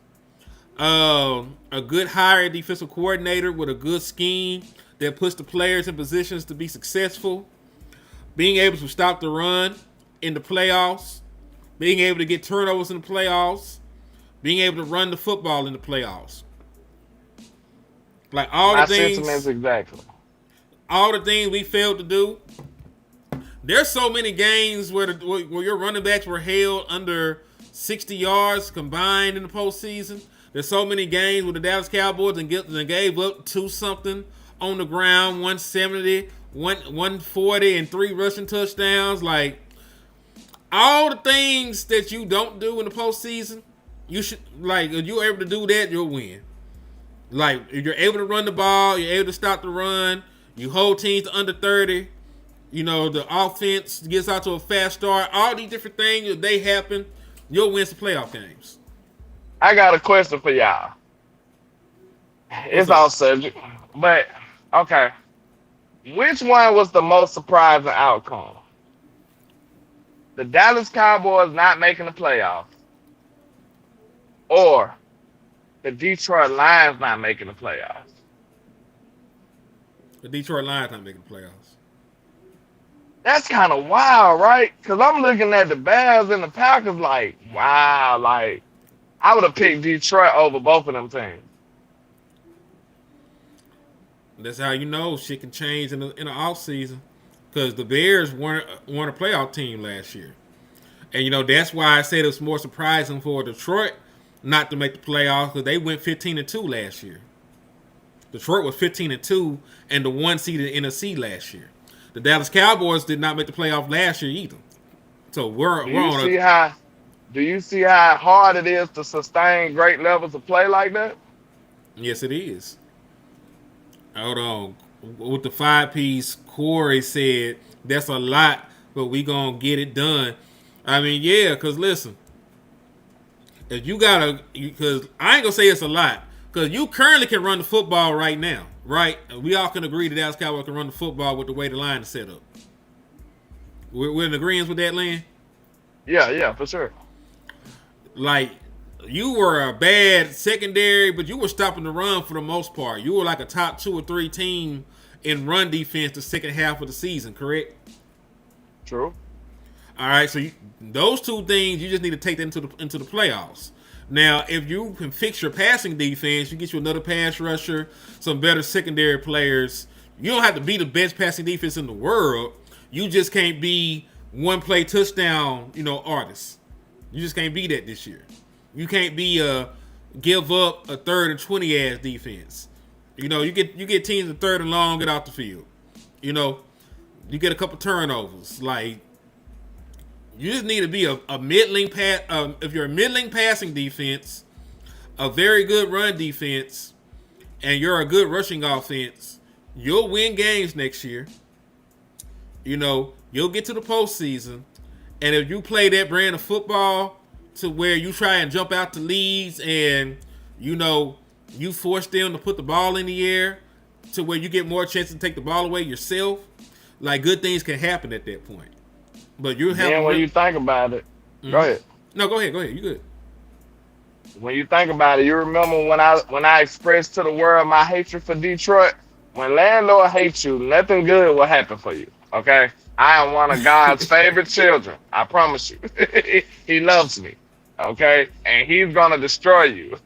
A good hire defensive coordinator with a good scheme that puts the players in positions to be successful. Being able to stop the run in the playoffs. Being able to get turnovers in the playoffs. Being able to run the football in the playoffs. Like all My the things. sentiments exactly. All the things we failed to do. There's so many games where your running backs were held under 60 yards combined in the postseason. There's so many games with the Dallas Cowboys and gave up 2-something on the ground, 170, 140, and 3 rushing touchdowns. Like, all the things that you don't do in the postseason, you should, like, if you're able to do that, you'll win. Like, if you're able to run the ball, you're able to stop the run, you hold teams to under 30, the offense gets out to a fast start, all these different things, if they happen, you'll win some playoff games. I got a question for y'all. It's off subject, but okay. Which one was the most surprising outcome? The Dallas Cowboys not making the playoffs, or the Detroit Lions not making the playoffs? The Detroit Lions not making the playoffs. That's kind of wild, right? Because I'm looking at the Bears and the Packers like, wow, like, I would have picked Detroit over both of them teams. That's how you know shit can change in the offseason. Because the Bears weren't a playoff team last year. And, that's why I said it was more surprising for Detroit not to make the playoffs, because they went 15-2 last year. Detroit was 15-2 and the 1 seed in the NFC last year. The Dallas Cowboys did not make the playoff last year either. So do you see how hard it is to sustain great levels of play like that? Yes, it is. Hold on. With the 5-piece, Corey said, that's a lot, but we going to get it done. I mean, yeah, because listen, if you got to, because I ain't going to say it's a lot, because you currently can run the football right now, right? We all can agree that Dallas Cowboys can run the football with the way the line is set up. We're in agreement with that, Lynn? Yeah, for sure. Like, you were a bad secondary, but you were stopping the run for the most part. You were like a top 2 or 3 team in run defense the second half of the season, correct? True. All right, so those 2 things, you just need to take that into the playoffs. Now, if you can fix your passing defense, you get you another pass rusher, some better secondary players. You don't have to be the best passing defense in the world. You just can't be one-play touchdown, artists. You just can't be that this year. You can't be give up a 3rd and 20 ass defense. You get teams in 3rd and long, get off the field. You get a couple turnovers. Like, you just need to be a middling pass. If you're a middling passing defense, a very good run defense, and you're a good rushing offense, you'll win games next year. You'll get to the postseason, and if you play that brand of football to where you try and jump out the leads and you force them to put the ball in the air to where you get more chances to take the ball away yourself, like, good things can happen at that point. But you have. Then when you think about it, mm-hmm. Go ahead. No, go ahead. You good? When you think about it, you remember when I expressed to the world my hatred for Detroit. When landlord hates you, nothing good will happen for you. Okay, I am one of God's favorite children. I promise you, He loves me. Okay, and He's gonna destroy you.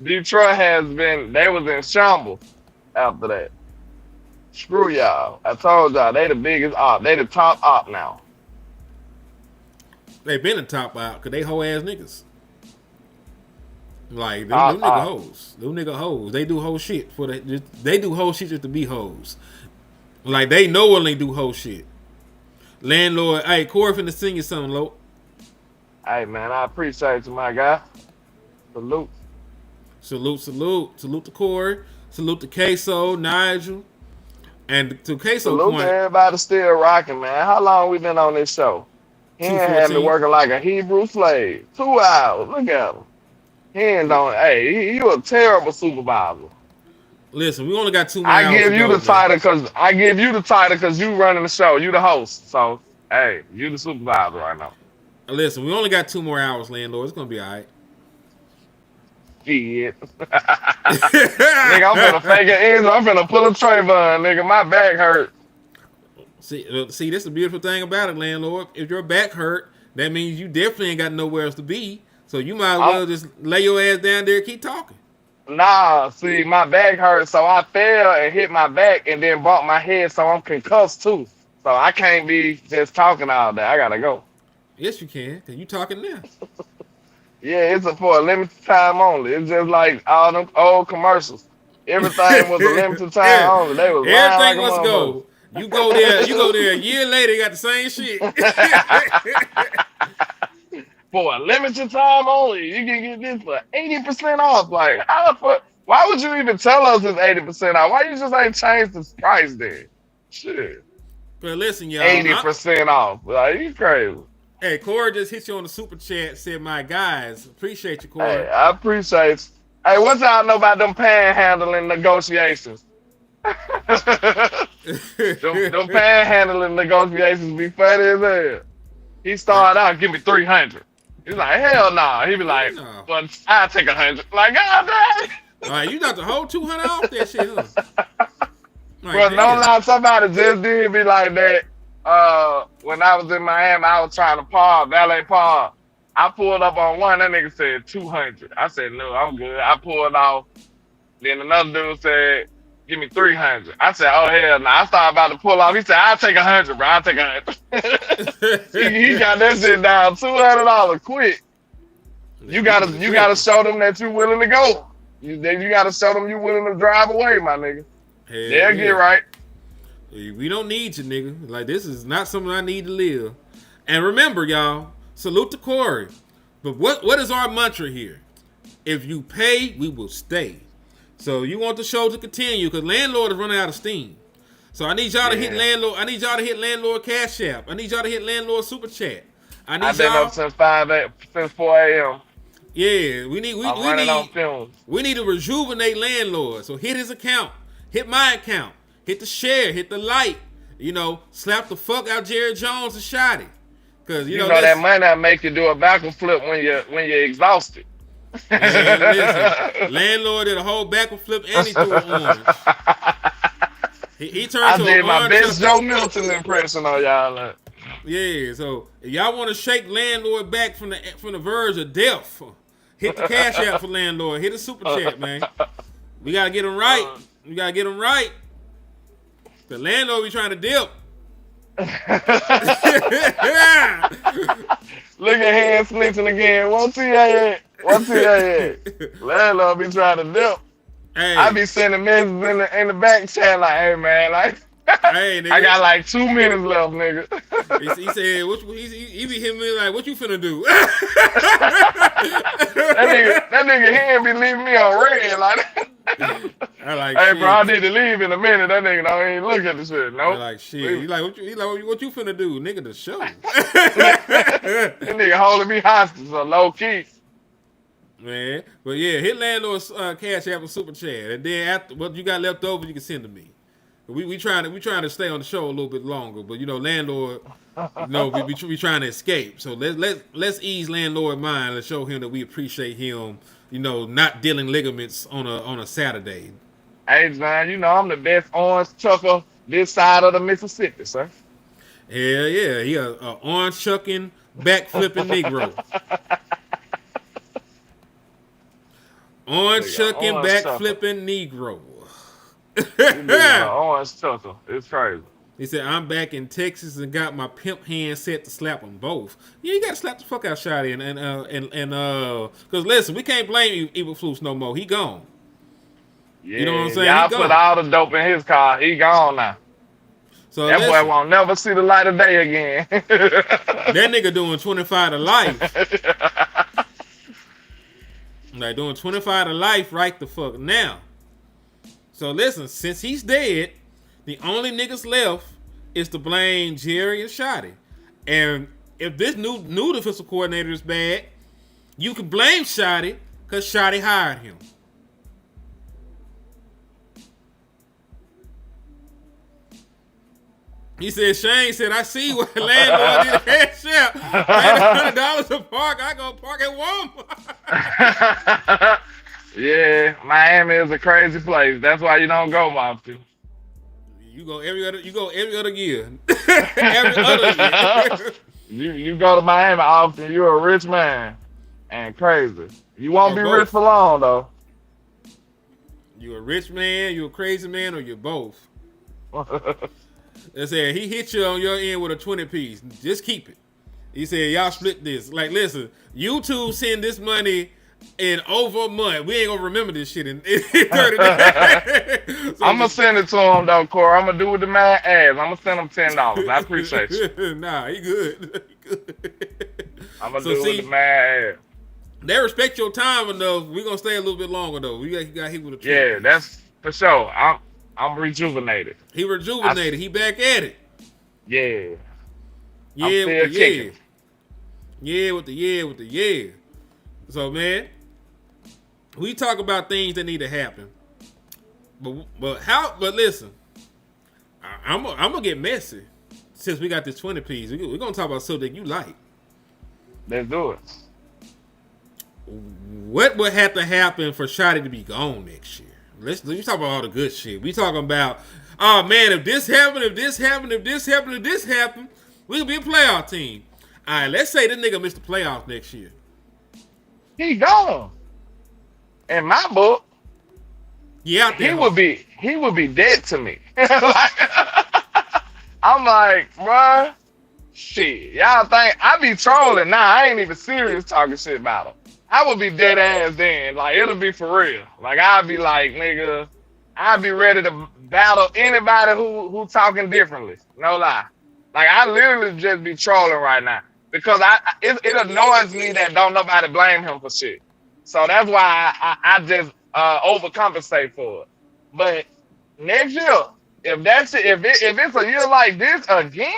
Detroit they was in shambles after that. Screw y'all. I told y'all, they the biggest op. They the top op now. They been the top op because they hoe ass niggas. Like, them nigga hoes. Them nigga hoes. They do whole shit they do whole shit just to be hoes. Like, they knowingly do whole shit. Landlord, hey, Corey finna sing you something, Lo. Hey, man, I appreciate you, my guy. Salute. Salute to Corey. Salute to Queso, Nigel. And to Queso Salute point, to everybody still rocking, man. How long we been on this show? He ain't had me working like a Hebrew slave. 2 hours. Look at him. He ain't on. Hey, you a terrible supervisor. Listen, we only got 2 more I hours give to you go, the title because you running the show. You the host. So hey, you the supervisor right now. Listen, we only got 2 more hours, landlord. It's gonna be all right. Shit. Nigga, I'm finna fake it in. I'm finna pull a Trayvon, nigga. My back hurt. See, this is the beautiful thing about it, landlord. If your back hurt, that means you definitely ain't got nowhere else to be. So you might as well just lay your ass down there and keep talking. Nah, see, my back hurt, so I fell and hit my back and then bumped my head, so I'm concussed too. So I can't be just talking all day. I gotta go. Yes, you can, because you talking now. Yeah, it's for a limited time only. It's just like all them old commercials. Everything was a limited time only. They was Everything lying must go. You go there a year later, you got the same shit. For a limited time only, you can get this for 80% off. Like, why would you even tell us it's 80% off? Why you just ain't changed the price then? Shit. But listen, y'all. 80% off. Like, you crazy. Hey, Corey just hit you on the super chat, said, my guys, appreciate you, Corey. Hey, I appreciate you. Hey, what y'all know about them panhandling negotiations? them panhandling negotiations be funny as hell. He started out, give me 300. He's like, hell no. Nah. He be like, but I'll take 100. Like, God dang. All right, you got the whole 200 off that shit, huh? Bro, no lie, somebody just did be like that. When I was in Miami, I was trying to valet park. I pulled up on one, that nigga said 200. I said, no, I'm good. I pulled off. Then another dude said, give me 300. I said, oh, hell no. I started about to pull off. He said, I'll take 100, bro. I'll take 100. he got that shit down $200 quick. You gotta show them that you're willing to go. You gotta show them you're willing to drive away, my nigga. They'll get right. We don't need you, nigga. Like, this is not something I need to live. And remember, y'all, salute to Corey. But what is our mantra here? If you pay, we will stay. So you want the show to continue because landlord is running out of steam. So I need y'all to hit landlord. I need y'all to hit landlord Cash App. I need y'all to hit landlord Super Chat. I've been up since 4 a.m. Yeah, we need to rejuvenate landlord. So hit his account, hit my account, hit the share, hit the like. You know, slap the fuck out Jerry Jones and Shotty. Cause you know that might not make you do a backward flip when you're exhausted. Man, listen, landlord did a whole backward flip and he threw an orange. He turned to an orange. I did my best Joe Milton impression on y'all. Yeah, so if y'all want to shake landlord back from the verge of death, hit the Cash App for landlord. Hit the Super Chat, man. We gotta get him right. We gotta get him right. The landlord be trying to dip. Look at hands flinching again. One TAA. Landlord be trying to dip. Hey. I be sending messages in the back chat like, hey man, like, hey, nigga. I got like 2 minutes left, nigga. He said, he be hitting me like, what you finna do? that nigga hand be leaving me on red like. I like, hey shit. bro, I need to leave in a minute. That nigga don't even look at the shit. No. I like shit. He like what you finna do, nigga? The show. That nigga holding me hostage, so low key. Man, but yeah, hit landlord's Cash App and Super Chat, and then after what you got left over, you can send to me. We trying to stay on the show a little bit longer, but you know, landlord, we trying to escape. So let's ease landlord mind and show him that we appreciate him. You know, not dealing ligaments on a Saturday. Hey, John, you know I'm the best orange chucker this side of the Mississippi, sir. Hell yeah, he a orange chucking, back flipping Negro. Orange chucking, back flipping Negro. Orange chucker, it's crazy. He said, I'm back in Texas and got my pimp hand set to slap them both. Yeah, you gotta slap the fuck out Shotty and cause listen, we can't blame Evil Flus no more. He gone. Yeah, you know what I'm saying? Y'all put all the dope in his car. He gone now. So that boy won't never see the light of day again. That nigga doing 25 to life. Like doing 25 to life right the fuck now. So listen, since he's dead, the only niggas left is to blame Jerry and Shotty. And if this new defensive coordinator is bad, you can blame Shotty, because Shotty hired him. He said, Shane said, I see what landlord did a head shell. $100 a park. I go park at Walmart. Yeah, Miami is a crazy place. That's why you don't go often. You go every other year. Every other year. You go to Miami often, you're a rich man. And crazy. You won't Or be both. rich for long though. You a rich man, you a crazy man, or you're both. They said he hit you on your end with a 20 piece. Just keep it. He said y'all split this. Like, listen, you two send this money in over a month. We ain't gonna remember this shit in 30 days. So I'm gonna send it to him though, Corey. I'm gonna do what the man asks. I'm gonna send him $10. I appreciate you. Nah, he good. He good. I'm gonna So do what the man asks. They respect your time enough. We're gonna stay a little bit longer though. We got hit with a 20 Yeah, piece. that's for sure. I'm rejuvenated. He rejuvenated. He back at it. Yeah. Yeah, I'm with the still kicking. yeah. With the yeah. So man, we talk about things that need to happen. But listen, I'm gonna get messy since we got this 20 piece. We're gonna talk about something you like. Let's do it. What would have to happen for Shotty to be gone next year? Let's talk about all the good shit. We talking about, oh man, if this happened, we could be a playoff team. All right, let's say this nigga missed the playoffs next year. He gone. In my book, Yeah, out there. he would be dead to me. I'm like, bruh, shit. Y'all think I be trolling now? I ain't even serious talking shit about him. I would be dead ass then. Like, it'll be for real. Like, I'd be like, nigga, I'd be ready to battle anybody who talking differently. No lie. Like, I literally just be trolling right now. Because it annoys me that don't nobody blame him for shit. So that's why I just overcompensate for it. But next year, if it's a year like this again,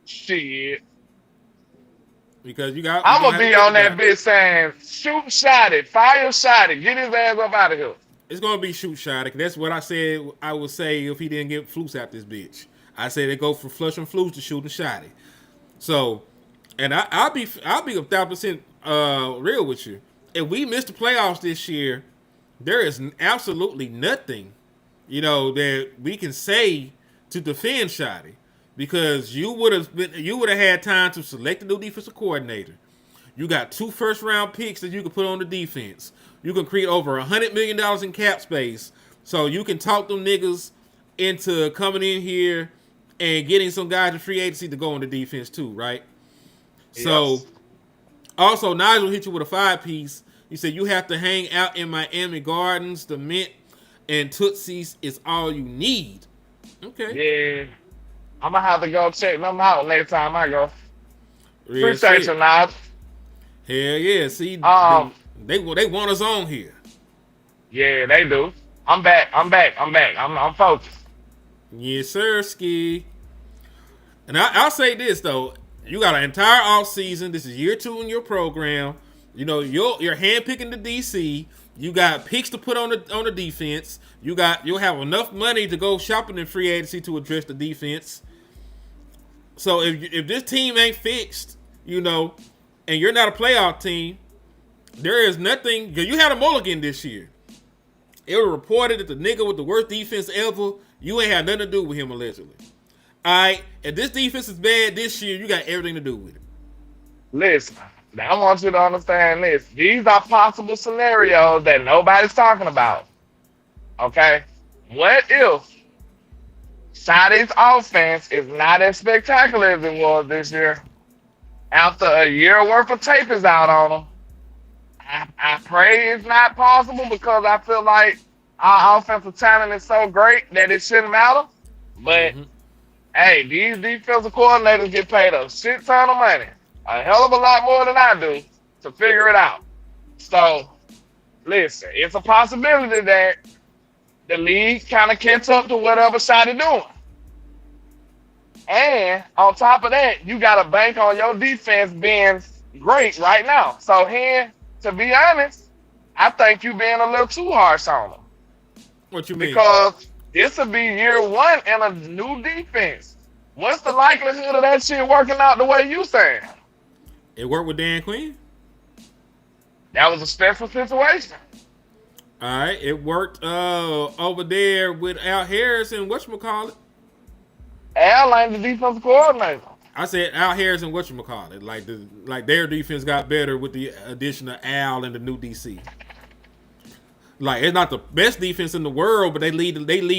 shit. Because I'm gonna be on that bitch saying, shoot Shotty, fire Shotty, get his ass up out of here. It's gonna be shoot Shotty. That's what I said. I would say if he didn't get Flus out this bitch. I said they go from flushing Flus to shooting Shotty. So, and I'll be 1,000% real with you. If we miss the playoffs this year, there is absolutely nothing, that we can say to defend Shotty. Because you would have had time to select a new defensive coordinator. You got 2 first-round picks that you can put on the defense. You can create over $100 million in cap space, so you can talk them niggas into coming in here and getting some guys in free agency to go on the defense too, right? Yes. So, also Nigel hit you with a 5-piece. He said you have to hang out in Miami Gardens. The Mint and Tootsie's is all you need. Okay. Yeah. I'm gonna have to go check them out next time I go. Real Appreciate shit. you, Nigel. Hell yeah. See, they want us on here. Yeah, they do. I'm back. I'm focused. Yes, sir, Ski. And I'll say this though, you got an entire off season. This is year 2 in your program. You're handpicking the DC. You got picks to put on the defense. You'll have enough money to go shopping in free agency to address the defense. So if this team ain't fixed, and you're not a playoff team, there is nothing. You had a mulligan this year. It was reported that the nigga with the worst defense ever, you ain't had nothing to do with him allegedly. All right, if this defense is bad this year, you got everything to do with it. Listen, I want you to understand this. These are possible scenarios that nobody's talking about. Okay? What if Shotty's offense is not as spectacular as it was this year? After a year worth of tape is out on them, I pray it's not possible because I feel like our offensive talent is so great that it shouldn't matter. But, hey, these defensive coordinators get paid a shit ton of money. A hell of a lot more than I do to figure it out. So, listen, it's a possibility that the league kind of catch up to whatever Shotty doing. And on top of that, you got to bank on your defense being great right now. So here, to be honest, I think you being a little too harsh on them What you mean? because this will be year one in a new defense. What's the likelihood of that shit working out the way you saying? It worked with Dan Quinn. That was a special situation. All right, it worked over there with Al Harris and whatchamacallit. Al ain't the defensive coordinator. I said Al Harris and whatchamacallit. Like their defense got better with the addition of Al and the new DC. Like it's not the best defense in the world, but they lead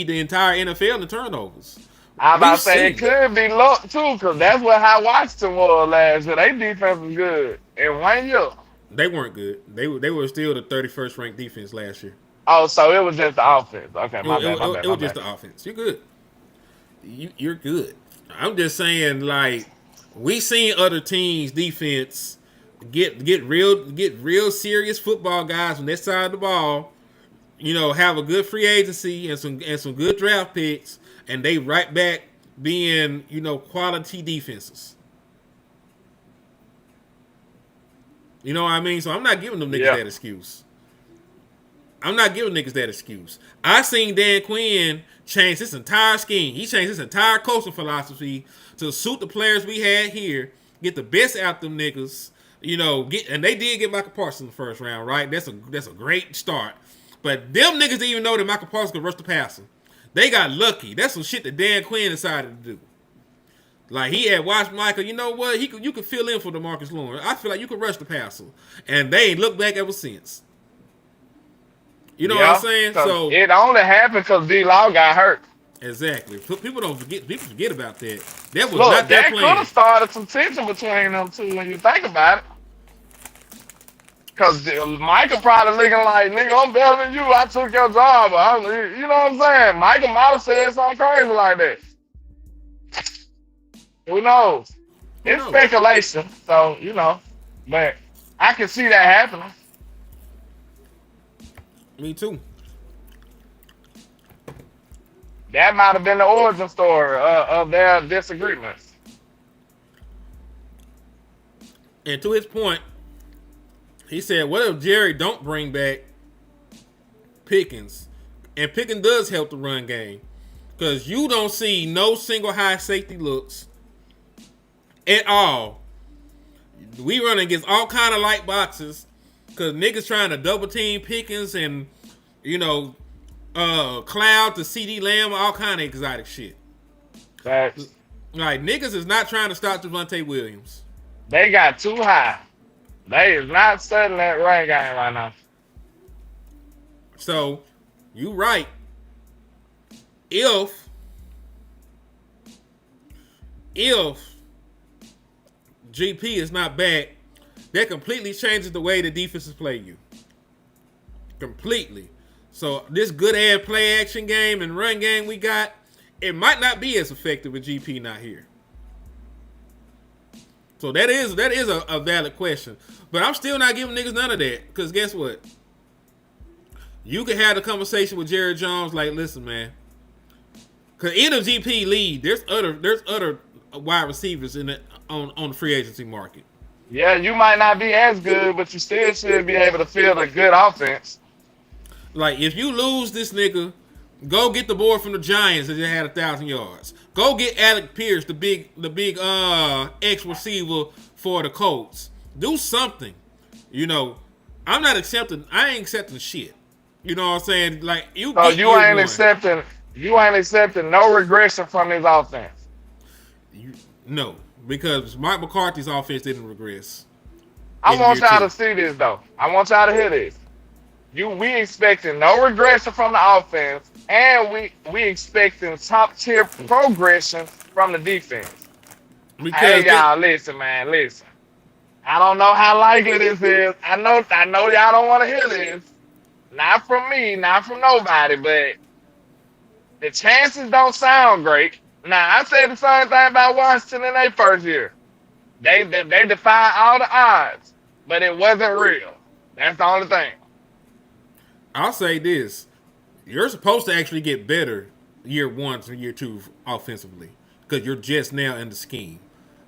the entire NFL in turnovers. I'm about to say We've it seen could be luck too, because that's what how Washington was last year. They defense was good in 1 year. They weren't good. They were still the 31st ranked defense last year. Oh, so it was just the offense. Okay, my bad. It was just the offense. You're good. You're good. I'm just saying, like, we seen other teams' defense get real serious football guys on that side of the ball. You know, have a good free agency and some good draft picks, and they right back being, you know, quality defenses. You know what I mean? So I'm not giving them niggas that excuse. I'm not giving niggas that excuse. I seen Dan Quinn change his entire scheme. He changed his entire coaching philosophy to suit the players we had here, get the best out them niggas. You know, and they did get Michael Parsons in the first round, right? That's a great start. But them niggas didn't even know that Michael Parsons could rush the passer. They got lucky. That's some shit that Dan Quinn decided to do. Like, he had watched Michael, you know what? You could fill in for DeMarcus Lawrence. I feel like you could rush the passer. And they ain't looked back ever since. You know what I'm saying? So it only happened because D-Law got hurt. Exactly. People forget about that. That was not their plan. That could have started some tension between them two when you think about it. Because Michael probably looking like, nigga, I'm better than you. I took your job. You know what I'm saying? Michael might have said something crazy like that. Who knows? It's speculation. So, you know. But I can see that happening. Me too. That might have been the origin story of their disagreements. And to his point, he said, what if Jerry don't bring back Pickens? And Pickens does help the run game. Because you don't see no single high safety looks at all. We run against all kind of light boxes because niggas trying to double team Pickens and, you know, Cloud to CD Lamb, all kind of exotic shit. Facts. Like, niggas is not trying to stop Javonte Williams. They got too high. They is not studying that run game right now. So, you right. If GP is not back, that completely changes the way the defenses play you. Completely. So this good ass play action game and run game we got, it might not be as effective with GP not here. So that is a valid question. But I'm still not giving niggas none of that. Because guess what? You can have the conversation with Jerry Jones like, listen, man. Because in a GP lead, there's other wide receivers in the, on the free agency market. Yeah, you might not be as good, but you still should be able to field a good offense. Like, if you lose this nigga, go get the boy from the Giants that just had 1,000 yards. Go get Alec Pierce, the big X receiver for the Colts. Do something. You know, I ain't accepting shit. You know what I'm saying? Like, you ain't accepting no regression from his offense. No, because Mike McCarthy's offense didn't regress. I want y'all to see this though. I want y'all to hear this. We expecting no regression from the offense, and we expecting top tier progression from the defense. Because hey y'all, listen. I don't know how likely this is. I know y'all don't want to hear this. Not from me, not from nobody, but the chances don't sound great. Now I say the same thing about Washington in their first year. They defied all the odds, but it wasn't real. That's the only thing. I'll say this. You're supposed to actually get better year one to year two offensively because you're just now in the scheme.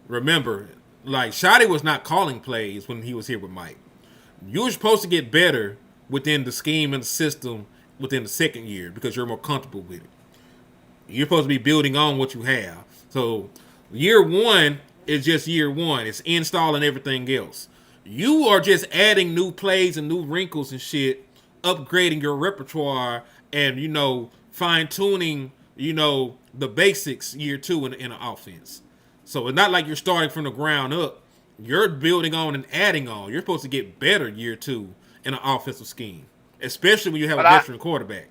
Remember, like, Shotty was not calling plays when he was here with Mike. You were supposed to get better within the scheme and the system within the second year because you're more comfortable with it. You're supposed to be building on what you have. So year one is just year one. It's installing everything else. You are just adding new plays and new wrinkles and shit, upgrading your repertoire and, fine tuning, the basics year two in an offense. So it's not like you're starting from the ground up. You're building on and adding on. You're supposed to get better year two in an offensive scheme, especially when you have a veteran quarterback.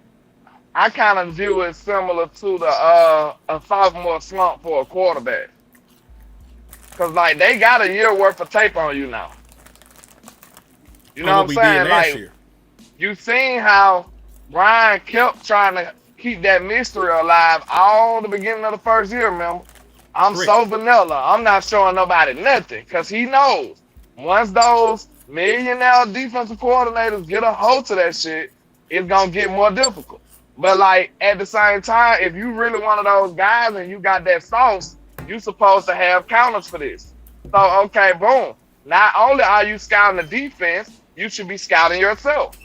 I kind of view it similar to the a sophomore slump for a quarterback. Because, like, they got a year worth of tape on you now. You know what I'm saying? Like, you seen how Ryan kept trying to keep that mystery alive all the beginning of the first year, remember? I'm so vanilla. I'm not showing nobody nothing because he knows once those millionaire defensive coordinators get a hold to that shit, it's going to get more difficult. But, like, at the same time, if you really one of those guys and you got that sauce, you supposed to have counters for this. So, okay, boom. Not only are you scouting the defense, you should be scouting yourself.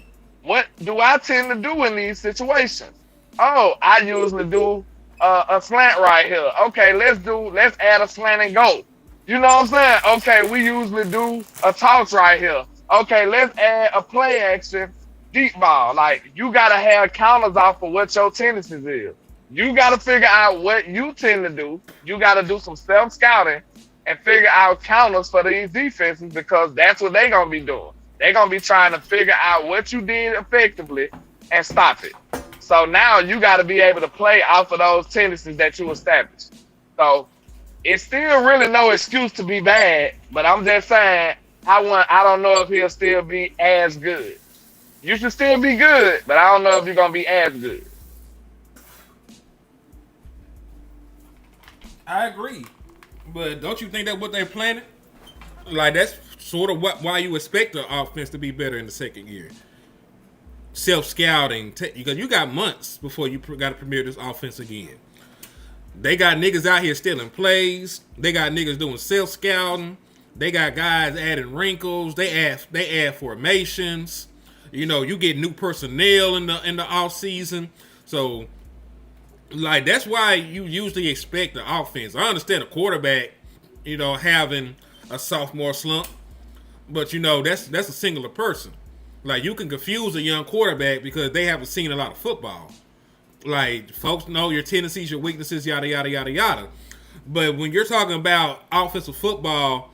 What do I tend to do in these situations? Oh, I usually do a slant right here. Okay, let's add a slant and go. You know what I'm saying? Okay, we usually do a toss right here. Okay, let's add a play action deep ball. Like, you got to have counters off of what your tendencies is. You got to figure out what you tend to do. You got to do some self-scouting and figure out counters for these defenses because that's what they're going to be doing. They're going to be trying to figure out what you did effectively and stop it. So now you got to be able to play off of those tendencies that you established. So it's still really no excuse to be bad, but I'm just saying I don't know if he'll still be as good. You should still be good, but I don't know if you're going to be as good. I agree. But don't you think that's what they're planning? Like, that's sort of why you expect the offense to be better in the second year. Self-scouting, because you got months before you got to premiere this offense again. They got niggas out here stealing plays. They got niggas doing self-scouting. They got guys adding wrinkles. They add formations. You get new personnel in the off season. So, like, that's why you usually expect the offense. I understand a quarterback, having a sophomore slump, but that's a singular person. Like, you can confuse a young quarterback because they haven't seen a lot of football. Like, folks know your tendencies, your weaknesses, yada, yada, yada, yada. But when you're talking about offensive football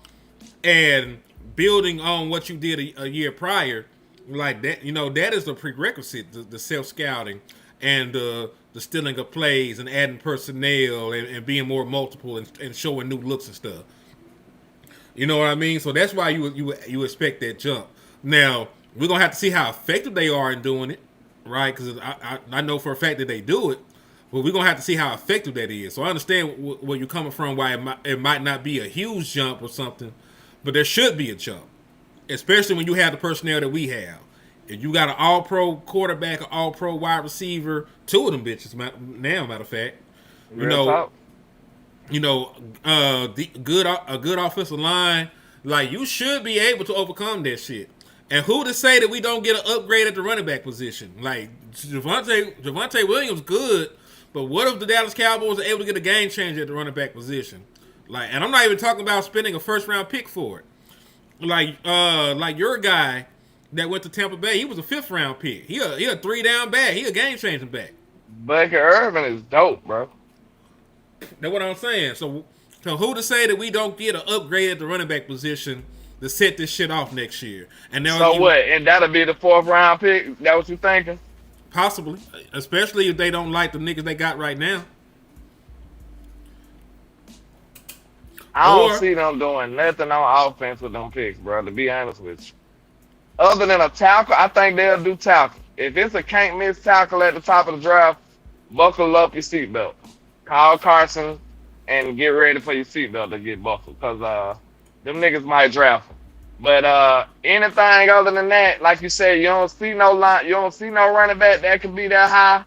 and building on what you did a year prior, like that, that is a prerequisite, the self-scouting and the stealing of plays and adding personnel and being more multiple and showing new looks and stuff. You know what I mean? So that's why you expect that jump. Now, we're going to have to see how effective they are in doing it, right? Because I know for a fact that they do it, but we're going to have to see how effective that is. So I understand where you're coming from, why it might not be a huge jump or something, but there should be a jump, especially when you have the personnel that we have. If you got an all-pro quarterback, an all-pro wide receiver, two of them bitches now, matter of fact, a good offensive line, like, you should be able to overcome that shit. And who to say that we don't get an upgrade at the running back position? Like, Javonte Williams good, but what if the Dallas Cowboys are able to get a game changer at the running back position? Like, and I'm not even talking about spending a first-round pick for it. Like your guy that went to Tampa Bay, he was a fifth-round pick. He a three-down back. He a game-changing back. Baker Irvin is dope, bro. That's what I'm saying. So who to say that we don't get an upgrade at the running back position to set this shit off next year? And what? And that'll be the fourth-round pick? That what you thinking? Possibly. Especially if they don't like the niggas they got right now. I don't see them doing nothing on offense with them picks, bro, to be honest with you. Other than a tackle, I think they'll do tackle. If it's a can't-miss tackle at the top of the draft, buckle up your seatbelt. Call Carson and get ready for your seatbelt to get buckled because them niggas might draft him. But anything other than that, like you said, you don't see no running back that can be that high.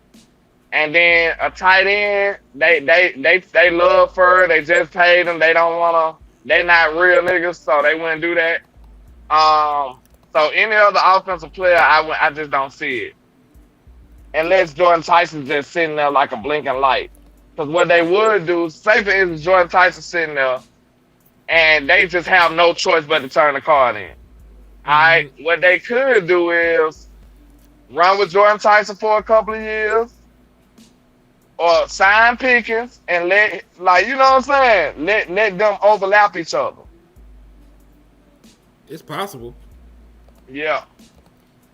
And then a tight end, they love Fur. They just paid them. They don't wanna. They not real niggas, so they wouldn't do that. So any other offensive player, I just don't see it. Unless Jordan Tyson's just sitting there like a blinking light. Because what they would do, say for instance, Jordan Tyson sitting there, and they just have no choice but to turn the card in. All right, what they could do is run with Jordan Tyson for a couple of years, or sign Pickens and let, like, you know what I'm saying? Let them overlap each other. It's possible. Yeah.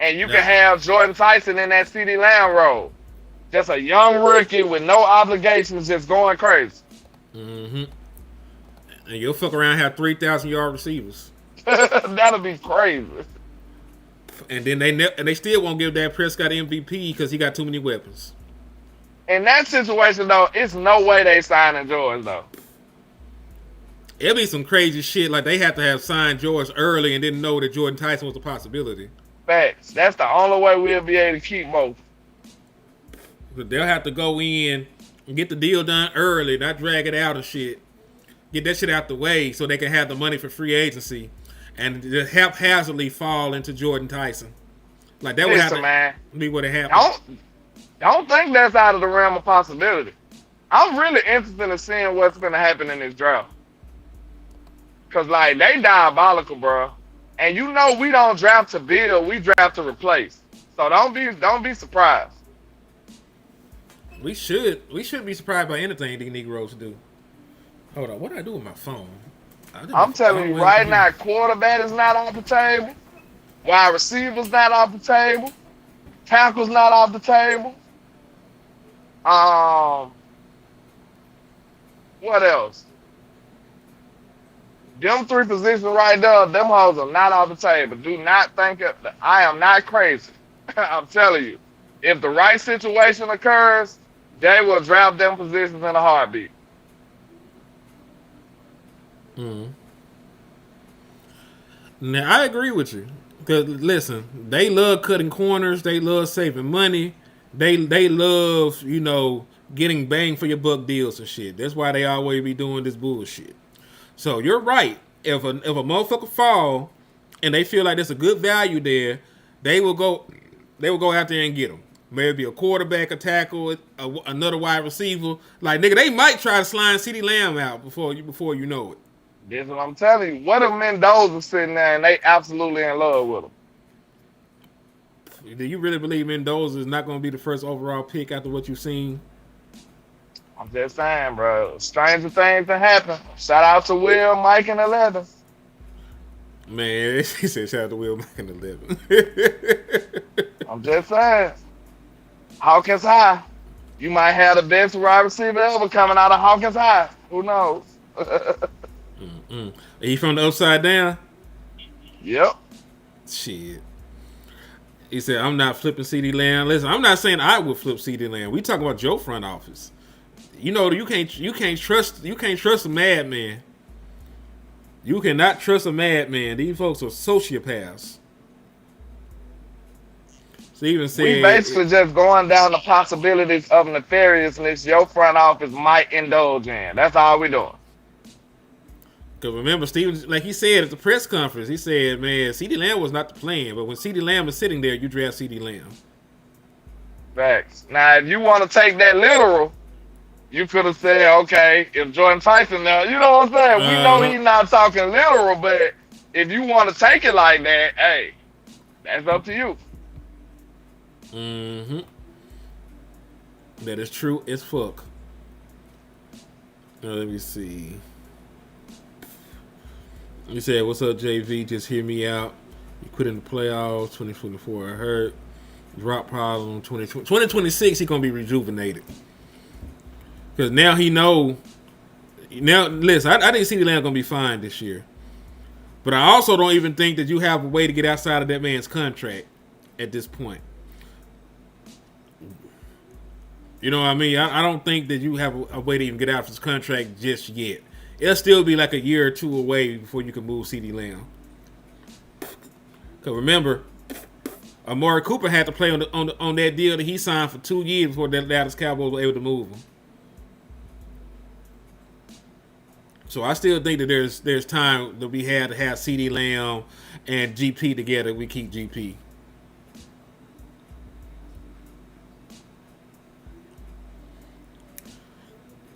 And you can have Jordan Tyson in that CeeDee Lamb role. Just a young rookie with no obligations, just going crazy. Mm-hmm. And you'll fuck around and have 3,000-yard receivers. That'll be crazy. And then they still won't give Dak Prescott MVP because he got too many weapons. In that situation, though, it's no way they signing George, though. It'll be some crazy shit like they have to have signed George early and didn't know that Jordan Tyson was a possibility. Facts. That's the only way we'll be able to keep both. But they'll have to go in and get the deal done early, not drag it out and shit. Get that shit out the way so they can have the money for free agency and just haphazardly fall into Jordan Tyson. Like that would have to be what it happened. Don't think that's out of the realm of possibility. I'm really interested in seeing what's going to happen in this draft. Because, like, they diabolical, bro. And you know we don't draft to build, we draft to replace. So don't be surprised. We should be surprised by anything these Negroes do. Hold on, what did I do with my phone? I'm telling you right now, quarterback is not off the table. Wide receivers not off the table. Tackles not off the table. What else? Them three positions right there, them hoes are not off the table. Do not think I am not crazy. I'm telling you. If the right situation occurs, they will draft them positions in a heartbeat. Now, I agree with you. Because, listen, they love cutting corners. They love saving money. They love, getting bang for your buck deals and shit. That's why they always be doing this bullshit. So, you're right. If a motherfucker fall and they feel like there's a good value there, they will go out there and get them. Maybe a quarterback, a tackle, another wide receiver. Like, nigga, they might try to slide CeeDee Lamb out before you know it. That's what I'm telling you. What if Mendoza's sitting there and they absolutely in love with him? Do you really believe Mendoza is not going to be the first overall pick after what you've seen? I'm just saying, bro. Stranger things that happen. Shout out to Will, Mike, and 11. Man, he said shout out to Will, Mike, and 11. I'm just saying. Hawkins High. You might have the best wide receiver ever coming out of Hawkins High. Who knows? Are you from the upside down? Yep. Shit. He said, I'm not flipping CeeDee Lamb. Listen, I'm not saying I would flip CeeDee Lamb. We talking about your front office. You can't trust a madman. You cannot trust a madman. These folks are sociopaths. Steven said, we basically just going down the possibilities of nefariousness your front office might indulge in. That's all we doing. Because remember, Steven, like he said at the press conference, he said, man, CeeDee Lamb was not the plan. But when CeeDee Lamb is sitting there, you draft CeeDee Lamb. Facts. Now, if you want to take that literal, you could have said, okay, if Jordan Tyson now, you know what I'm saying? We know he's not talking literal, but if you want to take it like that, hey, that's up to you. Mm-hmm. That is true as fuck. Now, let me see. You said, what's up, JV? Just hear me out. You quit in the playoffs, 2024, I heard. Drop problem, 2026, he's going to be rejuvenated. Because now he know. Now, listen, I didn't see the Lamb going to be fine this year. But I also don't even think that you have a way to get outside of that man's contract at this point. You know what I mean? I don't think that you have a way to even get out of his contract just yet. It'll still be like a year or two away before you can move CeeDee Lamb. Because remember, Amari Cooper had to play on that deal that he signed for 2 years before the Dallas Cowboys were able to move him. So I still think that there's time that we had to have CD Lamb and GP together. We keep GP.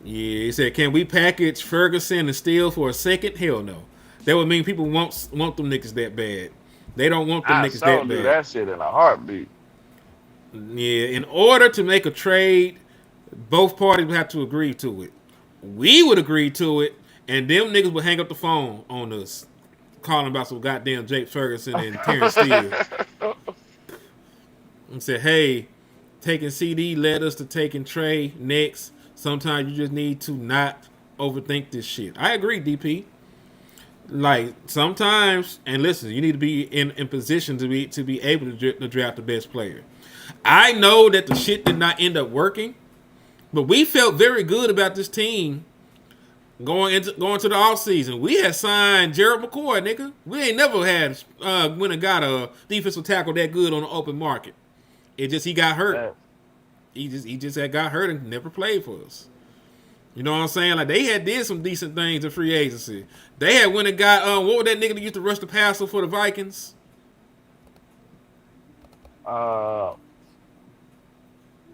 Yeah, he said, can we package Ferguson and Steele for a second? Hell no. That would mean people want them niggas that bad. They don't want them I niggas so that do bad. that shit in a heartbeat. Yeah, in order to make a trade, both parties would have to agree to it. We would agree to it, and them niggas would hang up the phone on us, calling about some goddamn Jake Ferguson and Terrence Steele. And said, hey, taking CD led us to taking Trey next. Sometimes you just need to not overthink this shit. I agree, DP. Like sometimes, and listen, you need to be in position to be able to draft the best player. I know that the shit did not end up working, but we felt very good about this team going to the offseason. We had signed Gerald McCoy, nigga. We ain't never had went and got a defensive tackle that good on the open market. It just he got hurt. He just had got hurt and never played for us. You know what I'm saying? Like they had did some decent things in free agency. They had went and got what was that nigga that used to rush the passer for the Vikings? For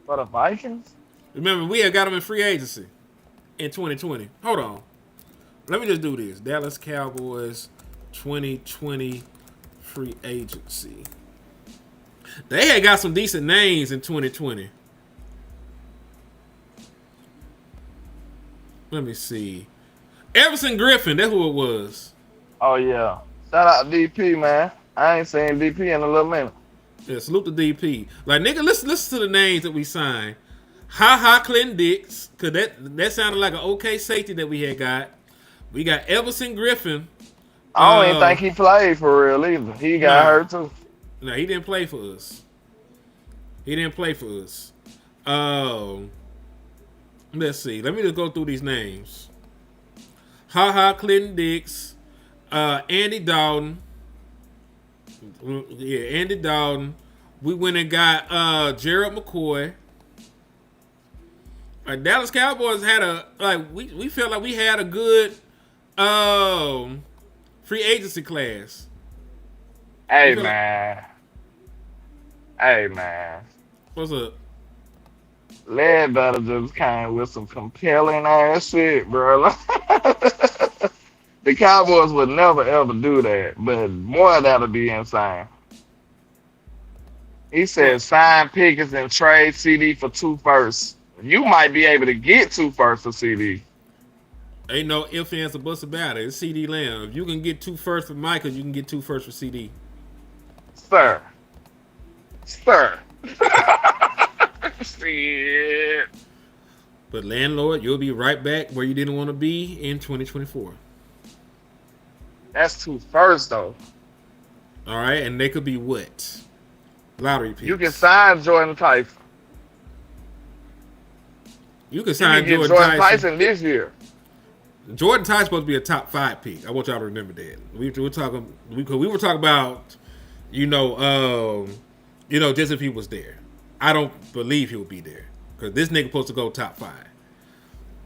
the Vikings? Remember, we had got him in free agency in 2020. Hold on. Let me just do this. Dallas Cowboys 2020 free agency. They had got some decent names in 2020. Let me see. Everson Griffin, that's who it was. Oh yeah. Shout out DP, man. I ain't seen DP in a little minute. Yeah, salute the DP. Like nigga, listen to the names that we signed. Clinton Dix, cause that sounded like an okay safety that we had got. We got Everson Griffin. I don't even think he played for real either. He got hurt too. No, he didn't play for us. Let's see. Let me just go through these names. Clinton Dix, Andy Dalton. Yeah, Andy Dalton. We went and got Gerald McCoy. Dallas Cowboys had we felt like we had a good free agency class. Hey man. What's up? Ledbetter just came with some compelling ass shit, bro. The Cowboys would never ever do that, but boy, that'll be insane. He said sign Pickens and trade CD for 2 firsts. You might be able to get 2 firsts for CD. Ain't no ifs, ands, or buts about it. It's CD Lamb. If you can get 2 firsts for Michael, you can get 2 firsts for CD. Sir. Shit. But landlord, you'll be right back where you didn't want to be in 2024. That's 2 firsts though. All right, and they could be what? Lottery picks. You can sign Jordan Tyson. You can sign Jordan Tyson this year. Jordan Tyson's supposed to be a top 5 pick. I want y'all to remember that. We were talking about, just if he was there. I don't believe he'll be there because this nigga supposed to go top 5.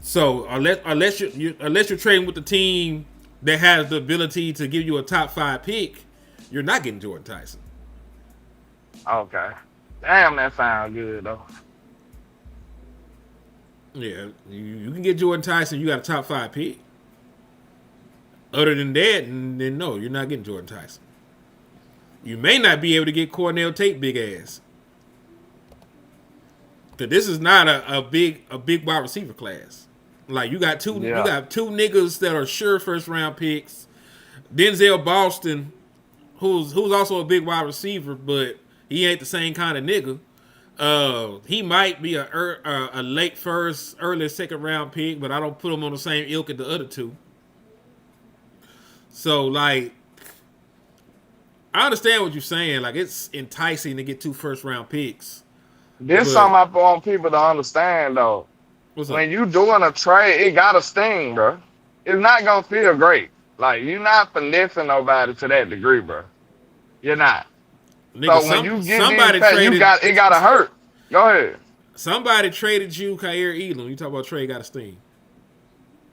So unless you're trading with the team that has the ability to give you a top 5 pick, you're not getting Jordan Tyson. Okay. Damn, that sounds good though. Yeah, you can get Jordan Tyson. You got a top 5 pick. Other than that, then no, you're not getting Jordan Tyson. You may not be able to get Cornell Tate, big ass. Cause this is not a big wide receiver class. Like you got two niggas that are sure first round picks. Denzel Boston, who's also a big wide receiver, but he ain't the same kind of nigga. He might be a late first, early second round pick, but I don't put him on the same ilk as the other two. So like, I understand what you're saying. Like it's enticing to get 2 first round picks. This something I want people to understand though. When you doing a trade, it gotta sting, bro. It's not gonna feel great. Like you're not finessing nobody to that degree, bro. You're not. Nigga, so when you get somebody traded, it gotta hurt. Go ahead. Somebody traded you Khair Elam. You talk about trade gotta sting.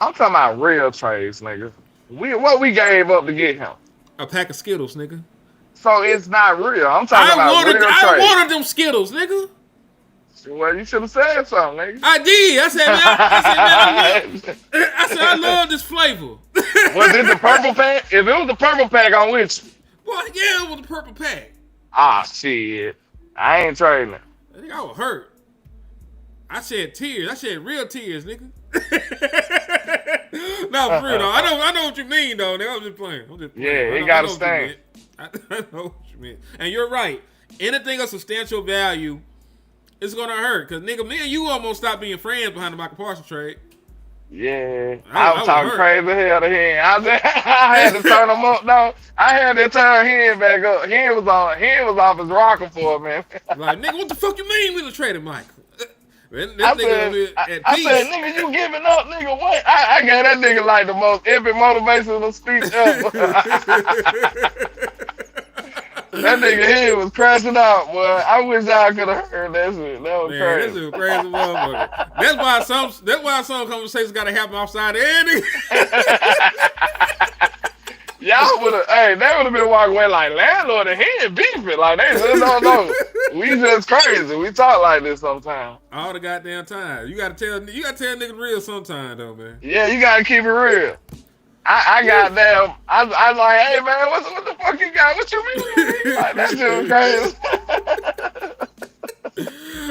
I'm talking about real trades, nigga. What we gave up to get him. A pack of Skittles, nigga. So it's not real. I'm talking about real I trades. wanted them Skittles, nigga. Well, you should have said something, nigga. I did. I said, I love this flavor. Was it the purple pack? If it was the purple pack, I'm with you. Well, yeah, it was the purple pack. Ah, shit. I ain't trading it. I think I was hurt. I shed tears. I shed real tears, nigga. No, for real though. I know what you mean though, nigga. I'm just playing. Yeah, it got to stand. I know what you mean. And you're right. Anything of substantial value is gonna hurt. Cause nigga, me and you almost stopped being friends behind the Michael Parsons trade. Yeah, I was talking crazy hell to him. I had to turn him up. No, I had to turn him back up. Him was off his rocker for a minute. Like, nigga, what the fuck you mean we done traded Michael? I said, nigga, you giving up, nigga? What? I gave that nigga like the most epic motivational speech ever. That nigga head was crashing out, boy. I wish y'all could have heard that shit. That was crazy. This is a crazy motherfucker. That's why some conversations gotta happen outside the ending. Y'all would have, they would have been walking away like landlord and he ain't beefing. Like they just don't know. We just crazy. We talk like this sometimes. All the goddamn time. You gotta tell niggas real sometime though, man. Yeah, you gotta keep it real. I got them. I was like, hey man, what the fuck you got? What you mean? Like that shit was crazy.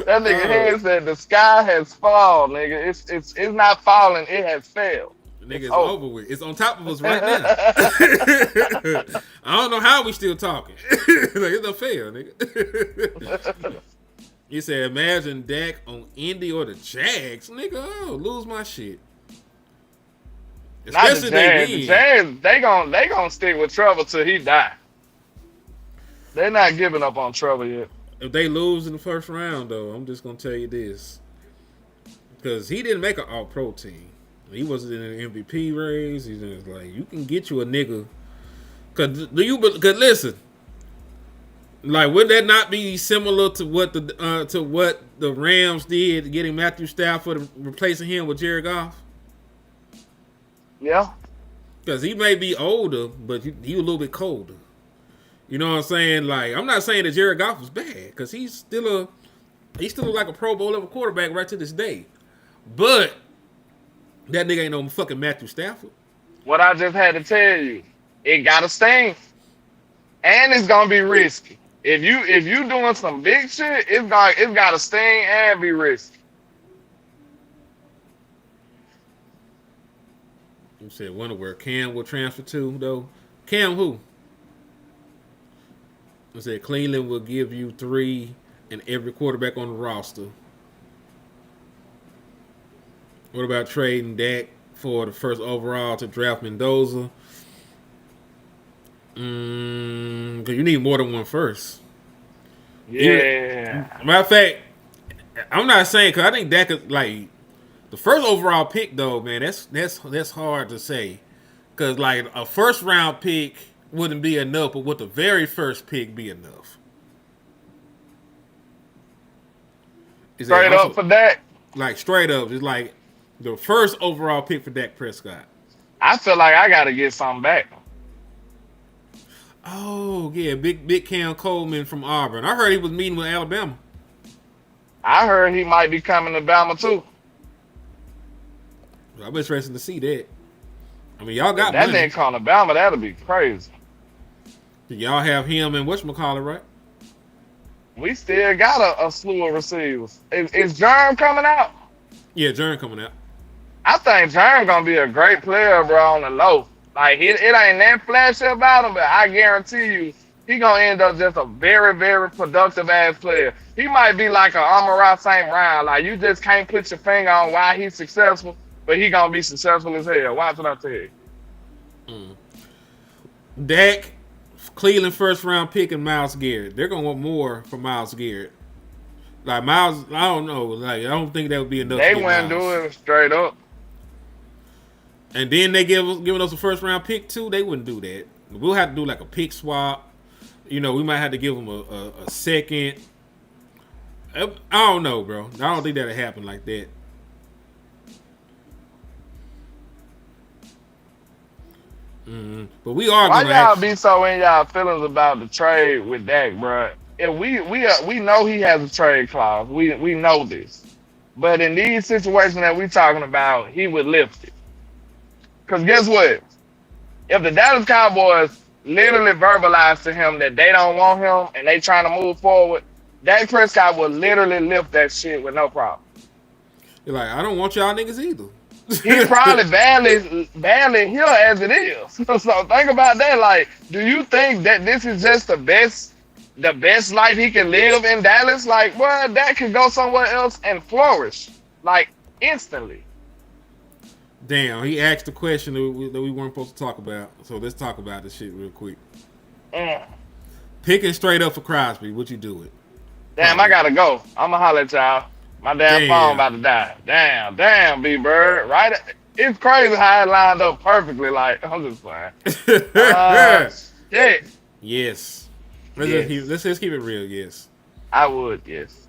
That nigga head said the sky has fallen, nigga. It's not falling, it has failed. Nigga, it's over with. It's on top of us right now. I don't know how we still talking. Like, it's not fair, nigga. You said, imagine Dak on Indy or the Jags. Nigga, lose my shit. Especially the Jags, they gonna stick with Trevor till he die. They're not giving up on Trevor yet. If they lose in the first round, though, I'm just gonna tell you this. Because he didn't make an all-pro team. He wasn't in an MVP race. He's just like, you can get you a nigga. Cause listen, like, would that not be similar to what the Rams did, getting Matthew Stafford and replacing him with Jared Goff? Yeah. Because he may be older, but he a little bit colder. You know what I'm saying? Like, I'm not saying that Jared Goff was bad, because he's still like a Pro Bowl level quarterback right to this day. But that nigga ain't no fucking Matthew Stafford. What I just had to tell you, it gotta sting, and it's gonna be risky. If you doing some big shit, it's gotta sting and be risky. You said wonder where Cam will transfer to though. Cam who? I said Cleveland will give you 3 and every quarterback on the roster. What about trading Dak for the first overall to draft Mendoza? Because you need more than one first. Yeah. Matter of fact, I'm not saying, because I think Dak is like the first overall pick though, man. That's hard to say, because like a first round pick wouldn't be enough, but would the very first pick be enough? Straight up for Dak? Like straight up, it's like the first overall pick for Dak Prescott. I feel like I got to get something back. Oh, yeah, big Cam Coleman from Auburn. I heard he was meeting with Alabama. I heard he might be coming to Bama, too. I'm interested to see that. I mean, y'all got that money. nigga calling Bama, that'll be crazy. Y'all have him and whatchamacallit, right? We still got a slew of receivers. Is Jerm coming out? Yeah, Jerm coming out. I think Jerm gonna be a great player, bro, on the low. Like, it ain't that flashy about him, but I guarantee you, he gonna end up just a very, very productive ass player. He might be like an Amon-Ra St. Brown. Like, you just can't put your finger on why he's successful, but he gonna be successful as hell. Watch what I tell you. Dak, Cleveland first round pick, and Myles Garrett. They're gonna want more from Myles Garrett. Like Myles, I don't know. Like, I don't think that would be enough. They wouldn't do it straight up. And then they giving us a first round pick too. They wouldn't do that. We'll have to do like a pick swap. You know, we might have to give them a second. I don't know, bro. I don't think that'll happen like that. But we are Why gonna y'all actually. be so in y'all feelings about the trade with Dak, bro? And we know he has a trade clause. We know this. But in these situations that we talking about, he would lift it. Cause guess what? If the Dallas Cowboys literally verbalize to him that they don't want him and they trying to move forward, Dak Prescott will literally lift that shit with no problem. You're like, I don't want y'all niggas either. He probably badly here as it is. So think about that. Like, do you think that this is just the best life he can live in Dallas? Like, well, that could go somewhere else and flourish, like instantly. Damn, he asked the question that we weren't supposed to talk about. So let's talk about this shit real quick. Mm. Picking straight up for Crosby, would you do it? Damn, Probably. I gotta go. I'ma holler at y'all. My damn phone about to die. Damn, B Bird. Right? It's crazy how it lined up perfectly. Like, I'm just playing. Shit. Yes. Yes. Let's just keep it real. Yes. I would, yes.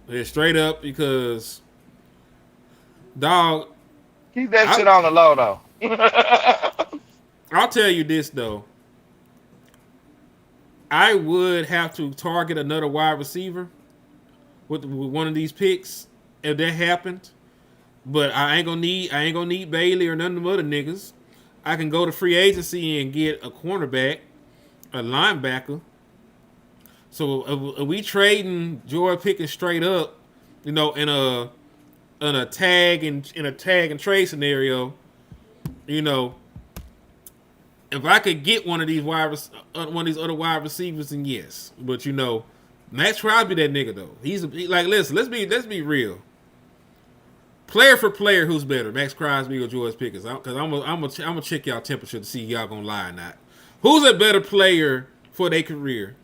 Yeah, straight up because, dog. Keep that shit on the low though. I'll tell you this though. I would have to target another wide receiver with one of these picks if that happened. But I ain't gonna need Bailey or none of them other niggas. I can go to free agency and get a cornerback, a linebacker. So if we trading George Pickens straight up, in a tag and trade scenario, if I could get one of these other wide receivers, then yes. But Max Crosby, that nigga though. Listen. Let's be real. Player for player, who's better, Max Crosby or George Pickens? Because I'm gonna check y'all temperature to see if y'all gonna lie or not. Who's a better player for their career,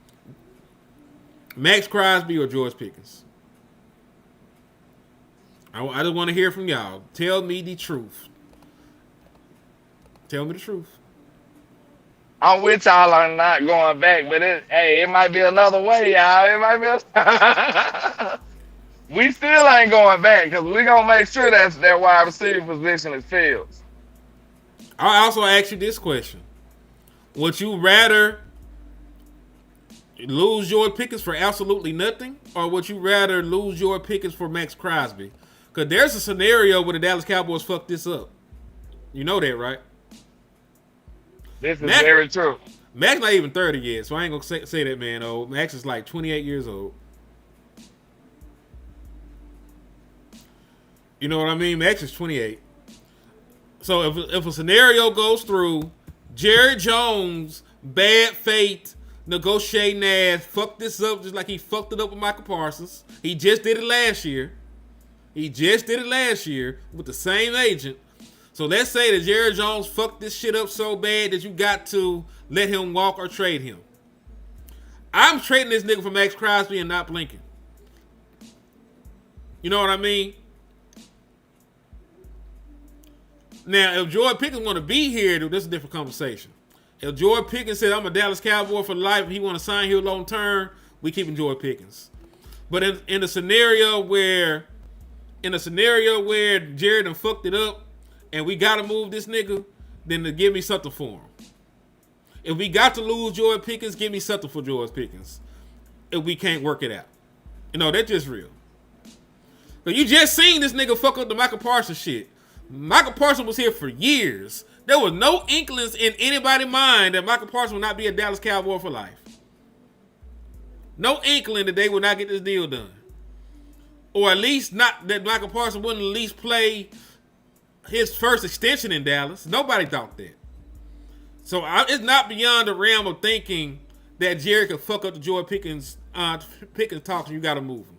Max Crosby or George Pickens? I just want to hear from y'all. Tell me the truth. Tell me the truth. I'm with y'all on not going back, but it might be another way, y'all. It might be. We still ain't going back because we gonna make sure that wide receiver position is filled. I also ask you this question: would you rather lose George Pickens for absolutely nothing, or would you rather lose George Pickens for Max Crosby? Because there's a scenario where the Dallas Cowboys fuck this up. You know that, right? This is very true. Max not even 30 yet, so I ain't gonna say that, man. Oh, Max is like 28 years old. You know what I mean? Max is 28. So if a scenario goes through, Jerry Jones, bad faith, negotiating ass, fucked this up just like he fucked it up with Michael Parsons. He just did it last year. With the same agent. So let's say that Jerry Jones fucked this shit up so bad that you got to let him walk or trade him. I'm trading this nigga for Max Crosby and not blinking. You know what I mean? Now, if George Pickens want to be here, this is a different conversation. If George Pickens said, I'm a Dallas Cowboy for life, and he want to sign here long term, we keeping George Pickens. But in a scenario where Jared done fucked it up, and we got to move this nigga, then to give me something for him. If we got to lose George Pickens, give me something for George Pickens. If we can't work it out. That's just real. But you just seen this nigga fuck up the Michael Parsons shit. Michael Parsons was here for years. There was no inklings in anybody's mind that Michael Parsons would not be a Dallas Cowboy for life. No inkling that they would not get this deal done. Or at least not that Michael Parsons wouldn't at least play his first extension in Dallas. Nobody thought that. So it's not beyond the realm of thinking that Jerry could fuck up the George Pickens talks and you got to move him.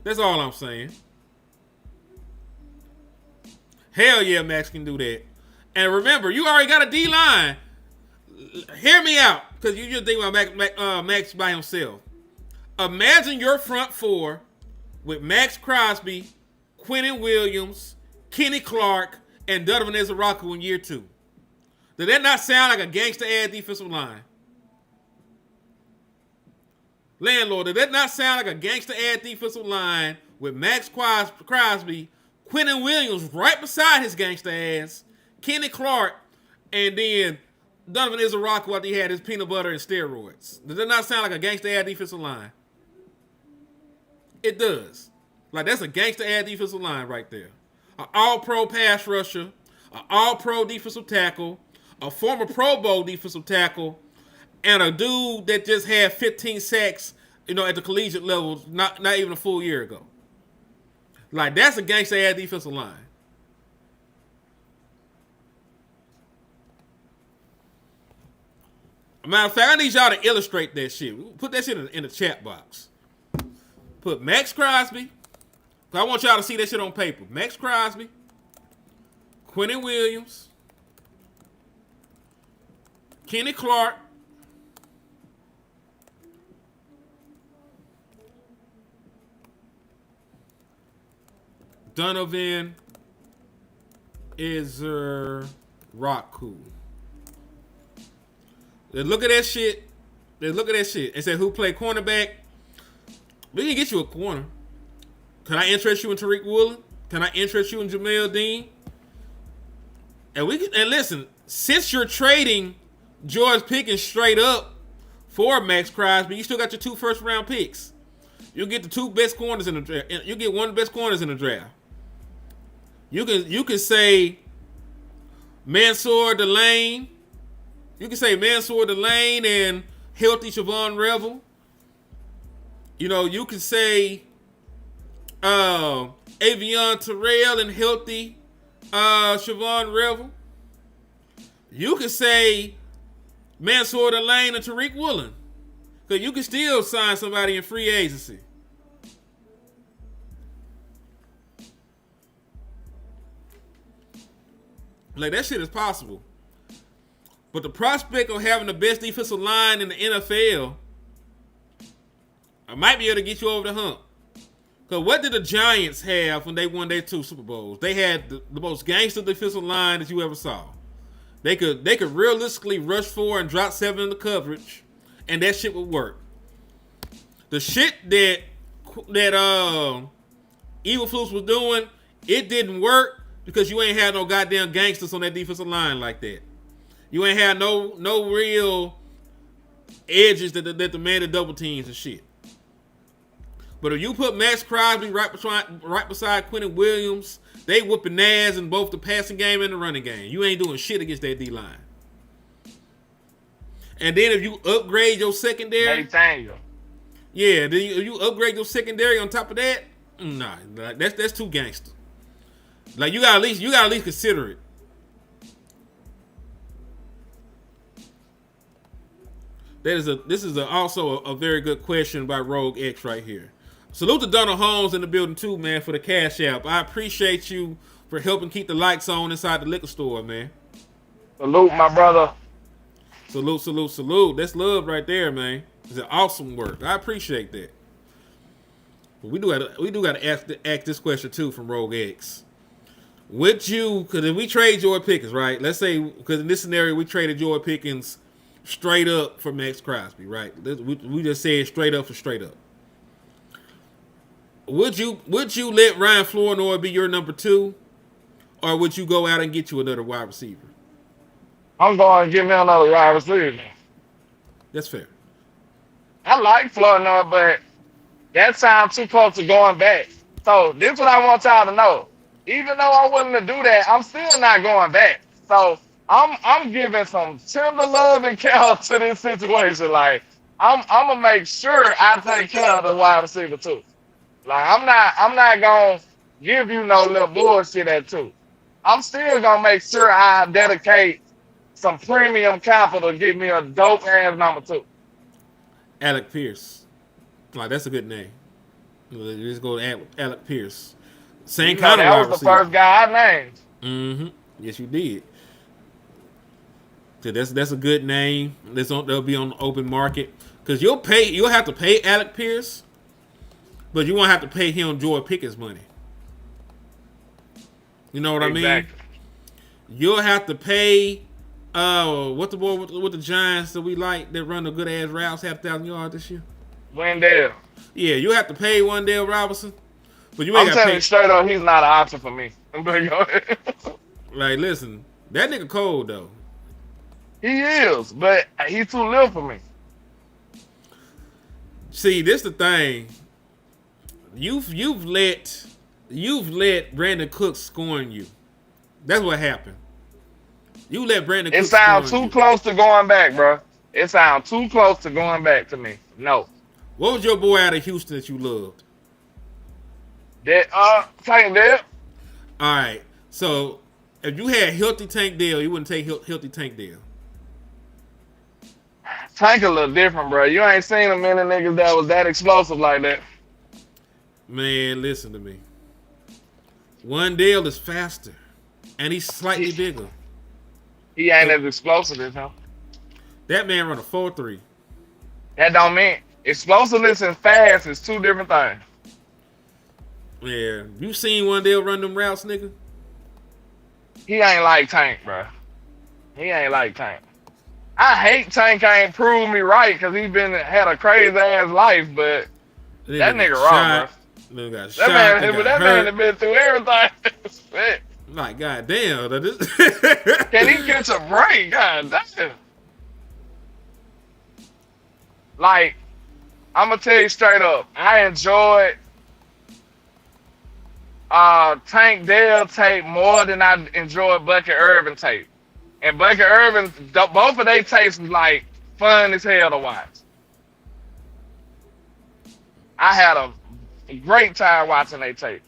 That's all I'm saying. Hell yeah, Max can do that. And remember, you already got a D-line. Hear me out, because you just think about Max by himself. Imagine your front four with Max Crosby, Quentin Williams, Kenny Clark, and Donovan Ezeraku in year 2. Does that not sound like a gangster-ass defensive line? Landlord, does that not sound like a gangster-ass defensive line with Max Crosby, Quentin Williams right beside his gangster ass, Kenny Clark, and then Donovan Izaraku after he had his peanut butter and steroids. Does that not sound like a gangster ass defensive line? It does. Like, that's a gangster ass defensive line right there. An all-pro pass rusher, an all-pro defensive tackle, a former Pro Bowl defensive tackle, and a dude that just had 15 sacks, at the collegiate level, not even a full year ago. Like, that's a gangster ass defensive line. Matter of fact, I need y'all to illustrate that shit. Put that shit in the chat box. Put Max Crosby. I want y'all to see that shit on paper. Max Crosby, Quentin Williams, Kenny Clark, Donovan Izaraku. They look at that shit. They say, who played cornerback? We can get you a corner. Can I interest you in Tariq Woolen? Can I interest you in Jamel Dean? And listen, since you're trading George Pickens straight up for Max Crosby, you still got your 2 first-round picks. You'll get the 2 best corners in the draft. You get one of the best corners in the draft. You can say Mansour Delane. You can say Mansour Delane and healthy Siobhan Revel. You can say Avion Terrell and healthy Siobhan Revel. You can say Mansour Delane and Tariq Woolen. Because you can still sign somebody in free agency. Like, that shit is possible. But the prospect of having the best defensive line in the NFL, I might be able to get you over the hump. Because what did the Giants have when they won their 2 Super Bowls? They had the most gangster defensive line that you ever saw. They could realistically rush 4 and drop 7 in the coverage, and that shit would work. The shit that Eberflus was doing, it didn't work because you ain't had no goddamn gangsters on that defensive line like that. You ain't had no real edges that demanded double teams and shit. But if you put Max Crosby right beside Quentin Williams, they whooping ass in both the passing game and the running game. You ain't doing shit against that D-line. And then if you upgrade your secondary, Nathaniel. Yeah, then you upgrade your secondary on top of that. Nah, that's too gangster. Like, you gotta at least consider it. This is also a very good question by Rogue X right here. Salute to Donald Holmes in the building too, man, for the cash app. I appreciate you for helping keep the lights on inside the liquor store, man. Salute, my brother. Salute. That's love right there, man. It's an awesome work. I appreciate that. But we do gotta ask this question too from Rogue X. Would you, because if we trade George Pickens, right? Let's say, because in this scenario we traded George Pickens straight up for Max Crosby, right? We just said straight up for straight up. Would you let Ryan Flournoy be your number 2, or would you go out and get you another wide receiver? I'm going to get me another wide receiver. That's fair. I like Flournoy, but that sounds too close to going back. So this is what I want y'all to know. Even though I'm willing to do that, I'm still not going back. So I'm giving some tender love and care to this situation. Like, I'm gonna make sure I take care of the wide receiver too. Like, I'm not gonna give you no little bullshit at 2. I'm still gonna make sure I dedicate some premium capital to get me a dope ass number 2. Alec Pierce. Like, that's a good name. Let's go to Alec Pierce. Same kind of wide receiver. That was the first guy I named. Mm-hmm. Yes, you did. So that's a good name. They'll be on the open market because you'll have to pay Alec Pierce, but you won't have to pay him George Pickens money. You know what I mean? You'll have to pay what the boy with the Giants that we like that run the good ass routes, 1,000 yards this year. Wendell. Yeah, you have to pay Wendell Robinson, But you ain't I'm got telling you paid. straight up, he's not an option for me. Like, listen, that nigga cold though. He is, but he's too little for me. See, this the thing. You've let Brandon Cooks scorn you. That's what happened. You let Brandon It Cooks sounds scorn too you. close to going back, bro. It sounds too close to going back to me. No. What was your boy out of Houston that you loved? That Tank Dell. All right. So if you had Healthy Tank Dell, you wouldn't take Healthy Tank Dell. Tank a little different, bro. You ain't seen a many niggas that was that explosive like that. Man, listen to me. One Dell is faster, and he's slightly bigger. He ain't as explosive as him. That man run a 4.3. That don't mean explosiveness and fast is two different things. Yeah, you seen One Dell run them routes, nigga? He ain't like Tank, bro. He ain't like Tank. I hate Tank ain't proved me right because he had a crazy ass life, but that nigga wrong, bro. Got That shot, man, got that hurt. man have been through everything. Shit. Like, goddamn. Can he catch a break? God damn. Like, I'm gonna tell you straight up, I enjoyed Tank Dell tape more than I enjoyed Bucket Irvin tape. And Bucket Irvin, both of their tapes was like fun as hell to watch. I had a great time watching their tape.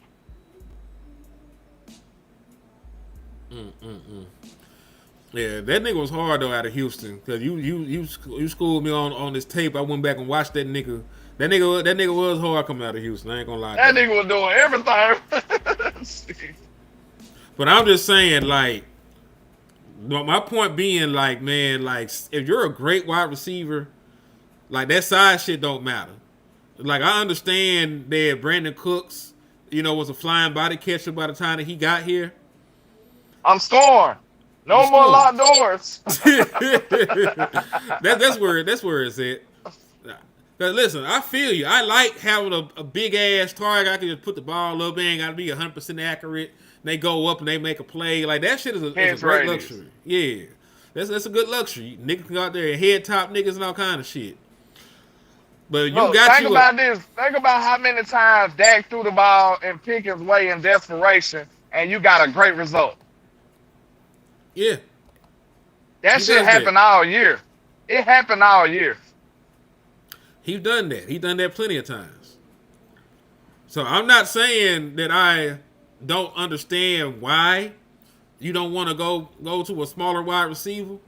Yeah, that nigga was hard though out of Houston because you schooled me on this tape. I went back and watched that nigga. That nigga was hard coming out of Houston. I ain't gonna lie. That nigga was doing everything. But I'm just saying, like, my point being, like, man, like, if you're a great wide receiver, like, that size shit don't matter. Like, I understand that Brandon Cooks, was a flying body catcher by the time that he got here. I'm scoring. No more locked doors. that's where it's at. But listen, I feel you. I like having a big ass target. I can just put the ball up. They ain't got to be 100% accurate. They go up and they make a play. Like, that shit is a great luxury. Yeah, that's a good luxury. Niggas can go out there and head top niggas and all kind of shit. But think about this. Think about how many times Dak threw the ball in Pickens' way in desperation, and you got a great result. Yeah. That shit happened all year. It happened all year. He's done that. He's done that plenty of times. So I'm not saying that I don't understand why you don't want to go to a smaller wide receiver.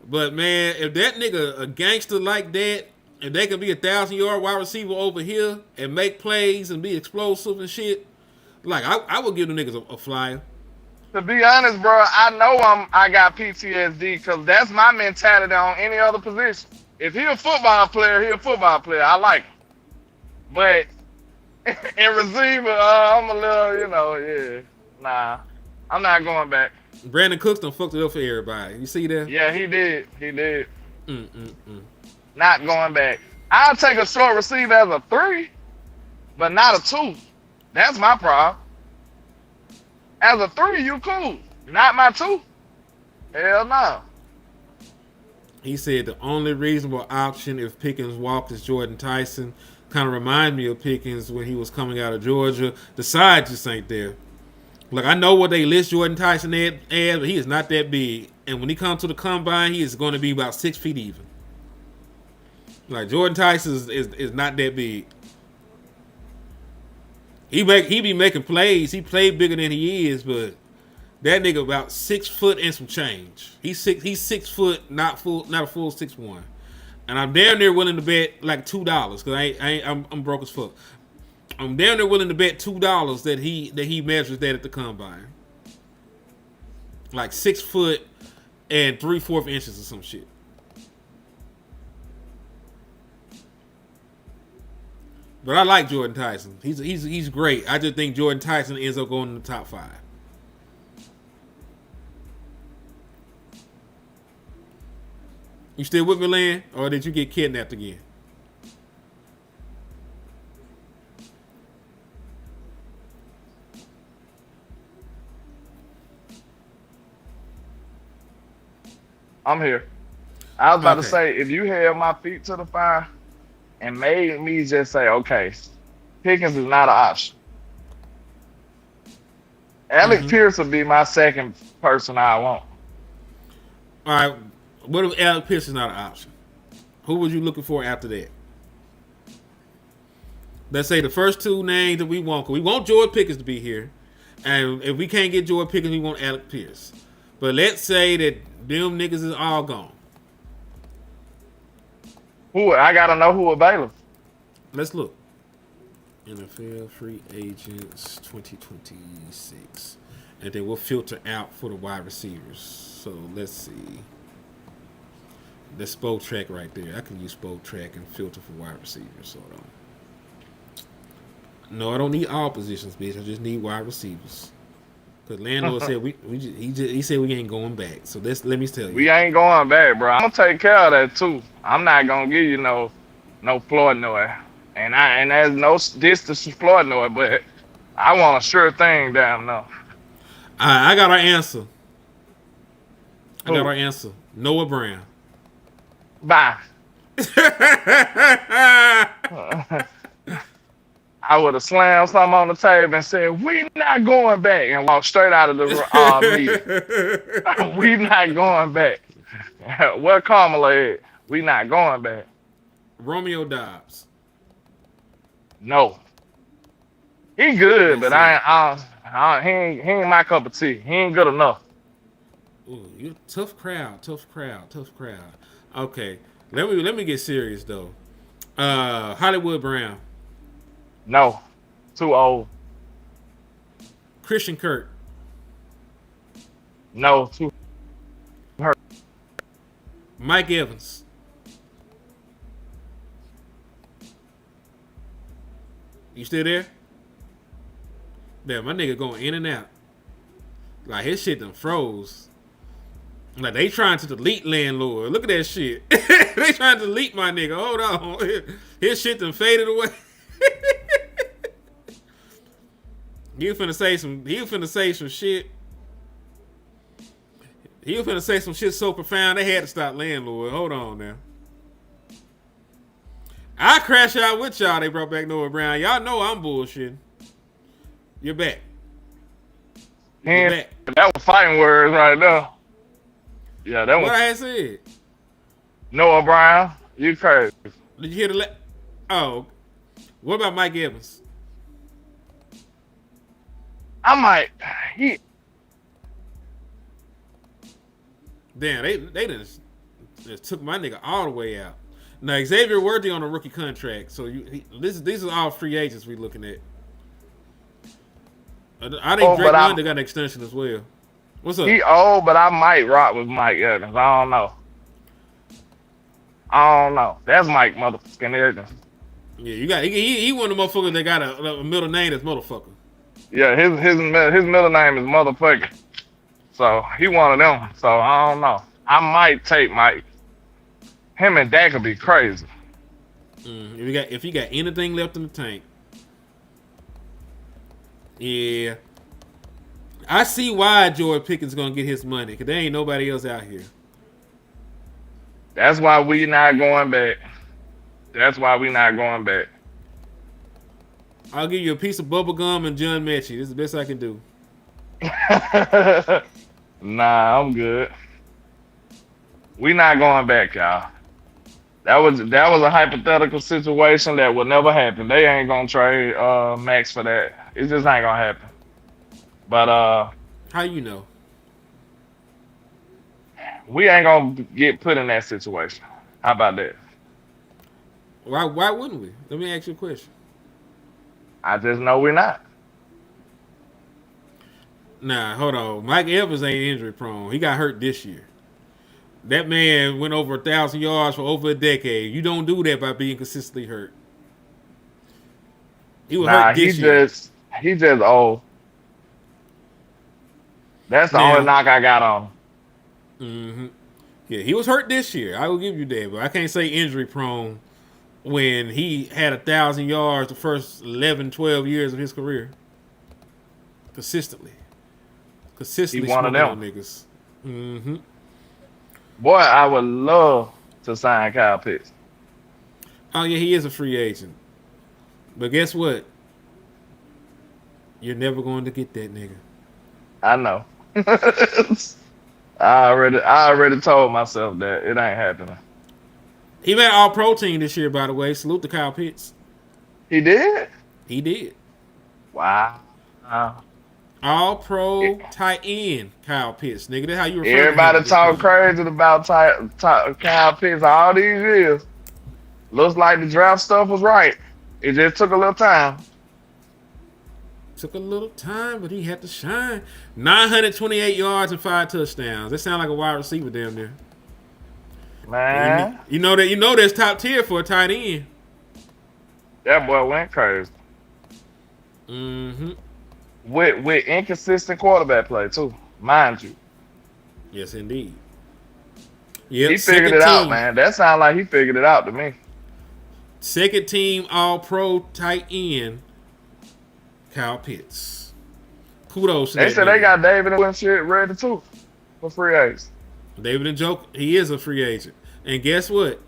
But man, if that nigga a gangster like that, if they can be 1,000-yard wide receiver over here and make plays and be explosive and shit, like I would give the niggas a flyer. To be honest, bro, I know I got PTSD because that's my mentality on any other position. If he a football player, he a football player. I like him. But in receiver, I'm a little, nah. I'm not going back. Brandon Cooks done fucked it up for everybody. You see that? Yeah, he did. He did. Not going back. I'll take a short receiver as a 3, but not a 2. That's my problem. As a 3, you cool. Not my 2. Hell no. He said the only reasonable option if Pickens walked is Jordan Tyson. Kind of remind me of Pickens when he was coming out of Georgia. The size just ain't there. Like, I know what they list Jordan Tyson at, but he is not that big. And when he comes to the combine, he is going to be about 6 feet even. Like, Jordan Tyson is not that big. He be making plays. He played bigger than he is, but that nigga about 6 foot and some change. He's 6 foot, not a full 6'1". And I'm damn near willing to bet like $2 because I'm broke as fuck. I'm damn near willing to bet $2 that he measures that at the combine. Like 6 foot and 3/4 inches or some shit. But I like Jordan Tyson. He's great. I just think Jordan Tyson ends up going in the top 5. You still with me, Lan? Or did you get kidnapped again? I'm here. I was about to Okay. say, if you held my feet to the fire and made me just say, okay, Pickens is not an option. Alec Mm-hmm. Pierce would be my second person I want. All right. What if Alec Pierce is not an option? Who was you looking for after that? Let's say the first two names that we want. 'Cause we want George Pickens to be here. And if we can't get George Pickens, we want Alec Pierce. But let's say that them niggas is all gone. Who I gotta know who available. Let's look. NFL free agents 2026. And then we'll filter out for the wide receivers. So let's see. That's Spoke Track right there. I can use Spoke Track and filter for wide receivers. Hold on. No, I don't need all positions, bitch. I just need wide receivers. Because landlord said he said we ain't going back. So let me tell you. We ain't going back, bro. I'm gonna take care of that too. I'm not gonna give you no Flournoy. And there's no distance to Flournoy, but I want a sure thing down there. I got our answer. I Who? got our answer. Noah Brown. Bye. I would have slammed something on the table and said, "We not going back," and walked straight out of the meeting. We not going back. What Kamala at? We not going back. Romeo Dobbs. No. He good, but he ain't my cup of tea. He ain't good enough. Ooh, you tough crowd. Okay, let me get serious though. Hollywood Brown. No. Too old. Christian Kirk. No. Too hurt. Mike Evans. You still there? Damn, my nigga going in and out. Like his shit done froze. Like they trying to delete landlord. Look at that shit. They trying to delete my nigga. Hold on. His shit done faded away. He was finna say some shit. He was finna say some shit so profound they had to stop landlord. Hold on now. I crash out with y'all. They brought back Noah Brown. Y'all know I'm bullshitting. You're back. You're back. That was fighting words right there. Yeah, that What was I had said. Noah Brown. You crazy. Did you hear the Oh. What about Mike Evans? I might. Damn, they just took my nigga all the way out. Now Xavier Worthy on a rookie contract, so these are all free agents we looking at. I think Drake London got an extension as well. What's up? He old, but I might rock with Mike Evans. I don't know. That's Mike motherfucking Evans. Yeah, you got he one of the motherfuckers that got a middle name that's motherfucker. Yeah, his middle name is motherfucker. So he one of them. So I don't know. I might take Mike. Him and Dak could be crazy. If you got anything left in the tank, yeah, I see why George Pickens gonna get his money because there ain't nobody else out here. That's why we not going back. I'll give you a piece of bubble gum and John Mechie. This is the best I can do. Nah, I'm good. We not going back, y'all. That was a hypothetical situation that would never happen. They ain't gonna trade Max for that. It just ain't gonna happen. But how you know? We ain't gonna get put in that situation. How about that? Why wouldn't we? Let me ask you a question. I just know we're not. Nah, hold on. Mike Evans ain't injury prone. He got hurt this year. That man went over 1,000 yards for over a decade. You don't do that by being consistently hurt. He was hurt this year. He just old. That's the only knock I got on him. Mm-hmm. Yeah, he was hurt this year. I will give you that, but I can't say injury prone when he had 1,000 yards the first 11, 12 years of his career. Consistently. He one of them niggas. Mm-hmm. Boy, I would love to sign Kyle Pitts. Oh yeah, he is a free agent. But guess what? You're never going to get that nigga. I know. I already told myself that it ain't happening. He made all pro team this year, by the way. Salute to Kyle Pitts. He did? He did. Wow. All pro tight end Kyle Pitts, nigga. That's how you refer Everybody to him. talk crazy about Kyle Pitts all these years. Looks like the draft stuff was right. It just took a little time. Took a little time, but he had to shine. 928 yards and 5 touchdowns. That sound like a wide receiver damn near. Man. You know that's top tier for a tight end. That boy went crazy. Mm-hmm. With inconsistent quarterback play too, mind you. Yes, indeed. Yep, He figured it out, man. That sounds like he figured it out to me. Second team All-Pro tight end, Kyle Pitts. Kudos to They that said nigga. they got David and shit ready too for free agents. David and Joke, he is a free agent. And guess what?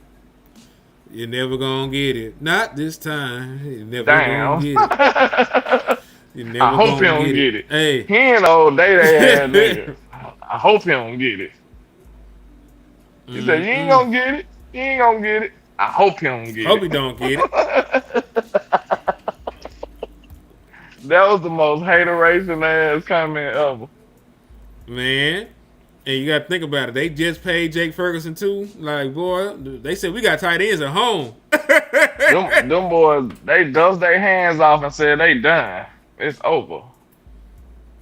You're never gonna get it. Not this time. You're never gonna get it. You're never I hope he gonna don't get it. Hey. He ain't old day ass nigga. I hope he don't get it. He said, you ain't gonna get it. You ain't gonna get it. I hope he don't get it. Hope he don't get it. That was the most hateration ass comment ever. Man. And you gotta think about it. They just paid Jake Ferguson too. Like, boy, they said we got tight ends at home. them boys, they dust their hands off and said they done. It's over.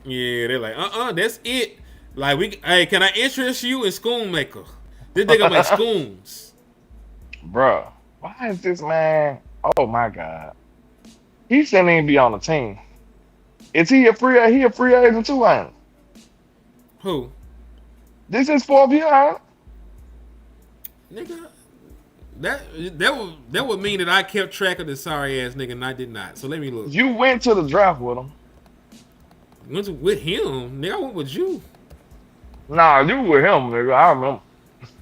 Yeah, they're like, that's it. Like, hey, can I interest you in Spoon Maker? This nigga make spoons. Bruh, why is this man? Oh my God. He shouldn't even be on the team. Is he a free agent too, ain't he? Who? This is 4th year, ain't it? Nigga, that would mean that I kept track of this sorry ass nigga and I did not. So let me look. You went to the draft with him. Went with him, nigga. I went with you. Nah, you with him, nigga. I remember.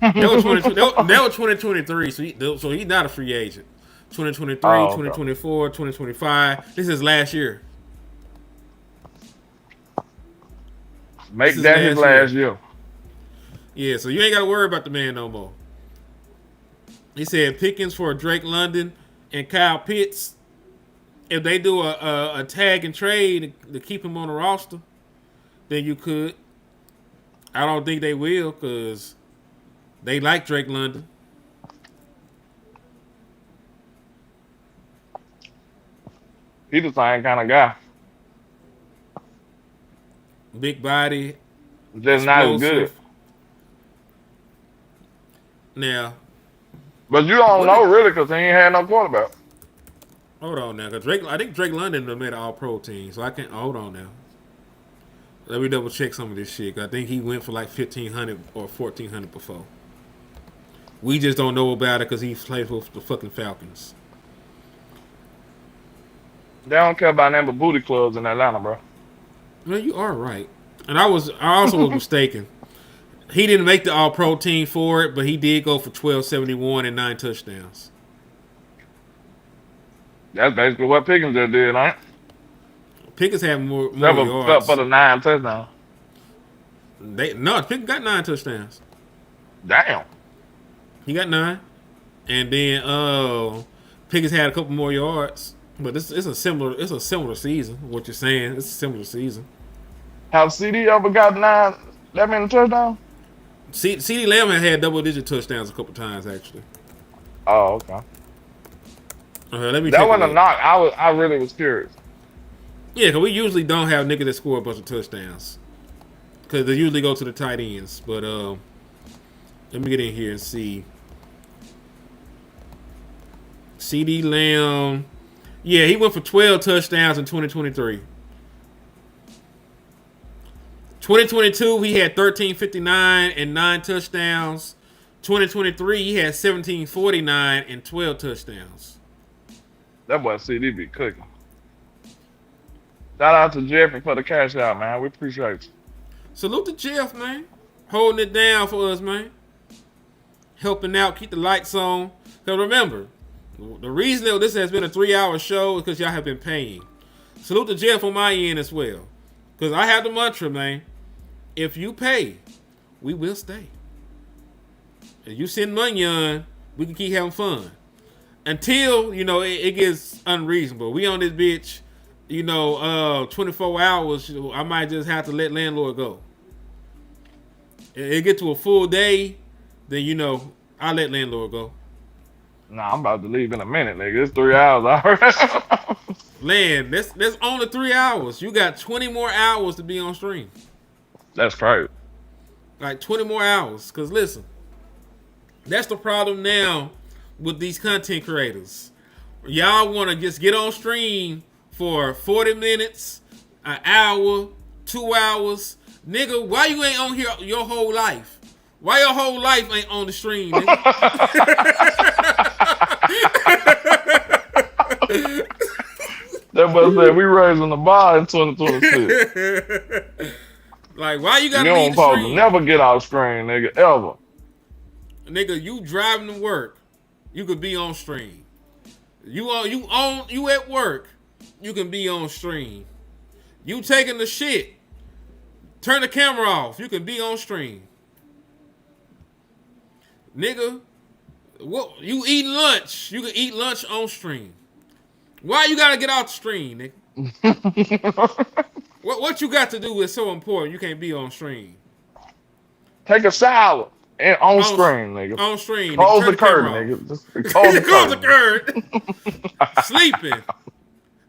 That was 2023. So he's not a free agent. 2023, 2024, 2025. This is last year. Make that his last year. Yeah, so you ain't got to worry about the man no more. He said Pickens for Drake London and Kyle Pitts. If they do a tag and trade to keep him on the roster, then you could. I don't think they will because they like Drake London. He the same kind of guy. Big body. Just not as good. Now. But you don't know really because he ain't had no quarterback. Hold on now, cause I think Drake London made an All-Pro team, so I can't. Hold on now. Let me double check some of this shit. I think he went for like 1,500 or 1,400 before. We just don't know about it because he played with the fucking Falcons. They don't care about nothing but booty clubs in Atlanta, bro. Well, you are right, and I also was mistaken. He didn't make the All-Pro team for it, but he did go for 1,271 and 9 touchdowns. That's basically what Pickens just did, ain't it? Pickens had more yards. For the 9 touchdowns. Pickens got 9 touchdowns. Damn. He got 9. And then Pickens had a couple more yards. But it's a similar season, what you're saying. It's a similar season. Have CD ever got 9 that many touchdowns? CD Lamb had double-digit touchdowns a couple times, actually. Oh, okay. Let me that wasn't a knock. I really was curious. Yeah, because we usually don't have niggas that score a bunch of touchdowns. Because they usually go to the tight ends. But let me get in here and see. CD Lamb. Yeah, he went for 12 touchdowns in 2023. 2022, he had 1,359 and 9 touchdowns. 2023, he had 1,749 and 12 touchdowns. That boy CD be cooking. Shout out to Jeffrey for the cash out, man. We appreciate you. Salute to Jeff, man. Holding it down for us, man. helping out, keep the lights on. Because remember, the reason that this has been a 3-hour show is because y'all have been paying. Salute to Jeff on my end as well. Because I have the mantra, man. If you pay, we will stay. If you send money on, we can keep having fun. Until, it gets unreasonable. We on this bitch, 24 hours, I might just have to let landlord go. It get to a full day, then, I let landlord go. Nah, I'm about to leave in a minute, nigga. It's 3 hours already. Land, that's only 3 hours. You got 20 more hours to be on stream. That's crazy. Like 20 more hours. Because listen, that's the problem now with these content creators. Y'all want to just get on stream for 40 minutes, an hour, 2 hours. Nigga, why you ain't on here your whole life? Why your whole life ain't on the stream, nigga? That must say we raising the bar in 2026. Like, why you gotta You leave don't the supposed to stream? never get off screen, nigga, ever. Nigga, you driving to work, you could be on stream. You at work, you can be on stream. You taking the shit, turn the camera off, you can be on stream. Nigga, what you eating lunch? You can eat lunch on stream. Why you gotta get off the stream, nigga? What you got to do is so important you can't be on stream. Take a shower and on screen, nigga. On stream. Close nigga. the curtain, nigga. Just close the Close the curtain. curtain.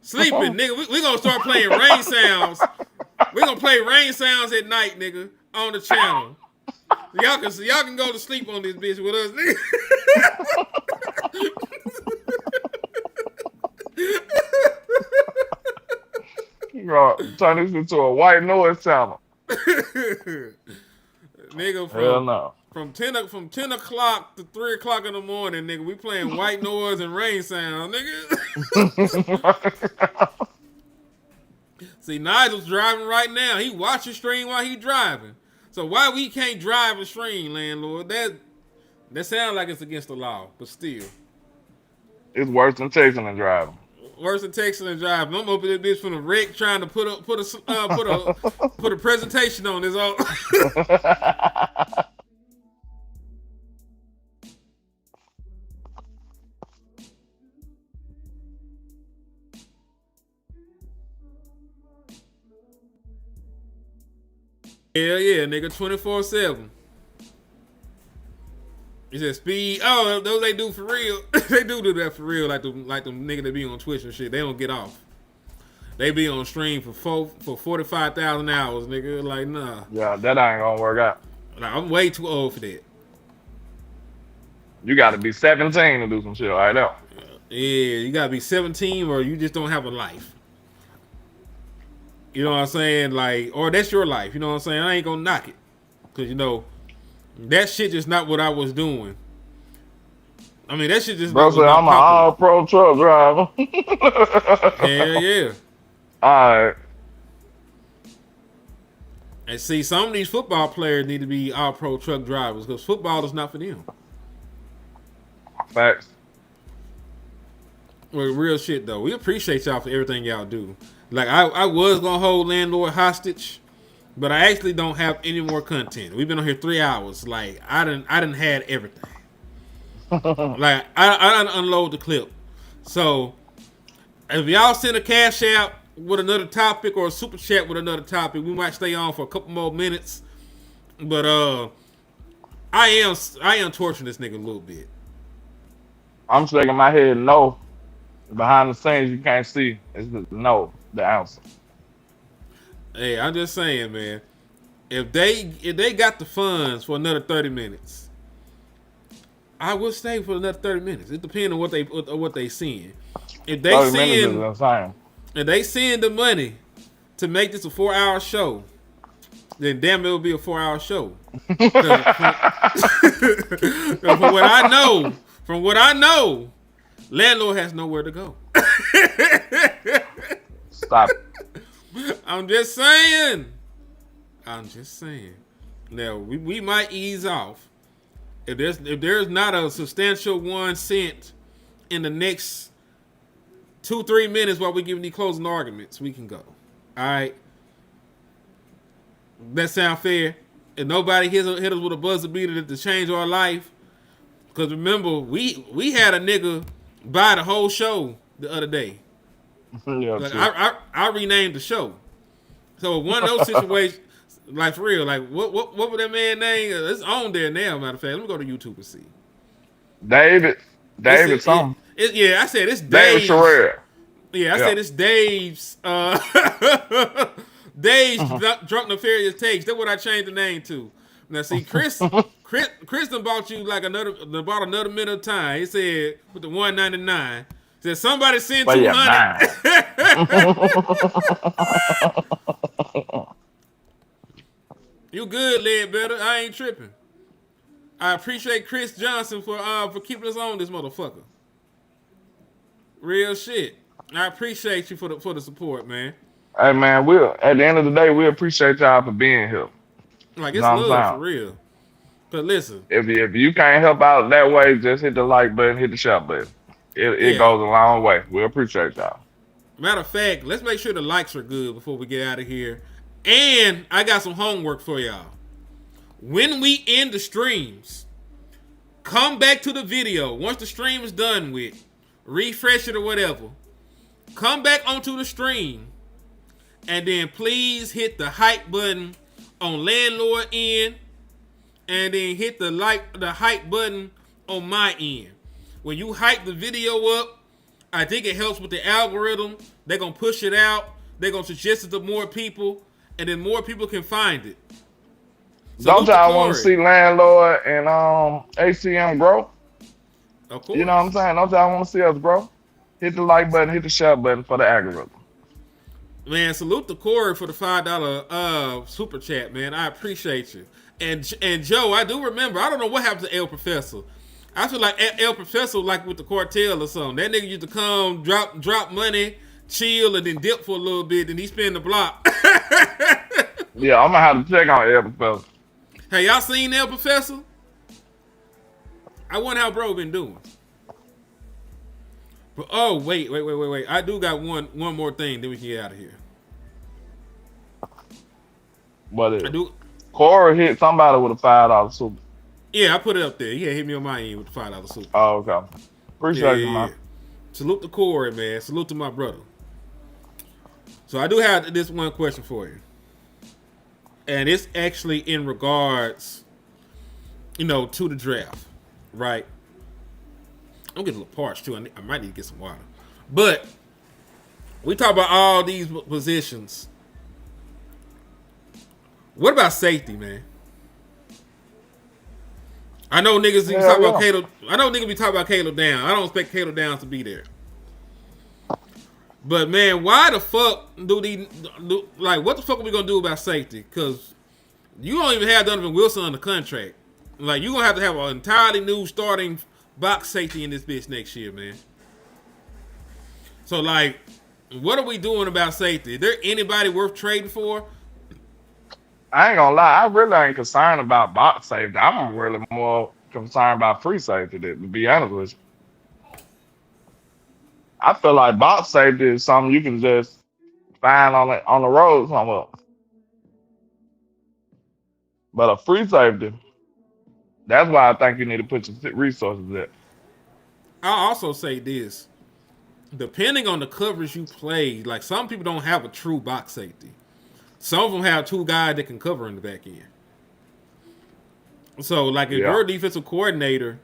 Sleeping, nigga. We gonna start playing rain sounds. We gonna play rain sounds at night, nigga, on the channel. Y'all can go to sleep on this bitch with us, nigga. Bro, turn this into a white noise channel. Nigga, Hell no. from 10 o'clock to 3 o'clock in the morning, nigga, we playing white noise and rain sound, nigga. See, Nigel's driving right now. He watching stream while he driving. So why we can't drive and stream, landlord? That sounds like it's against the law, but still. It's worse than texting and driving. Worse than texting and driving. I'm up in this bitch from the wreck trying to put a presentation on this. Hell yeah, nigga, 24/7. He said speed. Oh, those they do for real. They do that for real, like them niggas that be on Twitch and shit. They don't get off. They be on stream for 45,000 hours, nigga. Like, nah. Yeah, that ain't gonna work out. Like, I'm way too old for that. You gotta be 17 to do some shit like that. Yeah, you gotta be 17 or you just don't have a life. You know what I'm saying? Like, or that's your life. You know what I'm saying? I ain't gonna knock it. Cause that shit just not what I was doing. I mean, that shit just. Bro said I'm an all-pro truck driver. Hell yeah. All right. And see, some of these football players need to be all-pro truck drivers because football is not for them. Facts. Well, real shit though. We appreciate y'all for everything y'all do. Like I was gonna hold landlord hostage, but I actually don't have any more content. We've been on here 3 hours. Like I didn't had everything. Like I didn't unload the clip. So if y'all send a cash out with another topic or a super chat with another topic, we might stay on for a couple more minutes. But I am torturing this nigga a little bit. I'm shaking my head no. Behind the scenes, you can't see. It's just no, the answer. Hey, I'm just saying, man. If they got the funds for another 30 minutes, I will stay for another 30 minutes. It depends on what they seeing. If they send the money to make this a 4-hour show, then damn it'll be a 4-hour show. From what I know, landlord has nowhere to go. Stop. I'm just saying. Now we might ease off If there's not a substantial 1 cent in the next 2-3 minutes while we giving these closing arguments, we can go. All right. That sound fair? If nobody hit us with a buzzer beater to change our life, because remember, we had a nigga buy the whole show the other day. Yeah, like I renamed the show. So one of those situations, like for real, like what was that man name? It's on there now. Matter of fact, let me go to YouTube and see. David something. Yeah, I said it's David Dave's. Sherrill. Yeah, I said it's Dave's. Dave's drunk nefarious takes. That's what I changed the name to. Now see, Chris done bought you like another minute of time. He said with the $1.99. Said somebody send 200. You good, Ledbetter? I ain't tripping. I appreciate Chris Johnson for keeping us on this motherfucker. Real shit. I appreciate you for the support, man. Hey man, at the end of the day, we appreciate y'all for being here. Like it's love for real. But listen, if you can't help out that way, just hit the like button, hit the share button. It goes a long way. We appreciate y'all. Matter of fact, let's make sure the likes are good before we get out of here. And I got some homework for y'all. When we end the streams, come back to the video. Once the stream is done with, refresh it or whatever. Come back onto the stream. And then please hit the hype button on landlord end. And then hit the hype button on my end. When you hype the video up, I think it helps with the algorithm. They're going to push it out. They're going to suggest it to more people. And then more people can find it. Don't y'all want to see Landlord and ACM grow? Of course. You know what I'm saying? Don't y'all want to see us grow? Hit the like button, hit the share button for the algorithm. Man, salute to Corey for the $5 super chat, man. I appreciate you. And Joe, I do remember, I don't know what happened to El Professor. I feel like El Professor like with the cartel or something. That nigga used to come, drop money, chill, and then dip for a little bit, and he spin the block. Yeah, I'm gonna have to check on El Professor. Hey, y'all seen El Professor? I wonder how bro been doing. But oh, wait. I do got one more thing, then we can get out of here. What is it? Corey hit somebody with a $5 super. Yeah, I put it up there. He hit me on my end with the $5 super. Oh, okay. Appreciate you, man. Salute to Corey, man. Salute to my brother. So I do have this one question for you. And it's actually in regards, to the draft, right? I'm getting a little parched, too. I might need to get some water. But we talk about all these positions. What about safety, man? I know niggas be talking about Caleb. I know niggas be talking about Caleb Downs. I don't expect Caleb Downs to be there. But man, why the fuck what the fuck are we gonna do about safety? Because you don't even have Donovan Wilson on the contract. Like, you're gonna have an entirely new starting box safety in this bitch next year, man. So like, what are we doing about safety? Is there anybody worth trading for? I ain't gonna lie, I really ain't concerned about box safety. I'm really more concerned about free safety, to be honest with you. I feel like box safety is something you can just find on the road somewhere. But a free safety, that's why I think you need to put your resources there. I'll also say this. Depending on the coverage you play, like some people don't have a true box safety. Some of them have two guys that can cover in the back end. So, like, if your defensive coordinator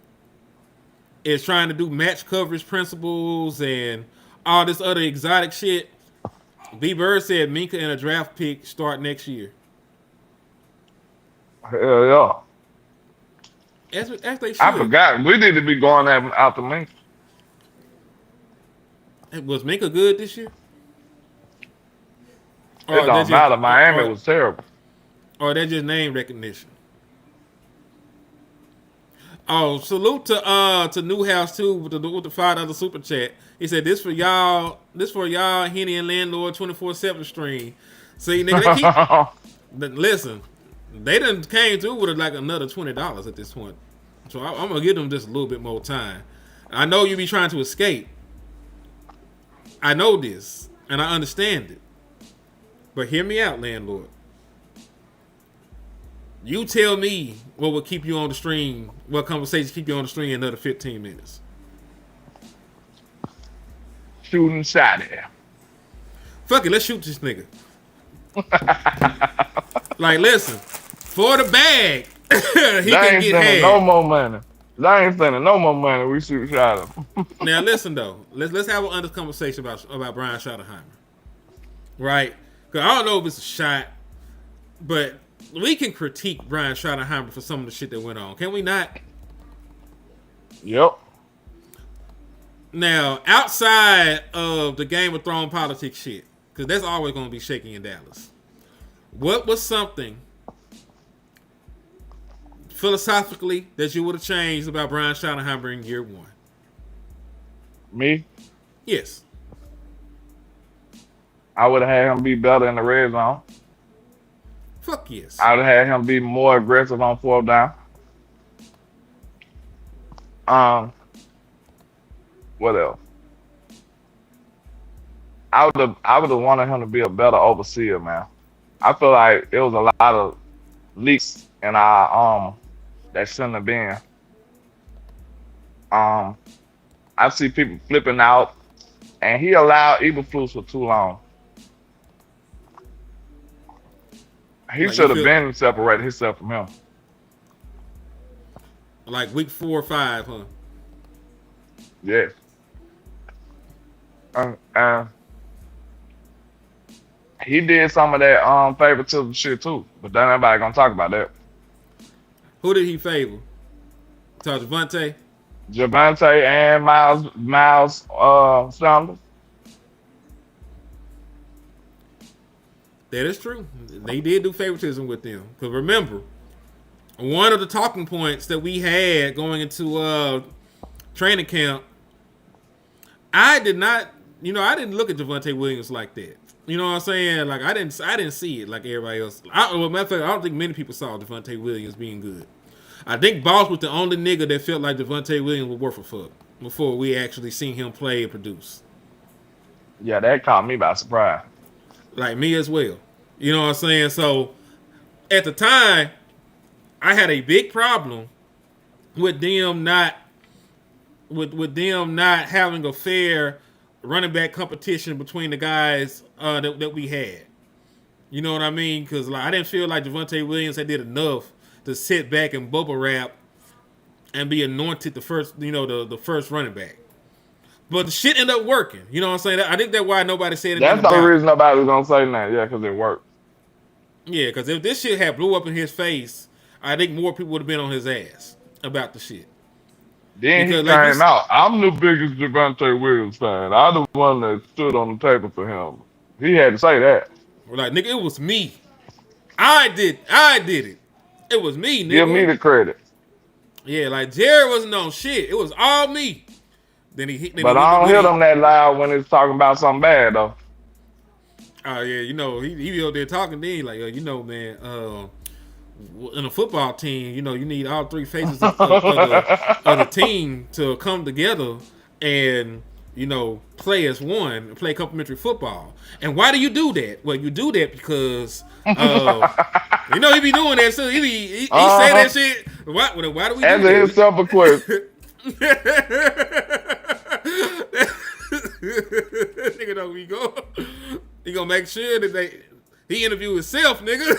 is trying to do match coverage principles and all this other exotic shit, B. Bird said Minka and a draft pick start next year. Hell yeah. As they should. I forgot. We need to be going out to Minka. Was Minka good this year? It don't matter. Miami was terrible. Or that just name recognition. Oh, salute to Newhouse too with the $5 super chat. He said this for y'all, Henny and Landlord 24/7 stream. See, nigga, listen, they done came through with like another $20 at this point. So I'm gonna give them just a little bit more time. I know you be trying to escape. I know this, and I understand it. But hear me out, landlord. You tell me what will keep you on the stream, what conversations keep you on the stream another 15 minutes. Shooting shot at. Fuck it, let's shoot this nigga. Like, listen, for the bag, he can get had. No more money. They ain't sending no more money. We shoot shot at him. Now listen though, let's have an honest conversation about Brian Schottenheimer, right? Because I don't know if it's a shot, but we can critique Brian Schottenheimer for some of the shit that went on, can we not? Yep. Now, outside of the Game of Thrones politics shit, because that's always going to be shaking in Dallas. What was something philosophically that you would have changed about Brian Schottenheimer in year one? Me? Yes. I would have had him be better in the red zone. Fuck yes. I would have had him be more aggressive on fourth down. What else? I would have wanted him to be a better overseer, man. I feel like there was a lot of leaks in our that shouldn't have been. I see people flipping out, and he allowed Eberflus for too long. He Like, should have been separated himself from him. Like week 4 or 5, huh? Yes. He did some of that favoritism shit too, but then nobody gonna talk about that. Who did he favor? Javonte and Miles Sanders. That is true. They did do favoritism with them. Because remember, one of the talking points that we had going into training camp, I didn't look at Javonte Williams like that. You know what I'm saying? Like I didn't see it like everybody else. Matter of fact, I don't think many people saw Javonte Williams being good. I think Boss was the only nigga that felt like Javonte Williams was worth a fuck before we actually seen him play and produce. Yeah, that caught me by surprise. Like me as well. You know what I'm saying? So at the time, I had a big problem with them not having a fair running back competition between the guys that we had. You know what I mean? Because I didn't feel like Javonte Williams had did enough to sit back and bubble wrap and be anointed the first running back. But the shit ended up working. You know what I'm saying? I think that's why nobody said it. That's the only reason nobody was gonna say that. Yeah, because it worked. Yeah, because if this shit had blew up in his face, I think more people would have been on his ass about the shit. Then because, he came out. I'm the biggest Javonte Williams fan. I'm the one that stood on the table for him. He had to say that. We're like, nigga, it was me. I did it. It was me, nigga. Give me the credit. Yeah, like Jerry wasn't on shit. It was all me. But I don't hear them that loud when it's talking about something bad though. Oh yeah, he be out there talking then like, man, in a football team, you need all three faces of the team to come together and play as one, play complementary football. And why do you do that? Well, you do that because he be doing that. So he say that shit. Why do we do that? Answer himself a question. Nigga know we go. He gonna make sure that he interview himself, nigga.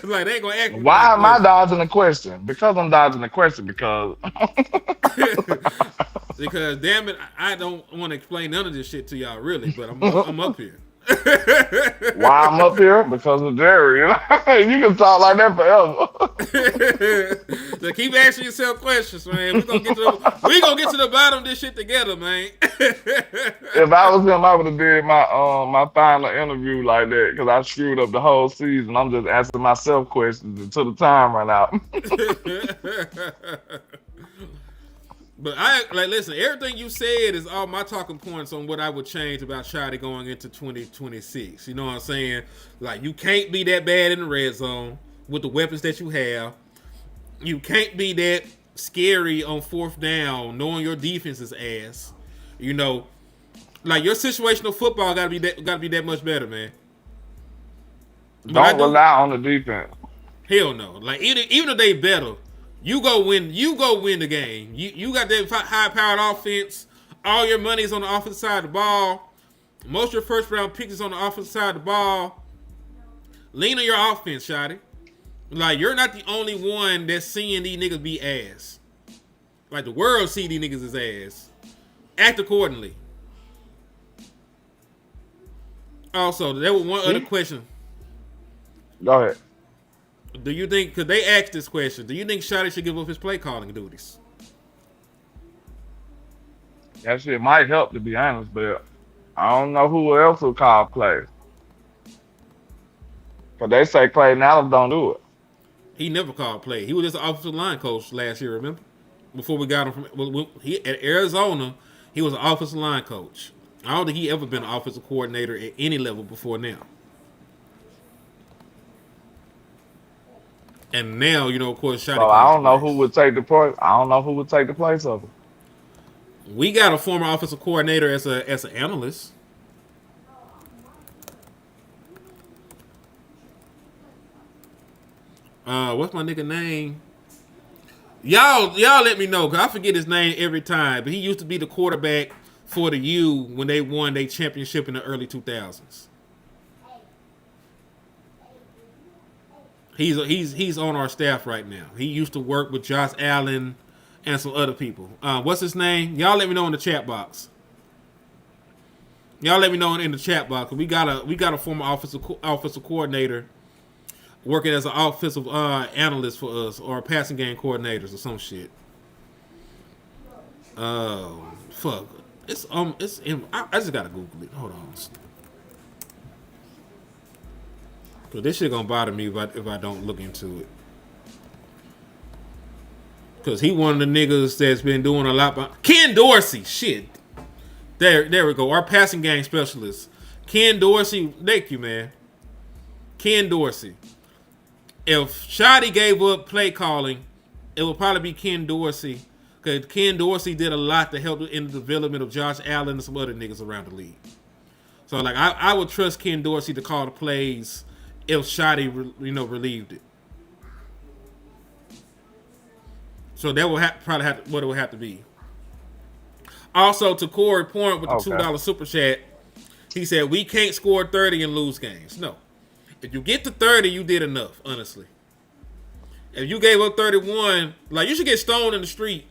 Like they ain't gonna ask. Why am I dodging the question? Because I'm dodging the question because damn it, I don't want to explain none of this shit to y'all really, but I'm up here. Why I'm up here? Because of Jerry. You can talk like that forever. So keep asking yourself questions, man. We gonna get to the bottom of this shit together, man. If I was him, I would have did my final interview like that because I screwed up the whole season. I'm just asking myself questions until the time run out. But listen, everything you said is all my talking points on what I would change about Shotty going into 2026. You know what I'm saying? Like, you can't be that bad in the red zone with the weapons that you have. You can't be that scary on fourth down, knowing your defense is ass. You know, like your situational football gotta be that much better, man. Don't rely on the defense. Hell no. Like even if they better, you go win the game. You got that high powered offense. All your money's on the offensive side of the ball. Most of your first round picks is on the offensive side of the ball. Lean on your offense, Shotty. Like you're not the only one that's seeing these niggas be ass. Like the world see these niggas as ass. Act accordingly. Also, there was one other question. Go ahead. Do you think, because they asked this question, do you think Shotty should give up his play calling duties? That shit might help, to be honest, but I don't know who else will call plays. But they say Clay Allen don't do it. He never called play. He was just an offensive line coach last year, remember? Before we got him from at Arizona, he was an offensive line coach. I don't think he ever been an offensive coordinator at any level before now. And now, you know, of course, Shotty. So I don't know who would take the place. I don't know who would take the place of him. We got a former offensive coordinator as an analyst. What's my nigga name? Y'all let me know, because I forget his name every time. But he used to be the quarterback for the U when they won their championship in the early 2000s. He's on our staff right now. He used to work with Josh Allen and some other people. What's his name? Y'all let me know in the chat box. Y'all let me know in the chat box. We got a former offensive coordinator working as an offensive analyst for us, or passing game coordinators or some shit. Fuck. I just gotta Google it. Hold on. Cause this shit gonna bother me if I don't look into it. Cause he one of the niggas that's been doing a lot. Ken Dorsey, shit. There we go. Our passing game specialist, Ken Dorsey. Thank you, man. Ken Dorsey. If Shotty gave up play calling, it would probably be Ken Dorsey. Because Ken Dorsey did a lot to help in the development of Josh Allen and some other niggas around the league. So, like, I would trust Ken Dorsey to call the plays if Shotty, relieved it. So that would probably what it would have to be. Also, to Corey Point with the $2 super chat, he said, we can't score 30 and lose games. No. If you get to 30, you did enough, honestly. If you gave up 31, like, you should get stoned in the street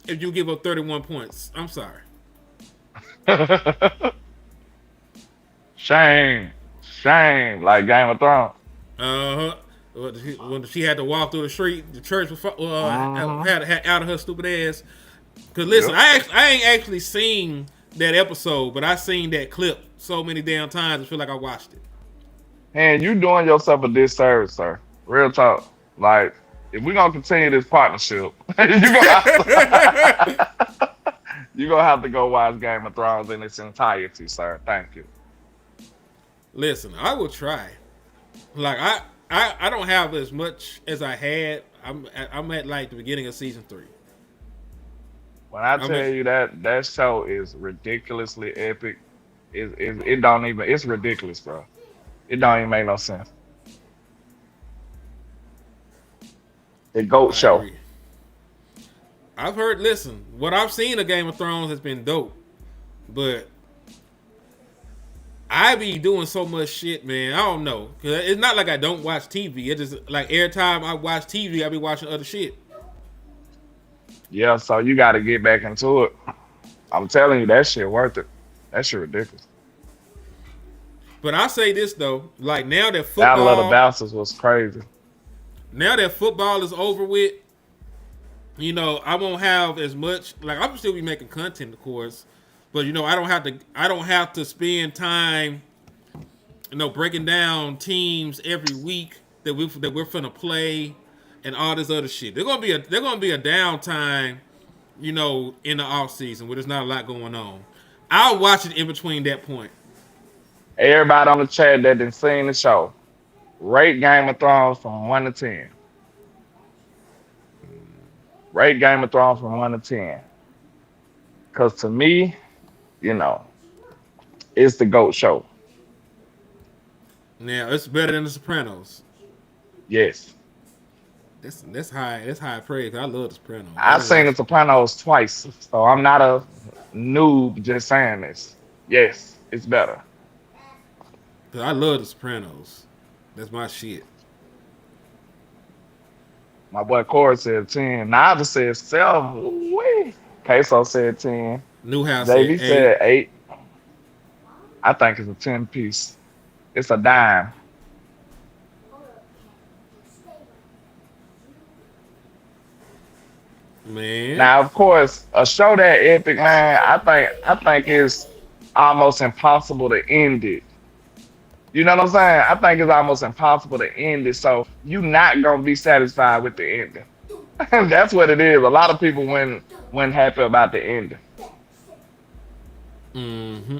if you give up 31 points. I'm sorry. Shame, like Game of Thrones. When she had to walk through the street, the church was had out of her stupid ass. Cause listen, I ain't actually seen that episode, but I seen that clip so many damn times. I feel like I watched it. And you doing yourself a disservice, sir. Real talk. Like, if we're gonna continue this partnership, you're gonna have to go watch Game of Thrones in its entirety, sir. Thank you. Listen, I will try. Like I don't have as much as I had. I'm at like the beginning of season 3. When I tell you that show is ridiculously epic, it's ridiculous, bro. It don't even make no sense. The GOAT show. Agree. I've heard, listen, what I've seen of Game of Thrones has been dope. But I be doing so much shit, man. I don't know. Cause it's not like I don't watch TV. It's just like every time I watch TV, I be watching other shit. Yeah, so you got to get back into it. I'm telling you, that shit worth it. That shit ridiculous. But I say this though, like now that football, Battle of the Bastards was crazy. Now that football is over with, I won't have as much. Like I'm still be making content, of course, but I don't have to spend time, breaking down teams every week that we're finna play and all this other shit. There's gonna be a downtime, in the off season where there's not a lot going on. I'll watch it in between that point. Everybody on the chat that didn't seen the show, rate Game of Thrones from 1 to 10. Rate Game of Thrones from 1 to 10. Cause to me, you know, it's the GOAT show. Now it's better than The Sopranos. Yes. That's high. That's high praise. I love The Sopranos. I I've don't seen watch. The Sopranos twice, so I'm not a noob just saying this. Yes, it's better. I love The Sopranos. That's my shit. My boy Corey said 10. Nigel said 7. Wee. Queso said 10. Newhouse said JV 8. said 8. I think it's a 10 piece. It's a dime. Man, Now, of course, a show that epic, man, I think it's almost impossible to end it. You know what I'm saying? I think it's almost impossible to end it. So you're not gonna be satisfied with the ending. That's what it is. A lot of people when happy about the ending. hmm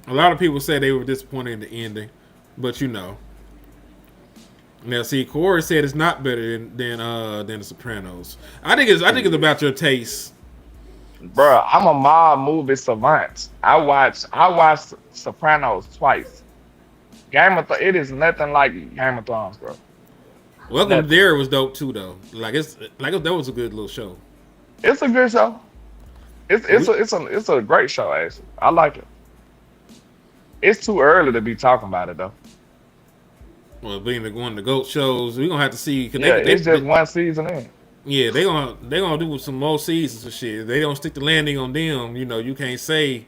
a lot of people say they were disappointed in the ending, but you know. Now, see, Corey said it's not better than The Sopranos. I think it's about your taste. Bro, I'm a mob movie savant. I watched Sopranos twice. It is nothing like Game of Thrones, bro. Welcome to Nothing. Derry was dope too, though. That was a good little show. It's a good show. It's it's We, a it's a it's a great show actually. I like it. It's too early to be talking about it though. well, being one of the GOAT shows, we gonna have to see. Cause Yeah, it's just one season in. yeah, they gonna do some more seasons of shit. If they don't stick the landing on them, you know, you can't say.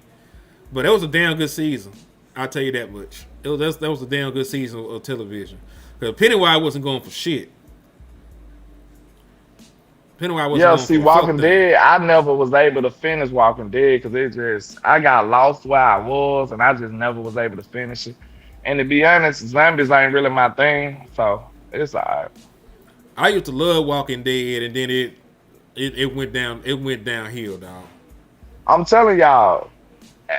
But that was a damn good season. I'll tell you that much. That was a damn good season of television. Because Pennywise wasn't going for shit. Pennywise wasn't Yeah, going see, for a fuck Walking thing. Dead, I never was able to finish Walking Dead because I got lost where I was and I just never was able to finish it. And to be honest, zombies ain't really my thing, so it's alright. I used to love Walking Dead, and then it went down. It went downhill, dog. I'm telling y'all,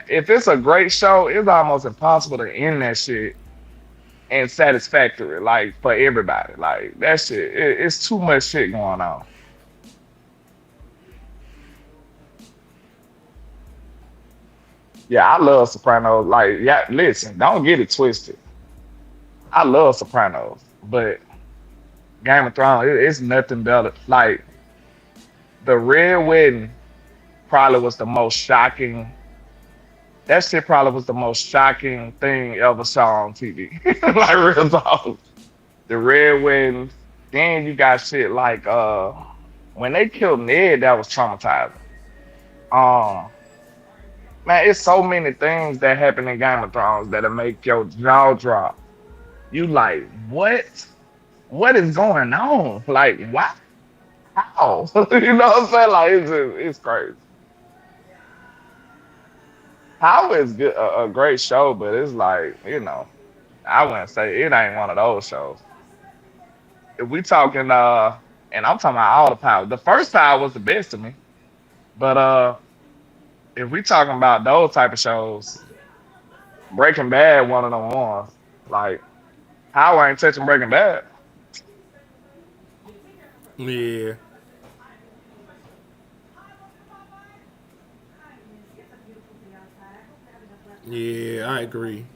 if it's a great show, it's almost impossible to end that shit and satisfactory, like for everybody. Like that shit, it's too much shit going on. Yeah, I love Sopranos. Like, yeah, listen, don't get it twisted. I love Sopranos, but Game of Thrones, it's nothing better. Like the Red Wedding probably was the most shocking. That shit probably was the most shocking thing ever saw on TV. Like real talk. The Red Wedding. Then you got shit like when they killed Ned, that was traumatizing. Um, man, it's so many things that happen in Game of Thrones that'll make your jaw drop. You like, what? What is going on? Like, what? How? You know what I'm saying? Like, it's crazy. How is good a great show, but it's like, I wouldn't say it ain't one of those shows. If we talking and I'm talking about all the power. The first power was the best to me. But if we talking about those type of shows, Breaking Bad one of them ones. Like, how I ain't touching Breaking Bad. Yeah, yeah, I agree.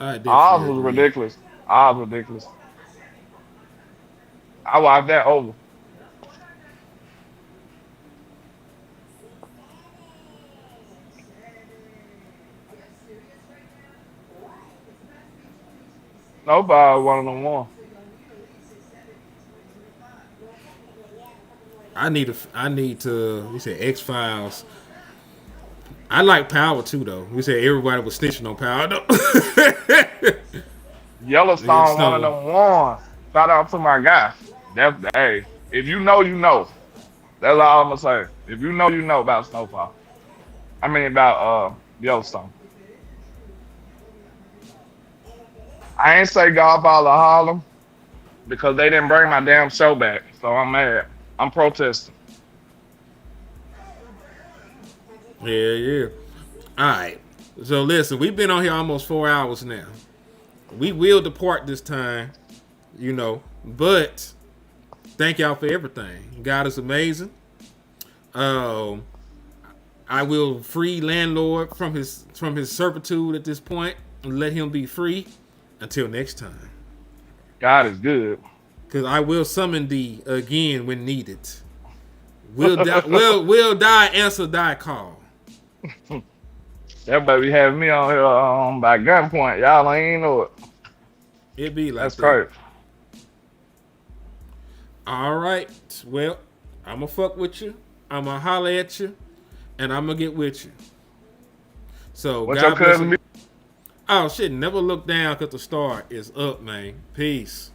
I Oz definitely was agree. ridiculous. Oz ridiculous. I watched that over. Nobody one of them one. I need to. You said X Files. I like Power too, though. We said everybody was snitching on Power, though. Yellowstone, one of Stone. them ones. Shout out to my guy. Hey, if you know, you know. That's all I'm gonna say. If you know, you know about Snowfall. I mean about Yellowstone. I ain't say Godfather Harlem because they didn't bring my damn show back. So I'm mad. I'm protesting. Yeah, yeah. All right. So listen, we've been on here almost 4 hours now. we will depart this time, you know. But thank y'all for everything. God is amazing. I will free landlord from his servitude at this point and let him be free until next time. God is good. Because I will summon thee again when needed. Will die, answer thy call. Everybody be having me on here by gunpoint. Y'all ain't even know it. It be like That's that. crazy. All right. Well, I'm going to fuck with you. I'm going to holler at you. And I'm going to get with you. So, What's God your cousin? bless you. Oh, shit. Never look down because the star is up, man. Peace.